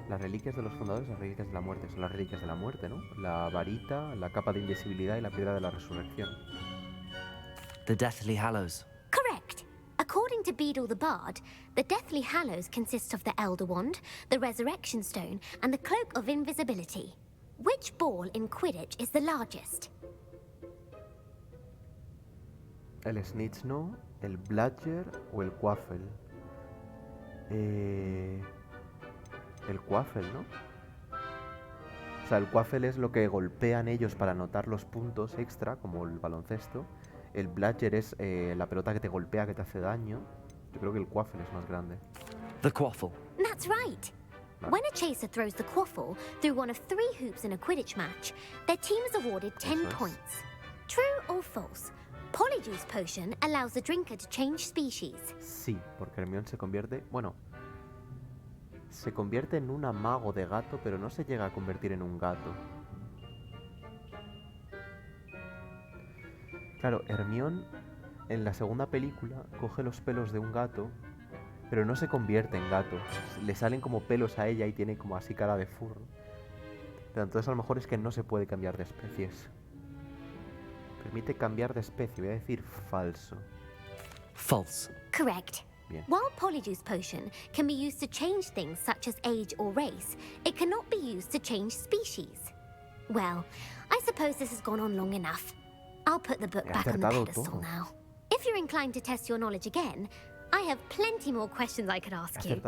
Las reliquias de los fundadores, las reliquias de la muerte. Son las reliquias de la muerte, ¿no? La varita, la capa de invisibilidad y la piedra de la resurrección. The Deathly Hallows. Correct. According to Beedle the Bard, the Deathly Hallows consist of the Elder Wand, the Resurrection Stone, and the Cloak of Invisibility. Which ball in Quidditch is the largest? El Snitch no, el Bludger o el Quaffle. El Quaffle, ¿no? O sea, el Quaffle es lo que golpean ellos para anotar los puntos extra, como el baloncesto. El Bludger es la pelota que te golpea, que te hace daño. Yo creo que el Quaffle es más grande. The Quaffle. That's right. When a chaser throws the Quaffle through one of 3 hoops in a Quidditch match, their team is awarded 10 points. True or false? Polyjuice Potion allows the drinker to change species. Sí, porque Hermione se convierte... Bueno, Se convierte en un amago de gato, pero no se llega a convertir en un gato. Claro, Hermione en la segunda película coge los pelos de un gato, pero no se convierte en gato. Le salen como pelos a ella y tiene como así cara de furro. Pero entonces a lo mejor es que no se puede cambiar de especies. Permite cambiar de especie, voy a decir falso. False. Correct. Bien. While Polyjuice Potion can be used to change things such as age or race, it cannot be used to change species. Well, I suppose this has gone on long enough. I'll put the book back on the pedestal now. If you're inclined to test your knowledge again, I have plenty more questions I could ask you.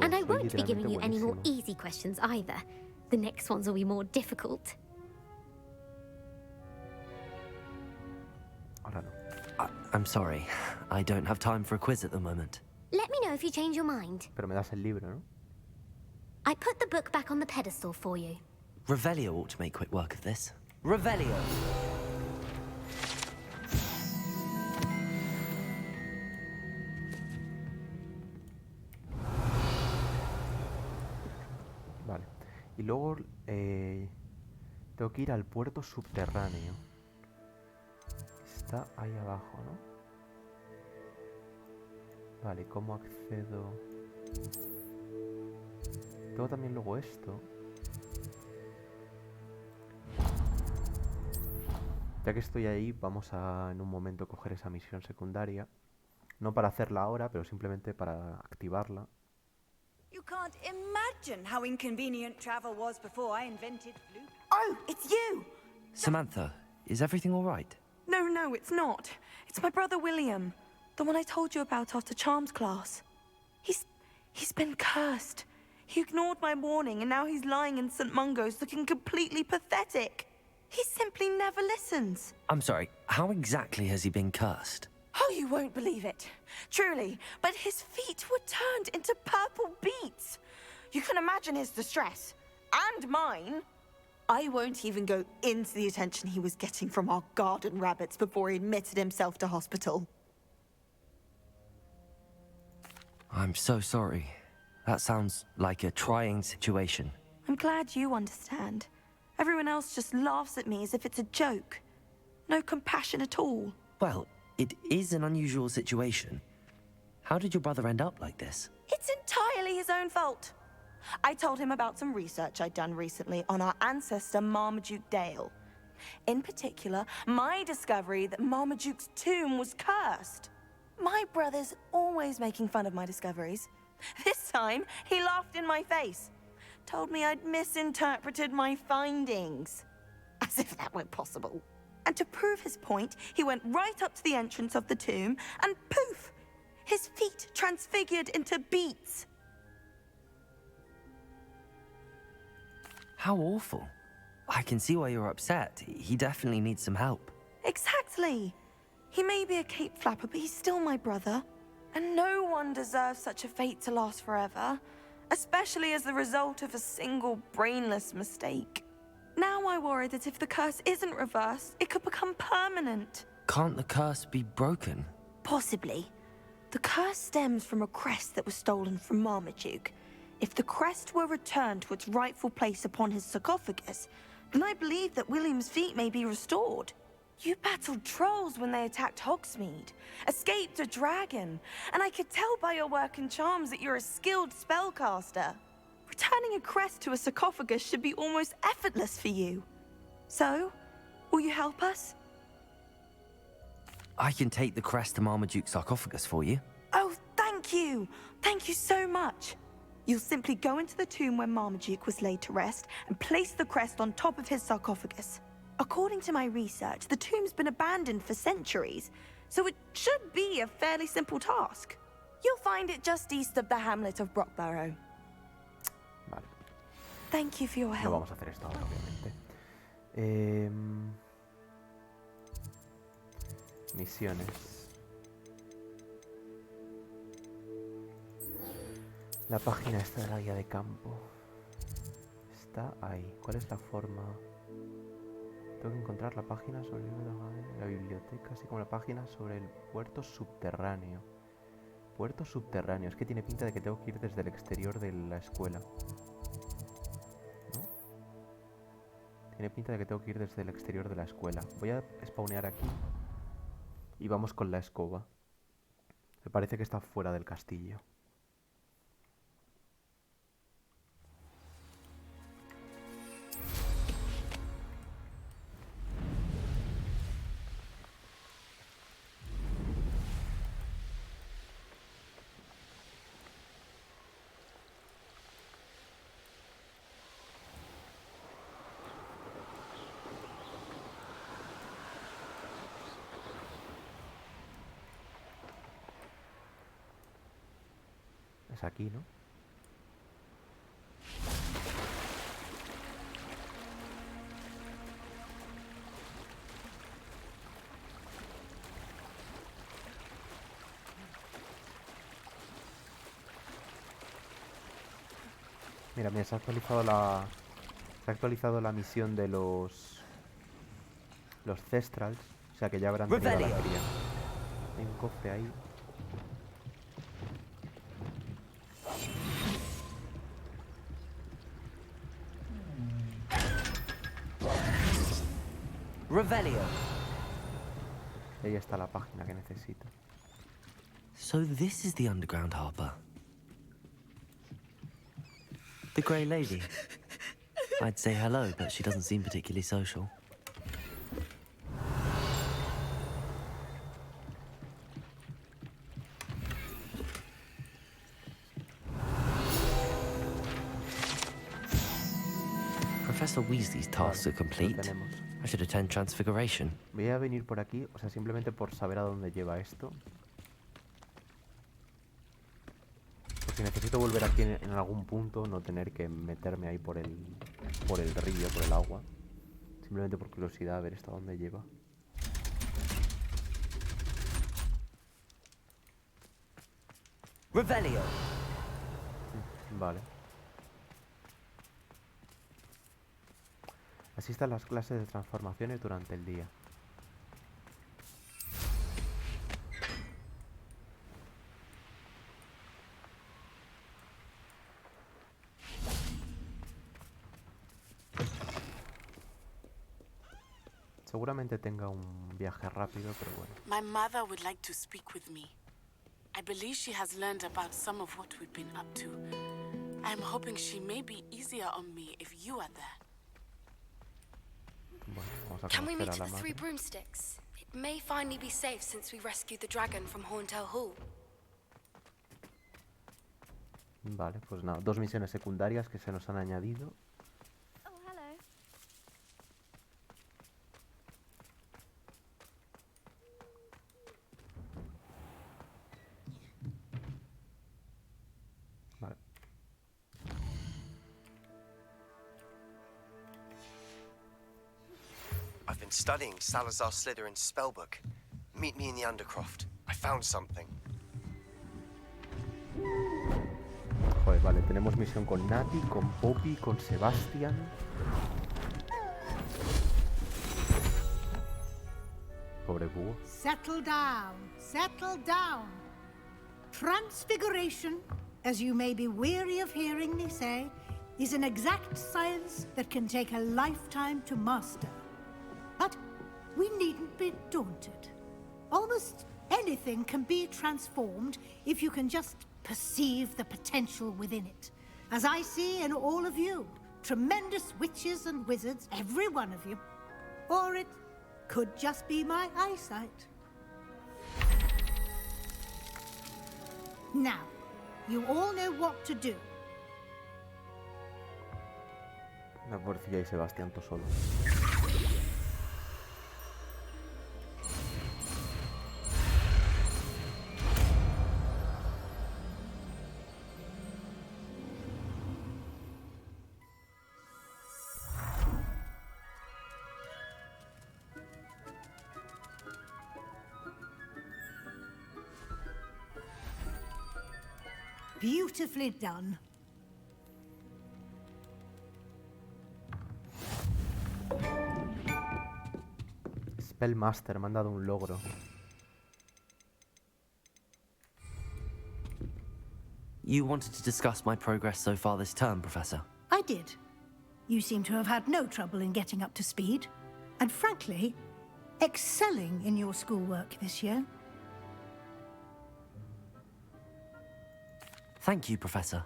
And I won't be giving you any more easy questions either. The next ones will be more difficult. Ahora no. I'm sorry. I don't have time for a quiz at the moment. Let me know if you change your mind. Pero me das el libro, ¿no? I put the book back on the pedestal for you. Revelio ought to make quick work of this. Revelio! Vale. Y luego tengo que ir al puerto subterráneo. Está ahí abajo, ¿no? Vale, ¿cómo accedo? Tengo también luego esto. Ya que estoy ahí, vamos a en un momento coger esa misión secundaria. No para hacerla ahora, pero simplemente para activarla. You can't imagine how inconvenient travel was before I invented Blue. Oh, it's you! Samantha, is everything all right? No, it's not. It's my brother William. The one I told you about after Charms class. He's been cursed. He ignored my warning and now he's lying in St. Mungo's looking completely pathetic. He simply never listens. I'm sorry, how exactly has he been cursed? Oh, you won't believe it. Truly, but his feet were turned into purple beets. You can imagine his distress. And mine. I won't even go into the attention he was getting from our garden rabbits before he admitted himself to hospital. I'm so sorry. That sounds like a trying situation. I'm glad you understand. Everyone else just laughs at me as if it's a joke. No compassion at all. Well, it is an unusual situation. How did your brother end up like this? It's entirely his own fault. I told him about some research I'd done recently on our ancestor Marmaduke Dale. In particular, my discovery that Marmaduke's tomb was cursed. My brother's always making fun of my discoveries. This time, he laughed in my face. Told me I'd misinterpreted my findings. As if that were possible. And to prove his point, he went right up to the entrance of the tomb and poof! His feet transfigured into beets. How awful. I can see why you're upset. He definitely needs some help. Exactly. He may be a cape flapper, but he's still my brother. And no one deserves such a fate to last forever, especially as the result of a single brainless mistake. Now I worry that if the curse isn't reversed, it could become permanent. Can't the curse be broken? Possibly. The curse stems from a crest that was stolen from Marmaduke. If the crest were returned to its rightful place upon his sarcophagus, then I believe that William's feet may be restored. You battled trolls when they attacked Hogsmeade, escaped a dragon, and I could tell by your work and charms that you're a skilled spellcaster. Returning a crest to a sarcophagus should be almost effortless for you. So, will you help us? I can take the crest to Marmaduke's sarcophagus for you. Oh, thank you! Thank you so much! You'll simply go into the tomb where Marmaduke was laid to rest and place the crest on top of his sarcophagus. According to my research, the tomb's been abandoned for centuries, so it should be a fairly simple task. You'll find it just east of the hamlet of Brockborough. Vale. Thank you for your help. No vamos a hacer esto ahora, obviamente. Misiones. La página esta de la guía de campo. Está ahí. ¿Cuál es la forma? Tengo que encontrar la página sobre la biblioteca, así como la página sobre el puerto subterráneo. Puerto subterráneo. Es que tiene pinta de que tengo que ir desde el exterior de la escuela, ¿no? Tiene pinta de que tengo que ir desde el exterior de la escuela. Voy a spawnear aquí y vamos con la escoba. Me parece que está fuera del castillo. Es aquí, ¿no? Mira, se ha actualizado la misión de los Cestrals, o sea que ya habrán tenido la cría. Hay un cofre ahí. Revelio. Ahí está la página que necesito. So this is the underground harbor. The Grey Lady. I'd say hello, but she doesn't seem particularly social. Professor Weasley's tasks are complete. I should attend Transfiguration. Voy a venir por aquí, o sea, simplemente por saber a dónde lleva esto. Porque necesito volver aquí en algún punto, no tener que meterme ahí por el río, por el agua. Simplemente por curiosidad, a ver esto a dónde lleva. Revelio. Vale. Asista a las clases de transformaciones durante el día. Seguramente tenga un viaje rápido, pero bueno. My mother would like to speak with me. I believe she has learned about some of what we've been up to. I'm hoping she may be easier on me if you are there. Bueno, vamos a Can we conocer meet a at la the madre. Three Broomsticks? It may finally be safe since we rescued the dragon from Horntail Hall. Vale, pues nada, 2 misiones secundarias que se nos han añadido. Oh, hello. Vale. I've been studying Salazar Slytherin's spellbook. Meet me in the Undercroft. I found something. Joder, vale, tenemos misión con Nati, con Poppy, con Sebastian. Pobre búho. Settle down. Settle down. Transfiguration, as you may be weary of hearing me say, is an exact science that can take a lifetime to master. But we needn't be daunted. Almost anything can be transformed if you can just perceive the potential within it. As I see in all of you, tremendous witches and wizards, every one of you. Or it could just be my eyesight. Now, you all know what to do. La pobrecilla y Sebastián tú solo. Beautifully done. Spellmaster, me han dado un logro. you wanted to discuss my progress so far this term, Professor. I did. You seem to have had no trouble in getting up to speed. And frankly, excelling in your schoolwork this year. Thank you, Professor.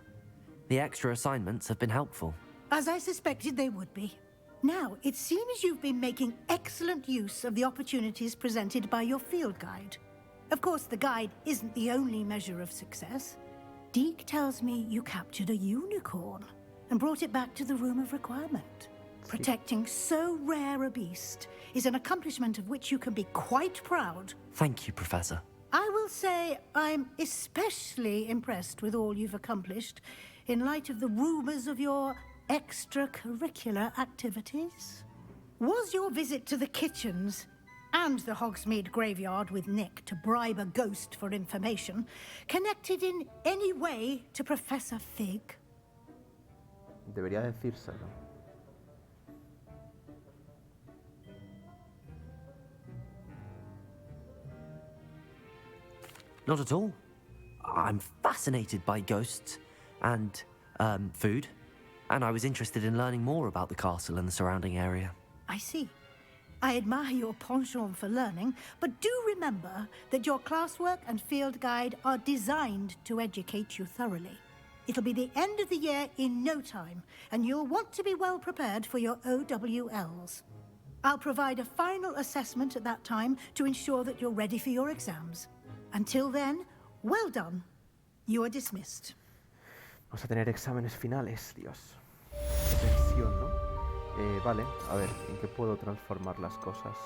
The extra assignments have been helpful. As I suspected they would be. Now, it seems you've been making excellent use of the opportunities presented by your field guide. Of course, the guide isn't the only measure of success. Deke tells me you captured a unicorn and brought it back to the Room of Requirement. Protecting so rare a beast is an accomplishment of which you can be quite proud. Thank you, Professor. I will say I'm especially impressed with all you've accomplished in light of the rumors of your extracurricular activities. Was your visit to the kitchens and the Hogsmeade graveyard with Nick to bribe a ghost for information connected in any way to Professor Fig? Debería decírselo. Not at all. I'm fascinated by ghosts and food, and I was interested in learning more about the castle and the surrounding area. I see. I admire your penchant for learning, but do remember that your classwork and field guide are designed to educate you thoroughly. It'll be the end of the year in no time, and you'll want to be well prepared for your OWLs. I'll provide a final assessment at that time to ensure that you're ready for your exams. Until then, well done. You are dismissed. Vamos a tener exámenes finales, Dios. Qué tensión, ¿no? Vale, a ver, ¿en qué puedo transformar las cosas?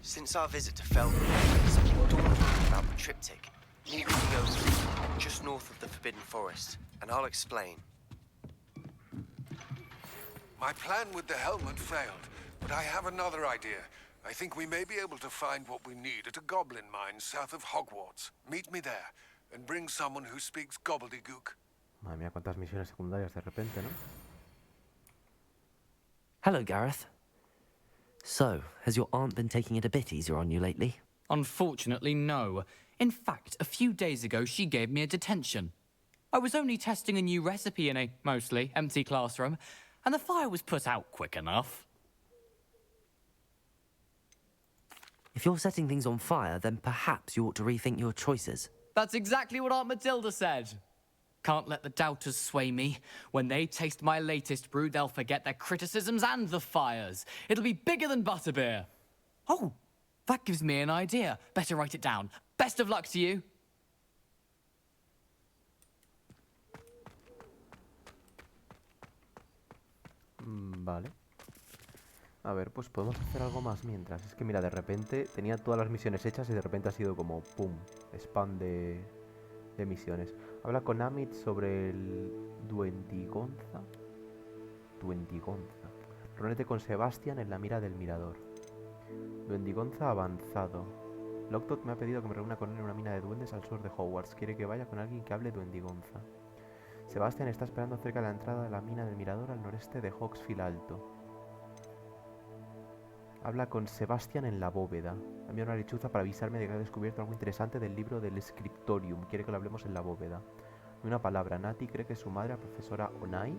Since our visit to Felden, something dawned on me about the triptych. Need me to go just north of the Forbidden Forest, and I'll explain. My plan with the helmet failed, but I have another idea. I think we may be able to find what we need at a goblin mine south of Hogwarts. Meet me there, and bring someone who speaks gobbledygook. Madre mía, cuántas misiones secundarias de repente, ¿no? Hello, Gareth. So, has your aunt been taking it a bit easier on you lately? Unfortunately, no. In fact, a few days ago, she gave me a detention. I was only testing a new recipe in a mostly empty classroom, and the fire was put out quick enough. If you're setting things on fire, then perhaps you ought to rethink your choices. That's exactly what Aunt Matilda said. Can't let the doubters sway me. When they taste my latest brew, they'll forget their criticisms and the fires. It'll be bigger than butterbeer. Oh, that gives me an idea. Better write it down. Best of luck to you. Vale. A ver, pues podemos hacer algo más mientras. Es que mira, de repente tenía todas las misiones hechas y de repente ha sido como ¡pum! Spam de misiones. Habla con Amit sobre el Duendigonza. Reúnete con Sebastián en la mira del mirador. Duendigonza avanzado. Locktot me ha pedido que me reúna con él en una mina de duendes al sur de Hogwarts. Quiere que vaya con alguien que hable Duendigonza. Sebastián está esperando cerca de la entrada de la mina del mirador al noreste de Hogsfield Alto. Habla con Sebastián en la bóveda. Me envía una lechuza para avisarme de que ha descubierto algo interesante del libro del Scriptorium. Quiere que lo hablemos en la bóveda. Y una palabra. Nati cree que es su madre, la profesora Onai.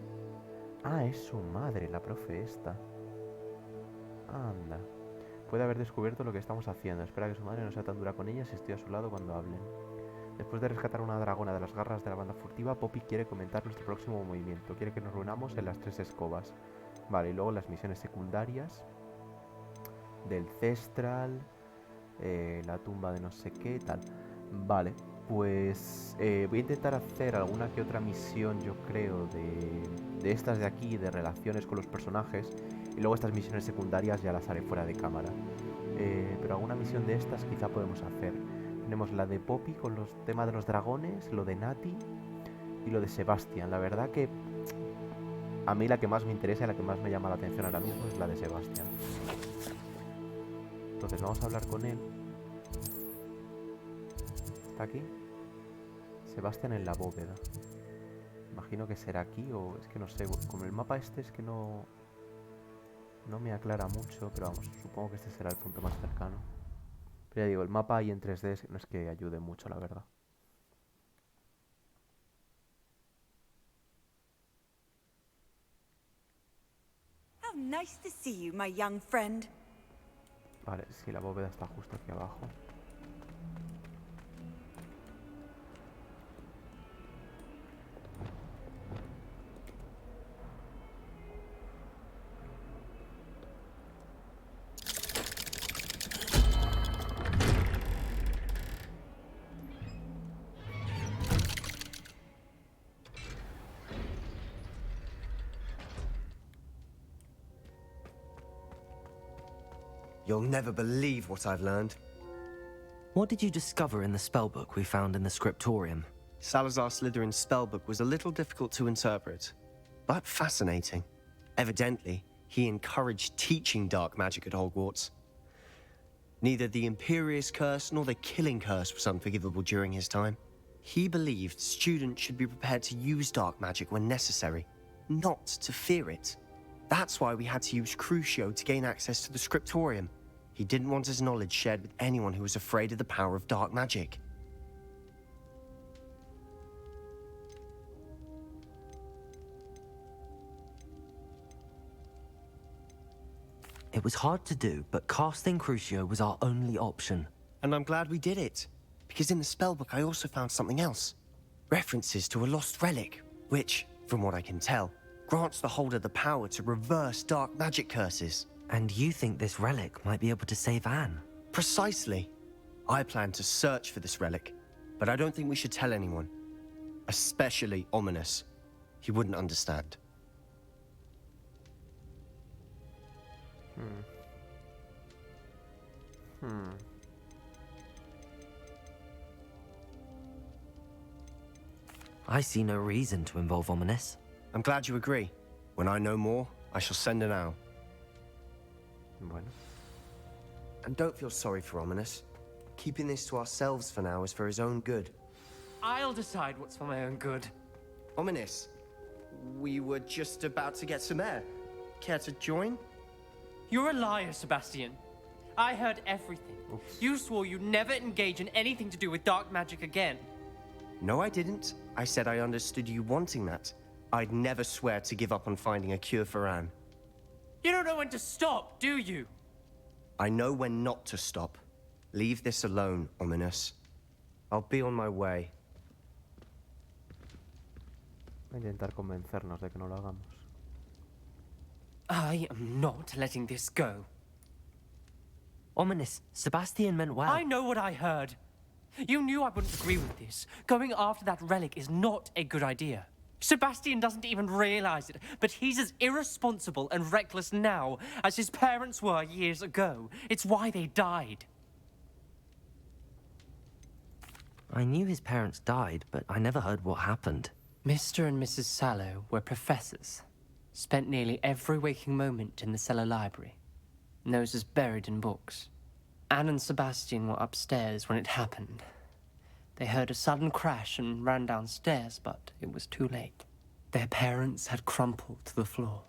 Ah, es su madre, la profe esta. Anda. Puede haber descubierto lo que estamos haciendo. Espera que su madre no sea tan dura con ella si estoy a su lado cuando hablen. Después de rescatar una dragona de las garras de la banda furtiva, Poppy quiere comentar nuestro próximo movimiento. Quiere que nos reunamos en las 3 escobas. Vale, y luego las misiones secundarias. Del Cestral. La tumba de no sé qué, tal. Vale, pues voy a intentar hacer alguna que otra misión, yo creo, de estas de aquí, de relaciones con los personajes. Y luego estas misiones secundarias ya las haré fuera de cámara. Pero alguna misión de estas quizá podemos hacer. Tenemos la de Poppy con los temas de los dragones, lo de Nati y lo de Sebastián. La verdad que a mí la que más me interesa y la que más me llama la atención ahora mismo es la de Sebastián. Entonces vamos a hablar con él. ¿Está aquí? Sebastián en la bóveda. Imagino que será aquí o es que no sé. Como el mapa este es que no me aclara mucho, pero vamos, supongo que este será el punto más cercano. Pero ya digo, el mapa ahí en 3D no es que ayude mucho, la verdad. How nice to see you, my young friend. Vale, sí, la bóveda está justo aquí abajo. You'll never believe what I've learned. What did you discover in the spellbook we found in the scriptorium? Salazar Slytherin's spellbook was a little difficult to interpret, but fascinating. Evidently, he encouraged teaching dark magic at Hogwarts. Neither the Imperious Curse nor the Killing Curse was unforgivable during his time. He believed students should be prepared to use dark magic when necessary, not to fear it. That's why we had to use Crucio to gain access to the scriptorium. He didn't want his knowledge shared with anyone who was afraid of the power of dark magic. It was hard to do, but casting Crucio was our only option. And I'm glad we did it, because in the spellbook I also found something else. References to a lost relic, which, from what I can tell, grants the holder the power to reverse dark magic curses. And you think this relic might be able to save Anne? Precisely. I plan to search for this relic, but I don't think we should tell anyone. Especially Ominous. He wouldn't understand. I see no reason to involve Ominous. I'm glad you agree. When I know more, I shall send an owl. Bueno. And don't feel sorry for Ominous. Keeping this to ourselves for now is for his own good. I'll decide what's for my own good. Ominous, we were just about to get some air. Care to join? You're a liar, Sebastian. I heard everything. Oops. You swore you'd never engage in anything to do with dark magic again. No, I didn't. I said I understood you wanting that. I'd never swear to give up on finding a cure for Anne. You don't know when to stop, do you? I know when not to stop. Leave this alone, Ominous. I'll be on my way. Voy a intentar convencernos de que no lo hagamos. I am not letting this go. Ominous, Sebastian meant well. I know what I heard. You knew I wouldn't agree with this. Going after that relic is not a good idea. Sebastian doesn't even realize it, but he's as irresponsible and reckless now as his parents were years ago. It's why they died. I knew his parents died, but I never heard what happened. Mr. and Mrs. Sallow were professors. Spent nearly every waking moment in the cellar library. Noses buried in books. Anne and Sebastian were upstairs when it happened. They heard a sudden crash and ran downstairs, but it was too late. Their parents had crumpled to the floor.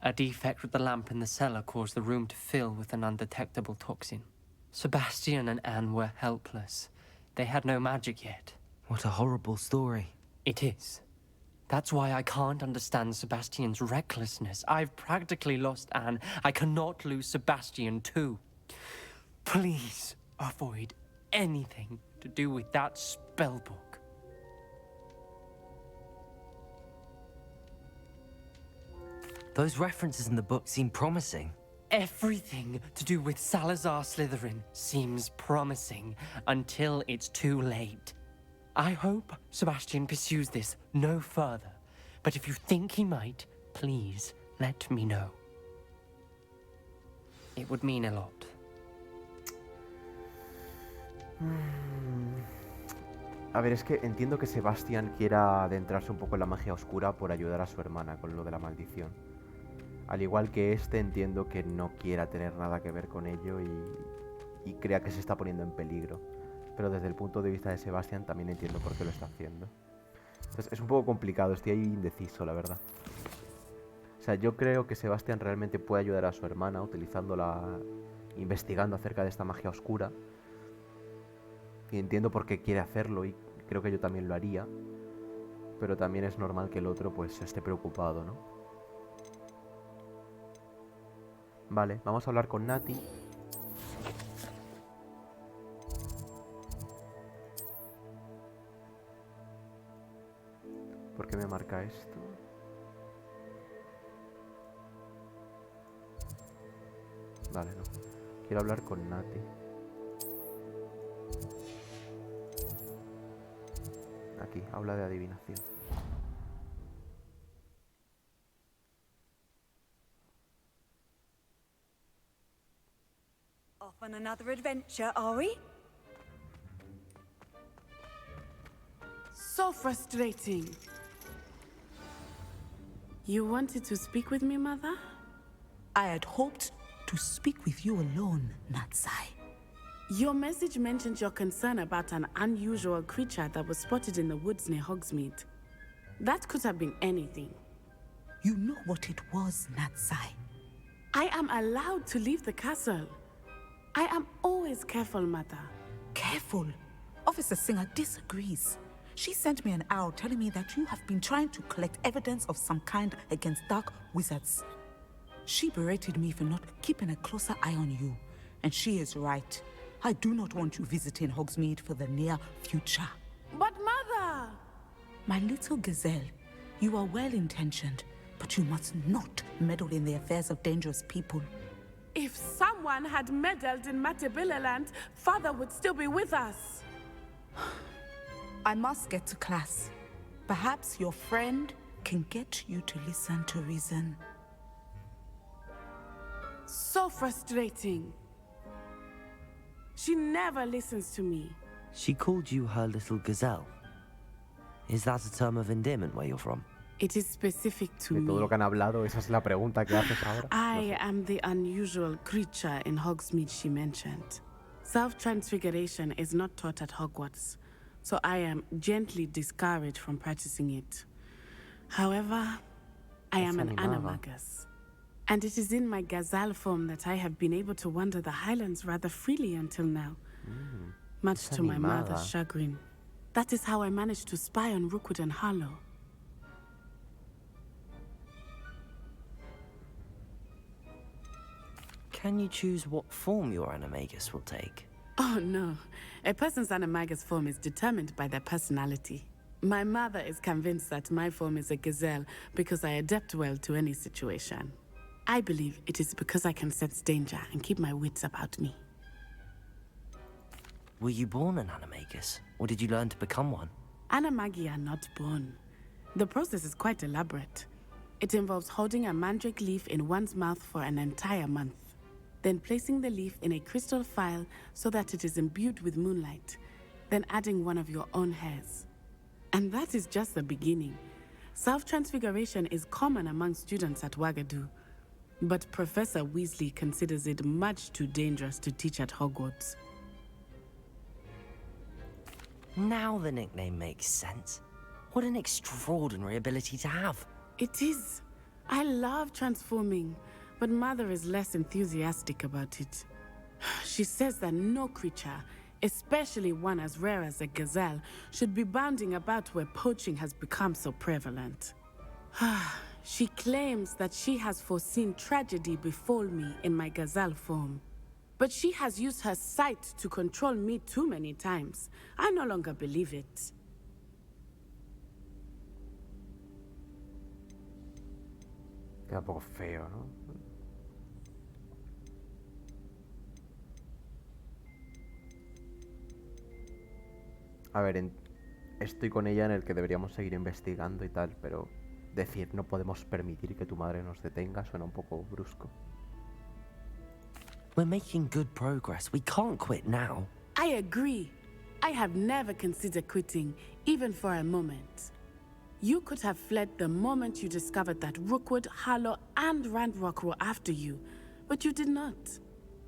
A defect with the lamp in the cellar caused the room to fill with an undetectable toxin. Sebastian and Anne were helpless. They had no magic yet. What a horrible story. It is. That's why I can't understand Sebastian's recklessness. I've practically lost Anne. I cannot lose Sebastian too. Please avoid anything to do with that spellbook. Those references in the book seem promising. Everything to do with Salazar Slytherin seems promising until it's too late. I hope Sebastian pursues this no further, but if you think he might, please let me know. It would mean a lot. A ver, es que entiendo que Sebastian quiera adentrarse un poco en la magia oscura por ayudar a su hermana con lo de la maldición. Al igual que este, entiendo que no quiera tener nada que ver con ello y crea que se está poniendo en peligro. Pero desde el punto de vista de Sebastian también entiendo por qué lo está haciendo. Entonces es un poco complicado, estoy ahí indeciso, la verdad. O sea, yo creo que Sebastián realmente puede ayudar a su hermana investigando acerca de esta magia oscura. Y entiendo por qué quiere hacerlo y creo que yo también lo haría. Pero también es normal que el otro pues esté preocupado, ¿no? Vale, vamos a hablar con Nati. ¿Por qué me marca esto? Vale, no. Quiero hablar con Nati. Aquí, habla de adivinación. Off on another adventure, are we? So frustrating. You wanted to speak with me, Mother? I had hoped to speak with you alone, Natsai. Your message mentioned your concern about an unusual creature that was spotted in the woods near Hogsmeade. That could have been anything. You know what it was, Natsai. I am allowed to leave the castle. I am always careful, Mother. Careful? Officer Singer disagrees. She sent me an owl telling me that you have been trying to collect evidence of some kind against dark wizards. She berated me for not keeping a closer eye on you. And she is right. I do not want you visiting Hogsmeade for the near future. But Mother! My little gazelle, you are well-intentioned, but you must not meddle in the affairs of dangerous people. If someone had meddled in Matabeleland, Father would still be with us. I must get to class. Perhaps your friend can get you to listen to reason. So frustrating. She never listens to me. She called you her little gazelle. Is that a term of endearment where you're from? It is specific to De me. todo lo que han hablado, esa es la pregunta que haces ahora. I am the unusual creature in Hogsmeade she mentioned. Self-transfiguration is not taught at Hogwarts, so I am gently discouraged from practicing it. However, I am an animagus. And it is in my gazelle form that I have been able to wander the Highlands rather freely until now. Much to my mother's chagrin. That is how I managed to spy on Rookwood and Harlow. Can you choose what form your animagus will take? Oh no. A person's animagus form is determined by their personality. My mother is convinced that my form is a gazelle because I adapt well to any situation. I believe it is because I can sense danger and keep my wits about me. Were you born an animagus, or did you learn to become one? Animagi are not born. The process is quite elaborate. It involves holding a mandrake leaf in one's mouth for an entire month, then placing the leaf in a crystal phial so that it is imbued with moonlight, then adding one of your own hairs. And that is just the beginning. Self-transfiguration is common among students at Wagadu, but Professor Weasley considers it much too dangerous to teach at Hogwarts. Now the nickname makes sense. What an extraordinary ability to have. It is. I love transforming, but Mother is less enthusiastic about it. She says that no creature, especially one as rare as a gazelle, should be bounding about where poaching has become so prevalent. She claims that she has foreseen tragedy befall me in my gazelle form. But she has used her sight to control me too many times. I no longer believe it. Queda un poco feo, ¿no? A ver, estoy con ella en el que deberíamos seguir investigando y tal, pero decir no podemos permitir que tu madre nos detenga suena un poco brusco. We're making good progress. We can't quit now. I agree. I have never considered quitting, even for a moment. You could have fled the moment you discovered that Rookwood, Harlow, and Ranrock were after you, but you did not.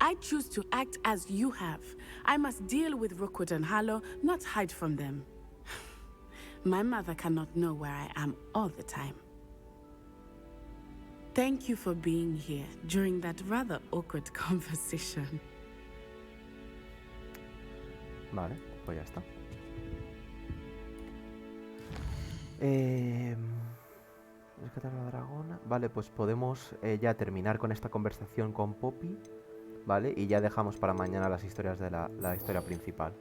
I choose to act as you have. I must deal with Rookwood and Harlow, not hide from them. My mother cannot know where I am all the time. Thank you for being here during that rather awkward conversation. Vale, pues ya está. Rescatar a la dragona. Vale, pues podemos ya terminar con esta conversación con Poppy, ¿vale? Y ya dejamos para mañana las historias de la historia principal.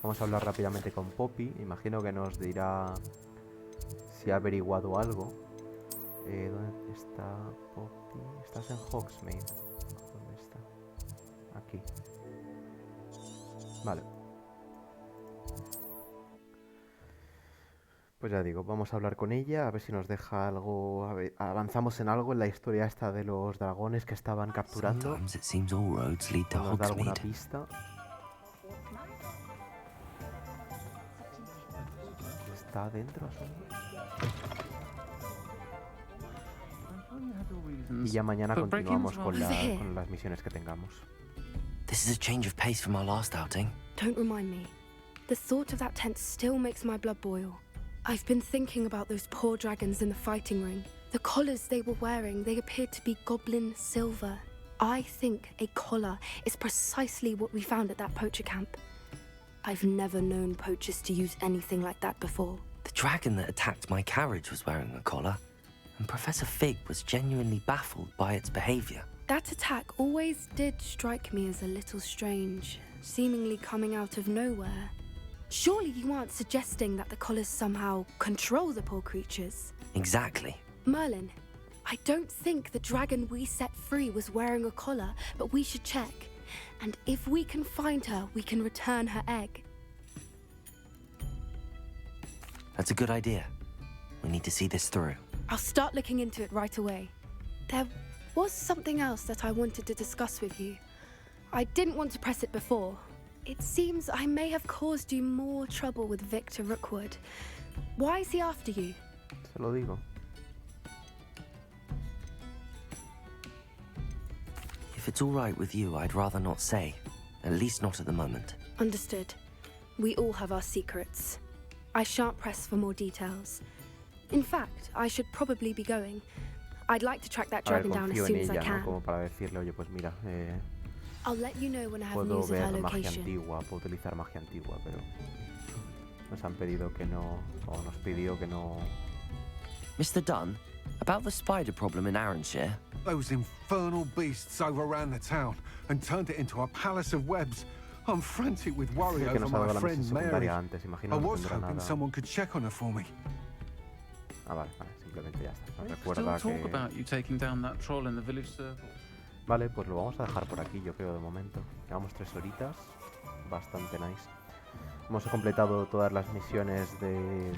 Vamos a hablar rápidamente con Poppy. Imagino que nos dirá si ha averiguado algo. ¿Dónde está Poppy? Estás en Hogsmeade. ¿Dónde está? Aquí. Vale. Pues ya digo, vamos a hablar con ella, a ver si nos deja algo, avanzamos en algo en la historia esta de los dragones que estaban capturando. Nos da alguna pista. ¿Está adentro? Y ya mañana continuamos con las misiones que tengamos. This is a change of pace from our last outing. Don't remind me. The thought of that tent still makes my blood boil. I've been thinking about those poor dragons in the fighting ring. The collars they were wearing, they appeared to be goblin silver. I think a collar is precisely what we found at that poacher camp. I've never known poachers to use anything like that before. The dragon that attacked my carriage was wearing a collar, and Professor Fig was genuinely baffled by its behavior. That attack always did strike me as a little strange, seemingly coming out of nowhere. Surely you aren't suggesting that the collars somehow control the poor creatures? Exactly. Merlin, I don't think the dragon we set free was wearing a collar, but we should check. And if we can find her, we can return her egg. That's a good idea. We need to see this through. I'll start looking into it right away. There was something else that I wanted to discuss with you. I didn't want to press it before. It seems I may have caused you more trouble with Victor Rookwood. Why is he after you? Se lo digo. If it's all right with you, I'd rather not say. At least not at the moment. Understood. We all have our secrets. I shan't press for more details. In fact, I should probably be going. I'd like to track that dragon down as soon as I can. ¿No? Como para decirle, oye, pues mira, I'll let you know when I have puedo news of her ver magia location. antigua, puedo utilizar magia antigua, pero nos han pedido que no, o nos pidió que no. Mr. Dunn, about the spider problem in Arranshire. Those infernal beasts overran the town and turned it into a palace of webs. I'm frantic with worry over my friend Mary. I was hoping someone could check on her for me. Ah, vale, simplemente ya está. Nos recuerda talk about you taking down that troll in the village circle. Vale, pues lo vamos a dejar por aquí, yo creo, de momento. Llevamos 3 horitas, bastante nice. Hemos completado todas las misiones de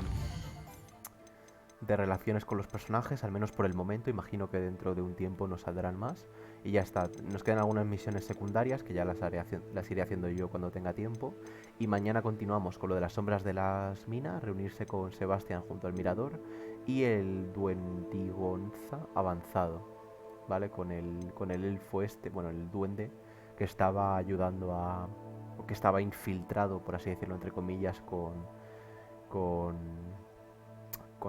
relaciones con los personajes, al menos por el momento. Imagino que dentro de un tiempo nos saldrán más. Y ya está, nos quedan algunas misiones secundarias que ya las iré haciendo yo cuando tenga tiempo. Y mañana continuamos con lo de las sombras de las minas, reunirse con Sebastián junto al mirador y el duendigonza avanzado. ¿Vale? Con el elfo este, bueno, el duende que estaba ayudando a... o que estaba infiltrado, por así decirlo, entre comillas, con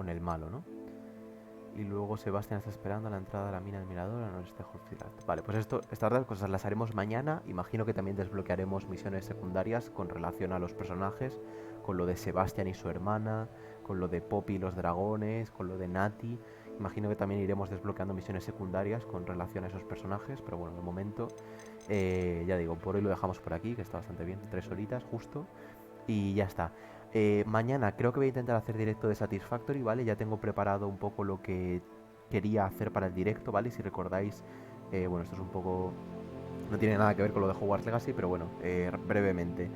el malo, ¿no? Y luego Sebastián está esperando a la entrada de la mina del mirador al noreste de Hogwarts. Vale, pues estas dos cosas las haremos mañana. Imagino que también desbloquearemos misiones secundarias con relación a los personajes, con lo de Sebastián y su hermana, con lo de Poppy y los dragones, con lo de Nati. Imagino que también iremos desbloqueando misiones secundarias con relación a esos personajes, pero bueno, de momento, ya digo, por hoy lo dejamos por aquí, que está bastante bien, 3 horitas justo, y ya está. Mañana creo que voy a intentar hacer directo de Satisfactory, ¿vale? Ya tengo preparado un poco lo que quería hacer para el directo, ¿vale? Si recordáis, bueno, esto es un poco... no tiene nada que ver con lo de Hogwarts Legacy, pero bueno, brevemente.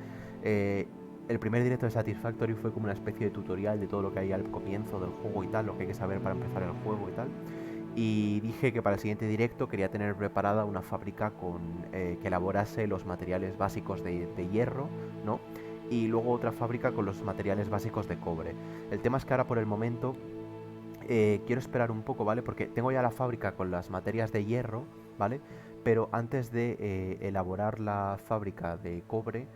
El primer directo de Satisfactory fue como una especie de tutorial de todo lo que hay al comienzo del juego y tal, lo que hay que saber para empezar el juego y tal. Y dije que para el siguiente directo quería tener preparada una fábrica que elaborase los materiales básicos de hierro, ¿no? Y luego otra fábrica con los materiales básicos de cobre. El tema es que ahora por el momento quiero esperar un poco, ¿vale? Porque tengo ya la fábrica con las materias de hierro, ¿vale? Pero antes de elaborar la fábrica de cobre,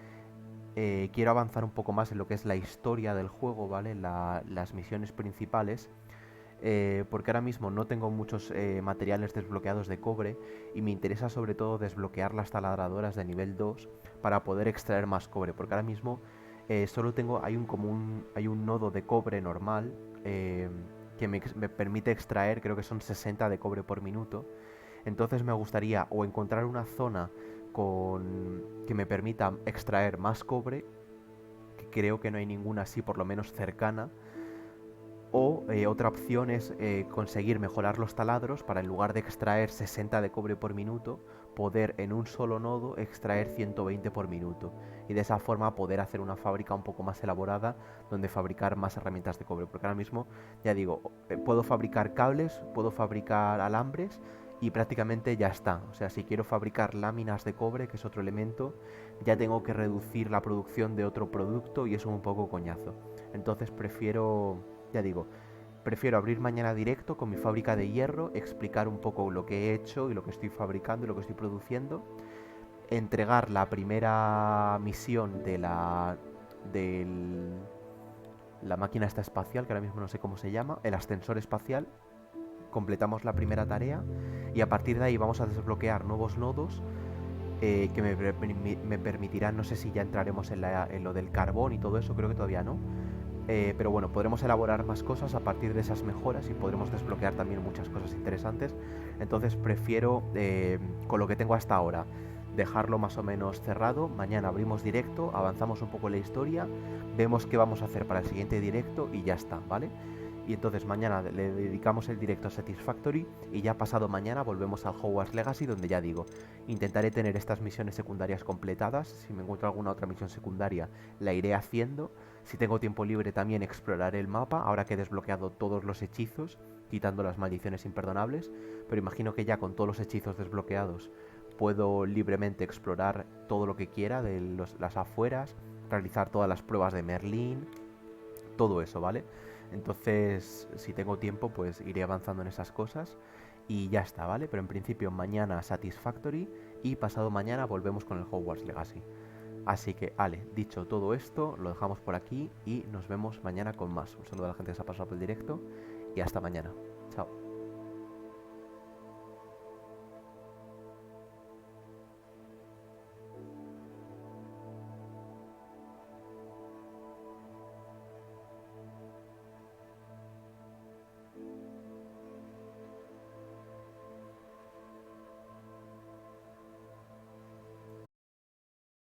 quiero avanzar un poco más en lo que es la historia del juego, ¿vale? Las misiones principales. Porque ahora mismo no tengo muchos materiales desbloqueados de cobre y me interesa sobre todo desbloquear las taladradoras de nivel 2 para poder extraer más cobre, porque ahora mismo solo tengo, hay un nodo de cobre normal que me permite extraer, creo que son 60 de cobre por minuto. Entonces me gustaría o encontrar una zona que me permita extraer más cobre, que creo que no hay ninguna así, por lo menos cercana. O otra opción es conseguir mejorar los taladros para, en lugar de extraer 60 de cobre por minuto, poder en un solo nodo extraer 120 por minuto. Y de esa forma poder hacer una fábrica un poco más elaborada donde fabricar más herramientas de cobre. Porque ahora mismo, ya digo, puedo fabricar cables, puedo fabricar alambres y prácticamente ya está. O sea, si quiero fabricar láminas de cobre, que es otro elemento, ya tengo que reducir la producción de otro producto y eso es un poco coñazo. Entonces prefiero... Ya digo, prefiero abrir mañana directo con mi fábrica de hierro, explicar un poco lo que he hecho y lo que estoy fabricando y lo que estoy produciendo, entregar la primera misión de la máquina esta espacial, que ahora mismo no sé cómo se llama, el ascensor espacial. Completamos la primera tarea y a partir de ahí vamos a desbloquear nuevos nodos que me permitirán, no sé si ya entraremos en lo del carbón y todo eso, creo que todavía no. Pero bueno, podremos elaborar más cosas a partir de esas mejoras y podremos desbloquear también muchas cosas interesantes. Entonces prefiero, con lo que tengo hasta ahora, dejarlo más o menos cerrado. Mañana abrimos directo, avanzamos un poco en la historia, vemos qué vamos a hacer para el siguiente directo y ya está, ¿vale? Y entonces mañana le dedicamos el directo a Satisfactory y ya pasado mañana volvemos al Hogwarts Legacy, donde ya digo, intentaré tener estas misiones secundarias completadas. Si me encuentro alguna otra misión secundaria la iré haciendo. Si tengo tiempo libre también exploraré el mapa, ahora que he desbloqueado todos los hechizos, quitando las maldiciones imperdonables. Pero imagino que ya con todos los hechizos desbloqueados puedo libremente explorar todo lo que quiera de las afueras, realizar todas las pruebas de Merlín, todo eso, ¿vale? Entonces, si tengo tiempo, pues iré avanzando en esas cosas y ya está, ¿vale? Pero en principio mañana Satisfactory y pasado mañana volvemos con el Hogwarts Legacy. Así que, dicho todo esto, lo dejamos por aquí y nos vemos mañana con más. Un saludo a la gente que se ha pasado por el directo y hasta mañana. Chao.